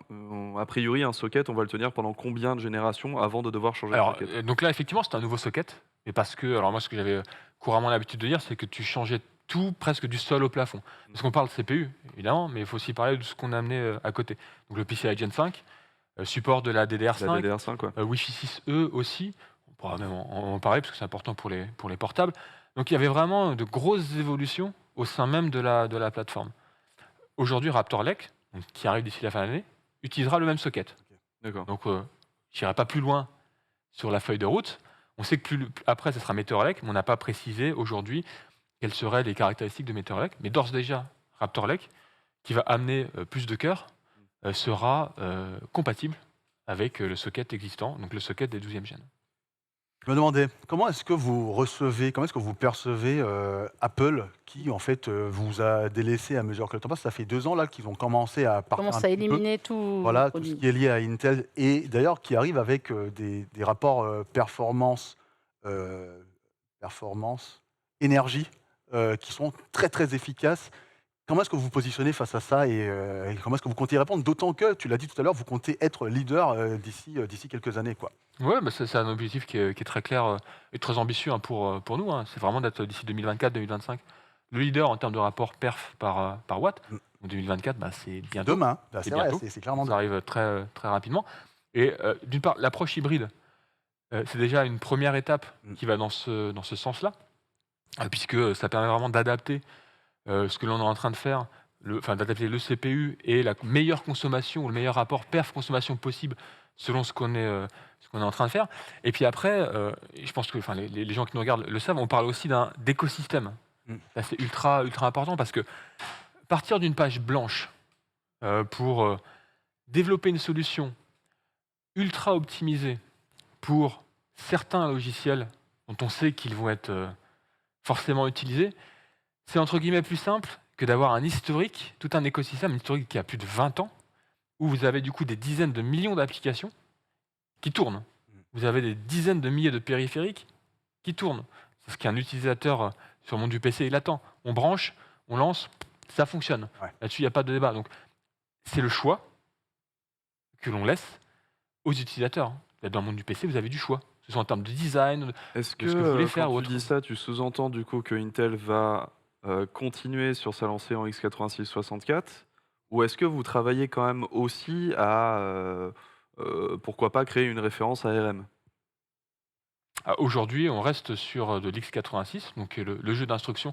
a priori, un socket, on va le tenir pendant combien de générations avant de devoir changer Alors, de socket? donc là, effectivement, c'est un nouveau socket. Mais parce que, alors moi, ce que j'avais couramment l'habitude de dire, c'est que tu changeais tout presque du sol au plafond. Parce qu'on parle de CPU, évidemment, mais il faut aussi parler de ce qu'on a amené à côté. Donc le PCI Gen 5, support de la DDR5, La DDR5, quoi. Wi-Fi 6E aussi. On pourra même en parler parce que c'est important pour les portables. Donc il y avait vraiment de grosses évolutions au sein même de la plateforme. Aujourd'hui, Raptor Lake, donc, qui arrive d'ici la fin de l'année, utilisera le même socket. D'accord. Donc je n'irai pas plus loin sur la feuille de route. On sait que après, ce sera Meteor Lake, mais on n'a pas précisé aujourd'hui quelles seraient les caractéristiques de Meteor Lake. Mais d'ores et déjà, Raptor Lake, qui va amener plus de cœurs, sera compatible avec le socket existant, donc le socket des 12e gènes. Je me demandais, comment est-ce que vous percevez Apple qui, en fait, vous a délaissé à mesure que le temps passe. Ça fait 2 ans là qu'ils ont commencé à partir Commence un à petit peu. éliminer tout. Voilà, tout produit. ce qui est lié à Intel, et d'ailleurs qui arrive avec des rapports performance, énergie, qui sont très très efficaces. Comment est-ce que vous vous positionnez face à ça, et comment est-ce que vous comptez y répondre? D'autant que, tu l'as dit tout à l'heure, vous comptez être leader d'ici quelques années, quoi. Oui, bah c'est un objectif qui est très clair et très ambitieux hein, pour nous. Hein. C'est vraiment d'être d'ici 2024-2025 le leader en termes de rapport perf par watt. Mm. En 2024, bah, c'est bientôt. Demain, bah, C'est c'est vrai, bientôt. c'est clairement Ça arrive très, très rapidement. Et d'une part, l'approche hybride, c'est déjà une première étape qui va dans ce sens-là, puisque ça permet vraiment d'adapter ce que l'on est en train de faire, d'adapter le CPU et la meilleure consommation, ou le meilleur rapport perf-consommation possible selon ce qu'on est en train de faire. Et puis après, je pense que les gens qui nous regardent le savent, on parle aussi d'écosystème. Ça, c'est ultra important parce que partir d'une page blanche pour développer une solution ultra optimisée pour certains logiciels dont on sait qu'ils vont être forcément utilisés, c'est entre guillemets plus simple que d'avoir un historique, tout un écosystème, un historique qui a plus de 20 ans, où vous avez du coup des dizaines de millions d'applications qui tournent. Vous avez des dizaines de milliers de périphériques qui tournent. C'est ce qu'un utilisateur sur le monde du PC il attend. On branche, on lance, ça fonctionne. Ouais. Là-dessus, il n'y a pas de débat. Donc, c'est le choix que l'on laisse aux utilisateurs. Dans le monde du PC, vous avez du choix. Que ce soit en termes de design, Est-ce de ce que vous voulez faire quand ou tu autre. dis ça, tu sous-entends du coup que Intel va continuer sur sa lancée en x86-64 ou est-ce que vous travaillez quand même aussi à, pourquoi pas, créer une référence ARM? Aujourd'hui, on reste sur de l'X86, donc le jeu d'instruction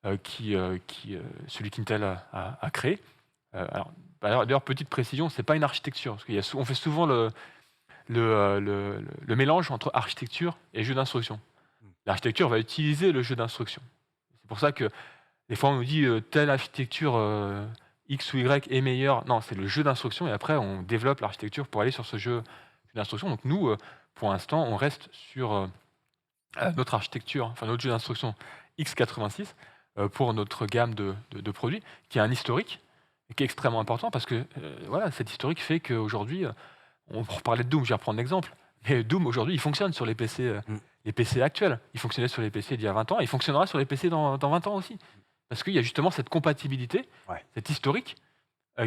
celui qu'Intel a créé. D'ailleurs, petite précision, c'est pas une architecture. Parce on fait souvent le mélange entre architecture et jeu d'instruction. L'architecture va utiliser le jeu d'instruction. C'est pour ça que des fois on nous dit telle architecture X ou Y est meilleure. Non, c'est le jeu d'instruction et après on développe l'architecture pour aller sur ce jeu d'instruction. Donc nous, pour l'instant, on reste sur notre architecture, enfin notre jeu d'instruction x86 pour notre gamme de produits, qui a un historique qui est extrêmement important parce que voilà, cet historique fait qu'aujourd'hui, on reparlait de Doom, je vais reprendre l'exemple, mais Doom aujourd'hui il fonctionne sur les PC actuels. Il fonctionnait sur les PC d'il y a 20 ans, et il fonctionnera sur les PC dans 20 ans aussi. Parce qu'il y a justement cette compatibilité, cet historique,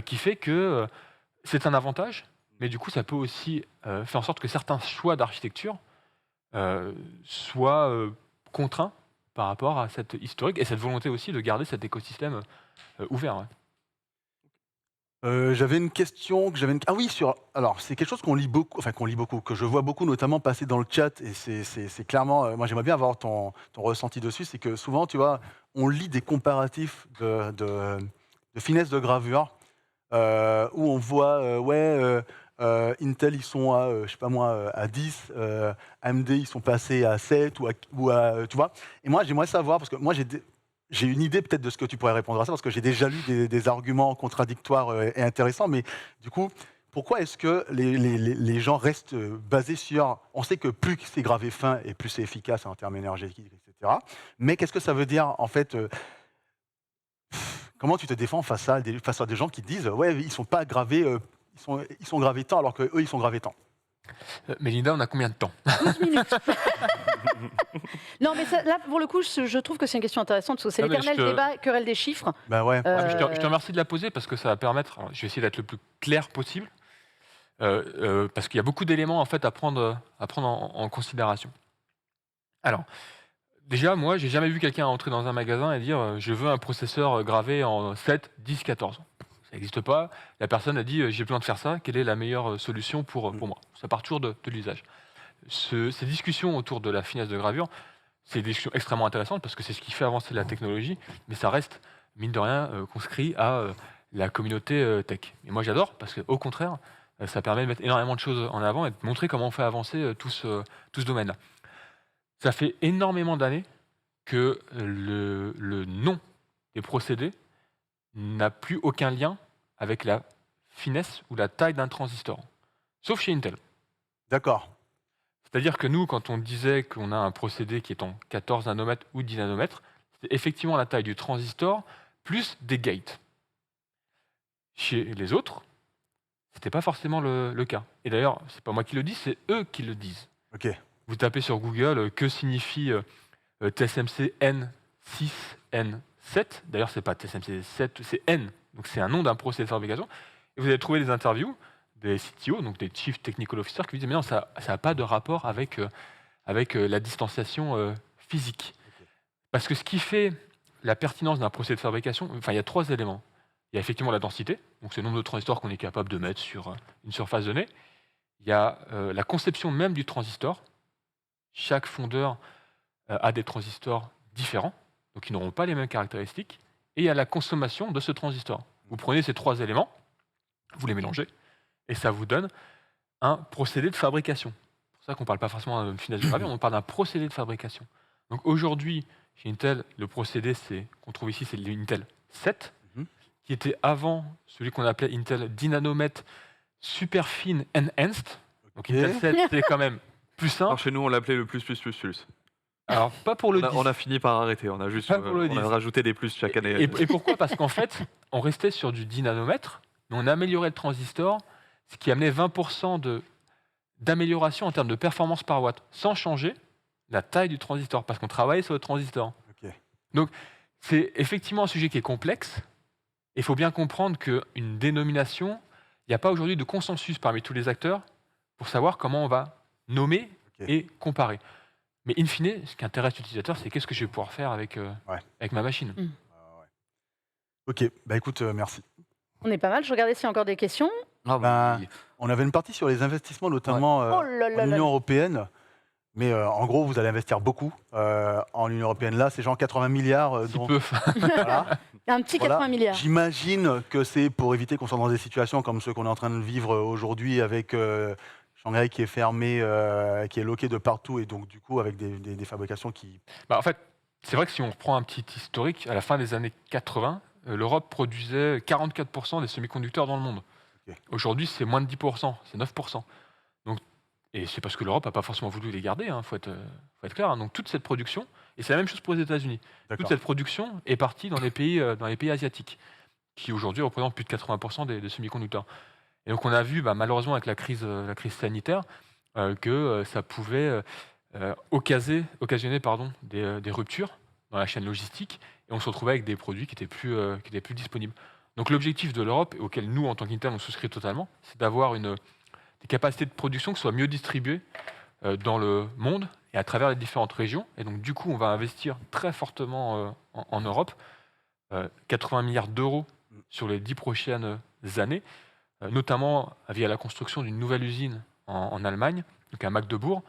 qui fait que c'est un avantage, mais du coup ça peut aussi faire en sorte que certains choix d'architecture soient contraints par rapport à cette historique et cette volonté aussi de garder cet écosystème ouvert. J'avais une question Ah oui, alors c'est quelque chose qu'on lit beaucoup, que je vois beaucoup notamment passer dans le chat, et c'est clairement, moi j'aimerais bien avoir ton ressenti dessus, c'est que souvent, tu vois, on lit des comparatifs de finesse de gravure, où on voit, Intel ils sont à, je sais pas moi, à 10, AMD ils sont passés à 7 ou à tu vois. Et moi j'aimerais savoir, parce que moi j'ai une idée peut-être de ce que tu pourrais répondre à ça, parce que j'ai déjà lu des arguments contradictoires et intéressants, mais du coup, pourquoi est-ce que les gens restent basés sur... On sait que plus c'est gravé fin et plus c'est efficace en termes énergétiques, etc. Mais qu'est-ce que ça veut dire, en fait comment tu te défends face à des gens qui disent « Ouais, ils sont pas gravés, ils sont gravés tant, alors qu'eux, ils sont gravés tant ». Mélinda, on a combien de temps? 12 minutes. Non, mais là, pour le coup, je trouve que c'est une question intéressante, parce que c'est Non, mais l'éternel débat, querelle des chiffres. Bah ouais. Je te remercie de la poser parce que ça va permettre, alors, je vais essayer d'être le plus clair possible, parce qu'il y a beaucoup d'éléments en fait, à prendre en considération. Alors, déjà, moi, j'ai jamais vu quelqu'un entrer dans un magasin et dire je veux un processeur gravé en 7, 10, 14. Ça n'existe pas. La personne a dit j'ai besoin de faire ça, quelle est la meilleure solution pour moi? Ça part toujours de l'usage. Ces discussions autour de la finesse de gravure, c'est des discussions extrêmement intéressantes parce que c'est ce qui fait avancer la technologie, mais ça reste, mine de rien, conscrit à la communauté tech. Et moi j'adore parce qu'au contraire, ça permet de mettre énormément de choses en avant et de montrer comment on fait avancer tout ce domaine-là. Ça fait énormément d'années que le nom des procédés n'a plus aucun lien avec la finesse ou la taille d'un transistor, sauf chez Intel. D'accord. C'est-à-dire que nous, quand on disait qu'on a un procédé qui est en 14 nanomètres ou 10 nanomètres, c'est effectivement la taille du transistor plus des gates. Chez les autres, ce n'était pas forcément le cas. Et d'ailleurs, ce n'est pas moi qui le dis, c'est eux qui le disent. Ok. Vous tapez sur Google que signifie TSMC N6, N7. D'ailleurs, ce n'est pas TSMC 7, c'est N. Donc c'est un nom d'un procédé de fabrication. Et vous allez trouver des interviews des CTO, donc des Chief Technical Officers, qui vous disent mais non, ça n'a pas de rapport avec la distanciation physique. Parce que ce qui fait la pertinence d'un procédé de fabrication, enfin, il y a 3 éléments. Il y a effectivement la densité, donc c'est le nombre de transistors qu'on est capable de mettre sur une surface donnée. Il y a la conception même du transistor. Chaque fondeur a des transistors différents, donc ils n'auront pas les mêmes caractéristiques. Et il y a la consommation de ce transistor. Vous prenez ces 3 éléments, vous les mélangez, et ça vous donne un procédé de fabrication. C'est pour ça qu'on ne parle pas forcément d'une finesse de gravure, on parle d'un procédé de fabrication. Donc aujourd'hui, chez Intel, le procédé qu'on trouve ici, c'est l'Intel 7, qui était avant celui qu'on appelait Intel 10 nanomètres Super Fine Enhanced. Donc Intel 7, c'est quand même plus simple. Alors chez nous, on l'appelait le plus. Alors, pas pour le 10. On a fini par arrêter, on a juste on a rajouté des plus chaque année. Et pourquoi? Parce qu'en fait, on restait sur du 10 nanomètres, mais on a amélioré le transistor, ce qui amenait 20% d'amélioration en termes de performance par watt, sans changer la taille du transistor, parce qu'on travaillait sur le transistor. Donc, c'est effectivement un sujet qui est complexe. Il faut bien comprendre qu'une dénomination, il n'y a pas aujourd'hui de consensus parmi tous les acteurs pour savoir comment on va nommer et comparer. Mais in fine, ce qui intéresse l'utilisateur, c'est qu'est-ce que je vais pouvoir faire avec ma machine. Ok, écoute, merci. On est pas mal. Je regardais s'il y a encore des questions. On avait une partie sur les investissements, notamment en Union européenne. Mais en gros, vous allez investir beaucoup en Union européenne. Là, c'est genre 80 milliards. Voilà. Un petit 80 milliards. J'imagine que c'est pour éviter qu'on soit dans des situations comme ceux qu'on est en train de vivre aujourd'hui avec Shanghai qui est fermé, qui est loqué de partout, et donc du coup avec des fabrications qui... En fait, c'est vrai que si on reprend un petit historique, à la fin des années 80, l'Europe produisait 44% des semi-conducteurs dans le monde. Aujourd'hui, c'est moins de 10%, c'est 9%. Donc, et c'est parce que l'Europe n'a pas forcément voulu les garder, faut être clair. Donc toute cette production, et c'est la même chose pour les États-Unis, toute cette production est partie dans les pays asiatiques, qui aujourd'hui représentent plus de 80% des semi-conducteurs. Et donc on a vu, malheureusement avec la crise sanitaire, que ça pouvait occasionner des ruptures dans la chaîne logistique, et on se retrouvait avec des produits qui étaient plus disponibles. Donc l'objectif de l'Europe, et auquel nous en tant qu'Intel on souscrit totalement, c'est d'avoir des capacités de production qui soient mieux distribuées dans le monde et à travers les différentes régions. Et donc du coup on va investir très fortement en Europe, 80 milliards d'euros sur les 10 prochaines années, notamment via la construction d'une nouvelle usine en Allemagne, donc à Magdebourg,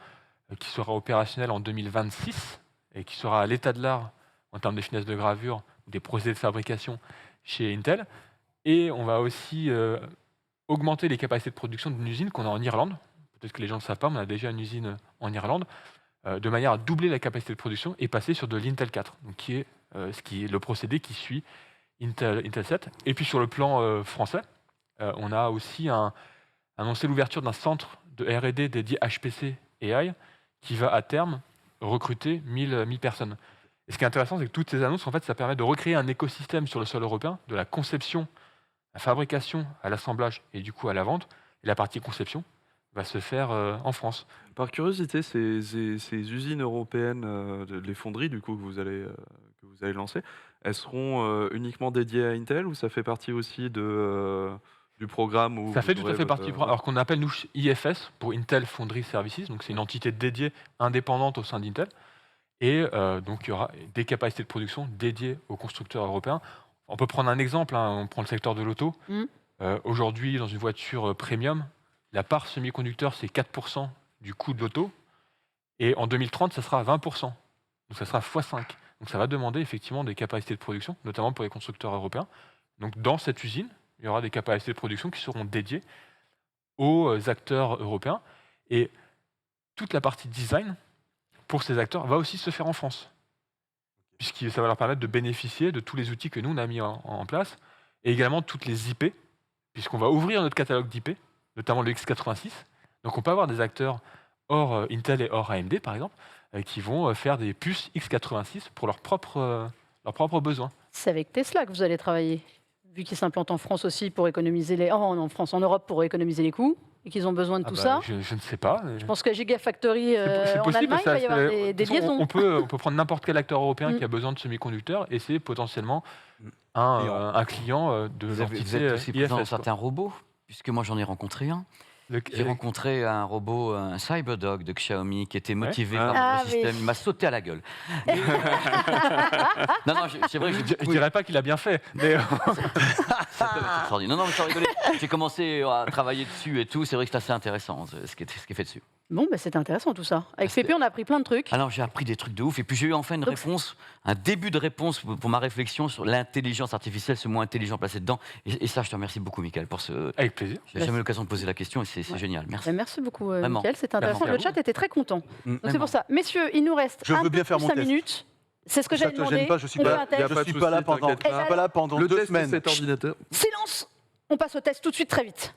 qui sera opérationnelle en 2026 et qui sera à l'état de l'art en termes de finesse de gravure, des procédés de fabrication chez Intel. Et on va aussi augmenter les capacités de production d'une usine qu'on a en Irlande. Peut-être que les gens ne le savent pas, mais on a déjà une usine en Irlande, de manière à doubler la capacité de production et passer sur de l'Intel 4, donc qui est le procédé qui suit Intel 7. Et puis sur le plan français, on a aussi annoncé l'ouverture d'un centre de R&D dédié HPC AI qui va à terme recruter 1000 personnes. Et ce qui est intéressant, c'est que toutes ces annonces, en fait, ça permet de recréer un écosystème sur le sol européen, de la conception, à la fabrication, à l'assemblage et du coup à la vente. Et la partie conception va se faire en France. Par curiosité, ces usines européennes, les fonderies du coup que vous allez lancer, elles seront uniquement dédiées à Intel ou ça fait partie aussi du programme où ça fait tout à fait partie du programme, alors qu'on appelle nous IFS pour Intel Foundry Services, donc c'est une entité dédiée, indépendante au sein d'Intel, et donc il y aura des capacités de production dédiées aux constructeurs européens. On peut prendre un exemple, on prend le secteur de l'auto. Aujourd'hui, dans une voiture premium, la part semi-conducteur, c'est 4% du coût de l'auto, et en 2030, ça sera 20%, donc ça sera x5. Donc ça va demander effectivement des capacités de production, notamment pour les constructeurs européens. Donc dans cette usine, il y aura des capacités de production qui seront dédiées aux acteurs européens. Et toute la partie design, pour ces acteurs, va aussi se faire en France. Puisque ça va leur permettre de bénéficier de tous les outils que nous, on a mis en place. Et également toutes les IP, puisqu'on va ouvrir notre catalogue d'IP, notamment le x86. Donc on peut avoir des acteurs hors Intel et hors AMD, par exemple, qui vont faire des puces x86 pour leurs propres besoins. C'est avec Tesla que vous allez travailler, vu qu'ils s'implantent en France aussi pour économiser en Europe pour économiser les coûts, et qu'ils ont besoin de tout ça. Je ne sais pas. Je pense qu'à Gigafactory c'est en possible, Allemagne, il va y avoir des liaisons. On peut prendre n'importe quel acteur européen qui a besoin de semi-conducteurs, et c'est potentiellement un client de l'entité Vous êtes aussi présent dans IFS. certains robots, puisque moi j'en ai rencontré un. J'ai rencontré un robot, un Cyberdog de Xiaomi, qui était motivé par le système. Il m'a sauté à la gueule. Non, c'est vrai. Je ne dirais pas qu'il a bien fait. Mais Ça peut être extraordinaire. Non, mais sans rigoler. J'ai commencé à travailler dessus et tout. C'est vrai que c'est assez intéressant ce qui est fait dessus. Bon, bah, c'était intéressant tout ça. Avec Pépé, on a appris plein de trucs. Alors j'ai appris des trucs de ouf et puis j'ai eu enfin une réponse, un début de réponse pour ma réflexion sur l'intelligence artificielle, ce mot intelligent placé dedans. Et ça, je te remercie beaucoup, Mickaël, pour ce. Avec plaisir. J'ai jamais eu l'occasion de poser la question et c'est génial. Merci. Merci beaucoup, Vraiment. Mickaël. C'était intéressant. Vraiment. Le chat était très content. Donc c'est Vraiment. pour ça. Messieurs, il nous reste Je un veux peu bien faire plus mon 5 test. minutes. C'est ce que Ça j'avais te demandé. gêne pas, je suis On pas- fait un test. Y a Je pas de suis pas là souci, pendant, t'inquiète je suis pas là pendant Le 2 test de semaines. cet ordinateur. Silence. On passe au test tout de suite, très vite.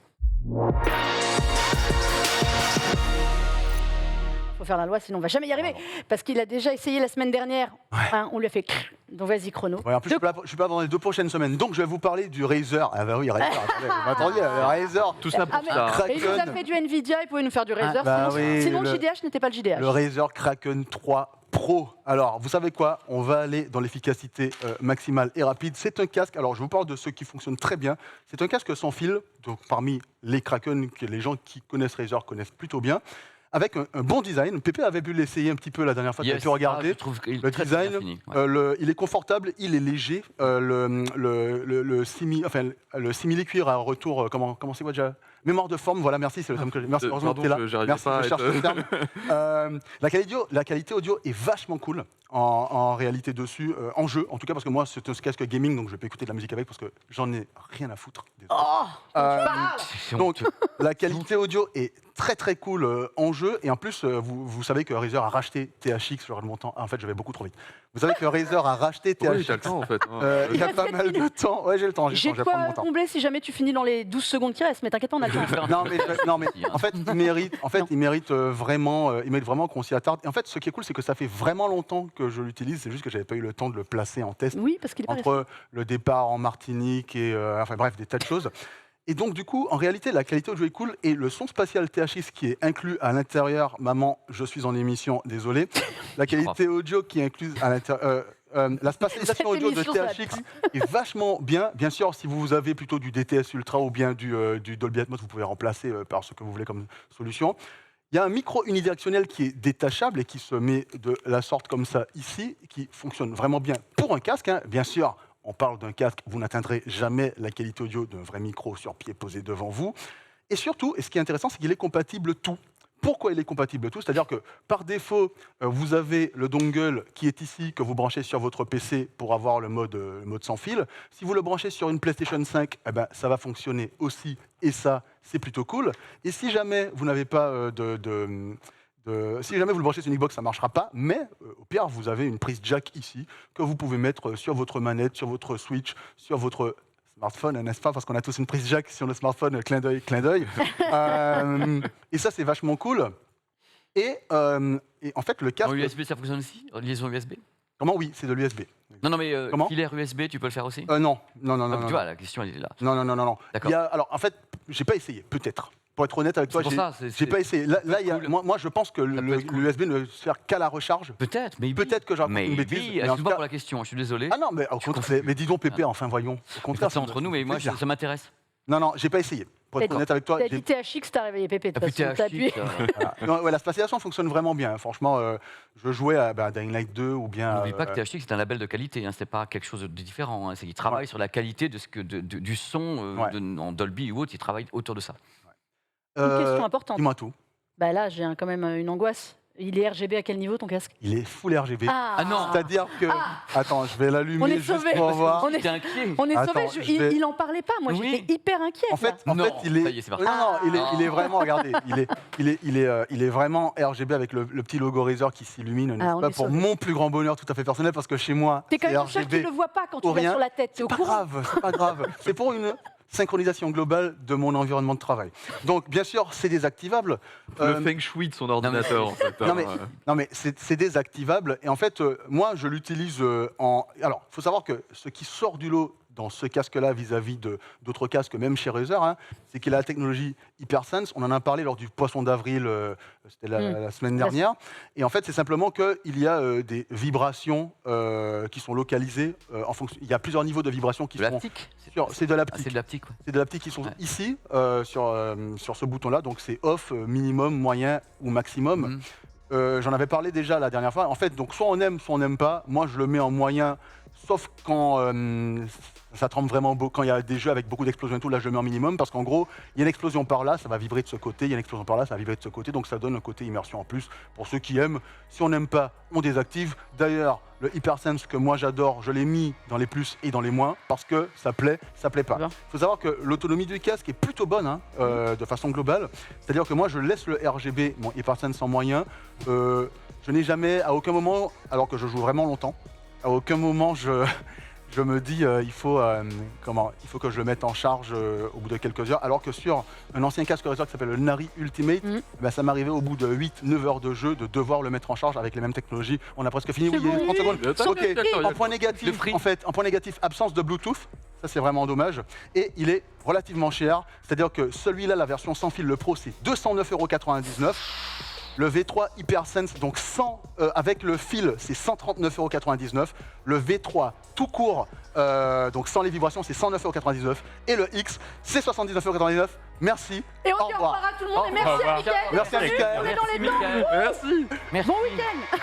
Faut faire la loi, sinon on va jamais y arriver. Parce qu'il a déjà essayé la semaine dernière. Hein, on lui a fait. Donc vas-y, chrono. Ouais, en plus, je suis pas dans les 2 prochaines semaines. Donc, je vais vous parler du Razer. Ah bah oui, Razer, attendez, vous m'attendiez, le Razer. Tout ça pour Ah, mais- ça. Et il nous a Kraken. fait du Nvidia, il pouvait nous faire du Razer. bah sinon oui, sinon le le- JDH n'était pas le JDH. Le Razer Kraken 3 Pro. Alors, vous savez quoi? On va aller dans l'efficacité maximale et rapide. C'est un casque, alors je vous parle de ceux qui fonctionnent très bien. C'est un casque sans fil, donc parmi les Kraken, que les gens qui connaissent Razer connaissent plutôt bien, avec un bon design. Pépé avait pu l'essayer un petit peu la dernière fois, tu as Yes. pu regarder. Je trouve qu'il est Le très, très bien design, fini. Ouais. il est confortable, il est léger. Le simili-cuir à retour, comment c'est quoi déjà? Mémoire de forme, voilà, merci, c'est le terme que j'ai. Merci, heureusement que Pardon, t'es là. j'arrivais Merci, pas à je cherche être- le terme. La qualité audio est vachement cool en réalité dessus, en jeu, en tout cas parce que moi c'est un casque gaming, donc je vais pas écouter de la musique avec parce que j'en ai rien à foutre. Désolé. C'est Donc honteux. la qualité audio est très très cool en jeu et en plus vous savez que Razer a racheté THX, j'aurais le montant. Ah, en fait je vais beaucoup trop vite. Vous savez que Razer a racheté Oui, THX t'as le temps en fait. il y a pas mal de temps. Ouais, j'ai le temps, J'ai je de vais prendre quoi mon temps. combler si jamais tu finis dans les 12 secondes qui restent, mais t'inquiète pas, on a le temps. Non mais en fait il mérite vraiment qu'on s'y attarde. Et en fait ce qui est cool c'est que ça fait vraiment longtemps que je l'utilise, c'est juste que j'avais pas eu le temps de le placer en test Oui, parce qu'il est pas resté. entre le départ en Martinique et enfin bref des tas de choses. Et donc du coup en réalité la qualité audio est cool et le son spatial THX qui est inclus à l'intérieur, maman je suis en émission, désolé, la qualité audio qui est incluse à l'intérieur. La spatialisation Cette audio de émission, ça va THX est vachement bien. Bien sûr, si vous avez plutôt du DTS Ultra ou bien du Dolby Atmos, vous pouvez remplacer par ce que vous voulez comme solution. Il y a un micro unidirectionnel qui est détachable et qui se met de la sorte comme ça ici, qui fonctionne vraiment bien pour un casque. Hein. Bien sûr, on parle d'un casque, vous n'atteindrez jamais la qualité audio d'un vrai micro sur pied posé devant vous. Et surtout, et ce qui est intéressant, c'est qu'il est compatible tout. Pourquoi il est compatible tout? C'est-à-dire que par défaut, vous avez le dongle qui est ici, que vous branchez sur votre PC pour avoir le mode sans fil. Si vous le branchez sur une PlayStation 5, eh ben, ça va fonctionner aussi, et ça, c'est plutôt cool. Et si jamais vous n'avez pas si jamais vous le branchez sur une Xbox, ça ne marchera pas, mais au pire, vous avez une prise jack ici, que vous pouvez mettre sur votre manette, sur votre Switch, sur votre smartphone, n'est-ce pas? Parce qu'on a tous une prise jack sur le smartphone, clin d'œil, clin d'œil. Et ça, c'est vachement cool. Et en fait, le casque... En USB, ça fonctionne aussi? En liaison USB? Comment? Oui, c'est de l'USB. Non, mais Comment filaire USB, tu peux le faire aussi? Non. Tu vois, la question, elle est là. Non. D'accord. Alors, en fait, j'ai pas essayé, peut-être. Pour être honnête avec toi, C'est pour ça, j'ai pas essayé. Là, cool. moi, je pense que Ça peut être cool. l'USB ne sert qu'à la recharge. Peut-être, mais Peut-être que j'ai raconté une bêtise. mais en tout Excuse-moi cas- pour la question, je suis désolé. Ah non, mais au contraire, mais dis donc, Pépé, enfin, voyons. Au On contraire, fait ça entre nous, mais moi, plaisir. ça m'intéresse. Non, j'ai pas essayé. Pour être T'as honnête avec toi, T'as j'ai- dit THX, t'as réveillé Pépé de Ah, toute putain, façon. T'as appuyé. voilà. Non, ouais, la spatialisation fonctionne vraiment bien. Franchement, je jouais à Dying Light 2 ou bien. N'oublie pas que THX, c'est un label de qualité, hein, c'est pas quelque chose de différent. Hein, c'est qu'ils travaillent sur la qualité du son Ouais. en Dolby ou autre, ils travaillent autour de ça. Une question importante. Dis-moi tout. Bah là, j'ai quand même une angoisse. Il est RGB à quel niveau ton casque? Il est full RGB. Ah non. C'est-à-dire que. Attends, je vais On l'allumer est juste sauvés. pour voir. On est- T'es inquiet? On est Attends, sauvés, je vais- il en parlait pas. Moi, Oui. j'étais hyper inquiète. En fait, là. Non, il est. ça y est, c'est parti. Non, il est Ah. vraiment, regardez, il est vraiment RGB avec le petit logo Razer qui s'illumine, n'est-ce on pas? est Pour sauvés. mon plus grand bonheur tout à fait personnel, parce que chez moi, T'es quand c'est même sûr que tu RGB. le vois pas quand tu ou l'as rien. sur la tête. T'es au Pas courant? grave, c'est pas grave. C'est pour une synchronisation globale de mon environnement de travail. Donc, bien sûr, c'est désactivable. Le feng shui de son ordinateur, en fait. Non, mais, hein. non, mais c'est désactivable. Et en fait, moi, je l'utilise en... Alors, il faut savoir que ce qui sort du lot dans ce casque-là vis-à-vis d'autres casques, même chez Razer, hein, c'est qu'il a la technologie HyperSense. On en a parlé lors du Poisson d'avril, c'était la semaine dernière. Et en fait, c'est simplement qu'il y a des vibrations qui sont localisées en fonction... Il y a plusieurs niveaux de vibrations qui De sont... l'aptique? C'est de Ah, l'aptique. c'est de l'aptique, ouais. C'est de l'aptique qui sont Ouais. ici, sur ce bouton-là. Donc c'est off, minimum, moyen ou maximum. Mhm. J'en avais parlé déjà la dernière fois. En fait, donc soit on aime pas. Moi, je le mets en moyen sauf quand ça tremble vraiment beau, quand il y a des jeux avec beaucoup d'explosions et tout, là je le mets en minimum parce qu'en gros, il y a une explosion par là, ça va vibrer de ce côté, il y a une explosion par là, ça va vibrer de ce côté, donc ça donne un côté immersion en plus pour ceux qui aiment. Si on n'aime pas, on désactive. D'ailleurs, le Hypersense que moi j'adore, je l'ai mis dans les plus et dans les moins parce que ça plaît pas. Bien. Il faut savoir que l'autonomie du casque est plutôt bonne de façon globale, c'est-à-dire que moi je laisse le RGB, mon Hypersense en moyen, je n'ai jamais, à aucun moment, alors que je joue vraiment longtemps, à aucun moment je me dis il faut que je le mette en charge au bout de quelques heures, alors que sur un ancien casque réseau qui s'appelle le Nari Ultimate, ça m'arrivait au bout de 8-9 heures de jeu de devoir le mettre en charge avec les mêmes technologies. On a presque fini, C'est oui, il y a bon, 30 secondes. Attends, Ok, attends, en point négatif, absence de Bluetooth, ça c'est vraiment dommage, et il est relativement cher, c'est-à-dire que celui-là, la version sans fil, le Pro, c'est 209,99 €. Le V3 Hypersense, donc avec le fil, c'est 139,99 €. Le V3 tout court, donc sans les vibrations, c'est 109,99 €. Et le X, c'est 79,99 €. Merci. Et on Au dit au revoir. revoir à tout le monde et Au merci à revoir. Mickaël. Merci à Mickaël. On est dans les temps. Merci. Merci. Bon week-end.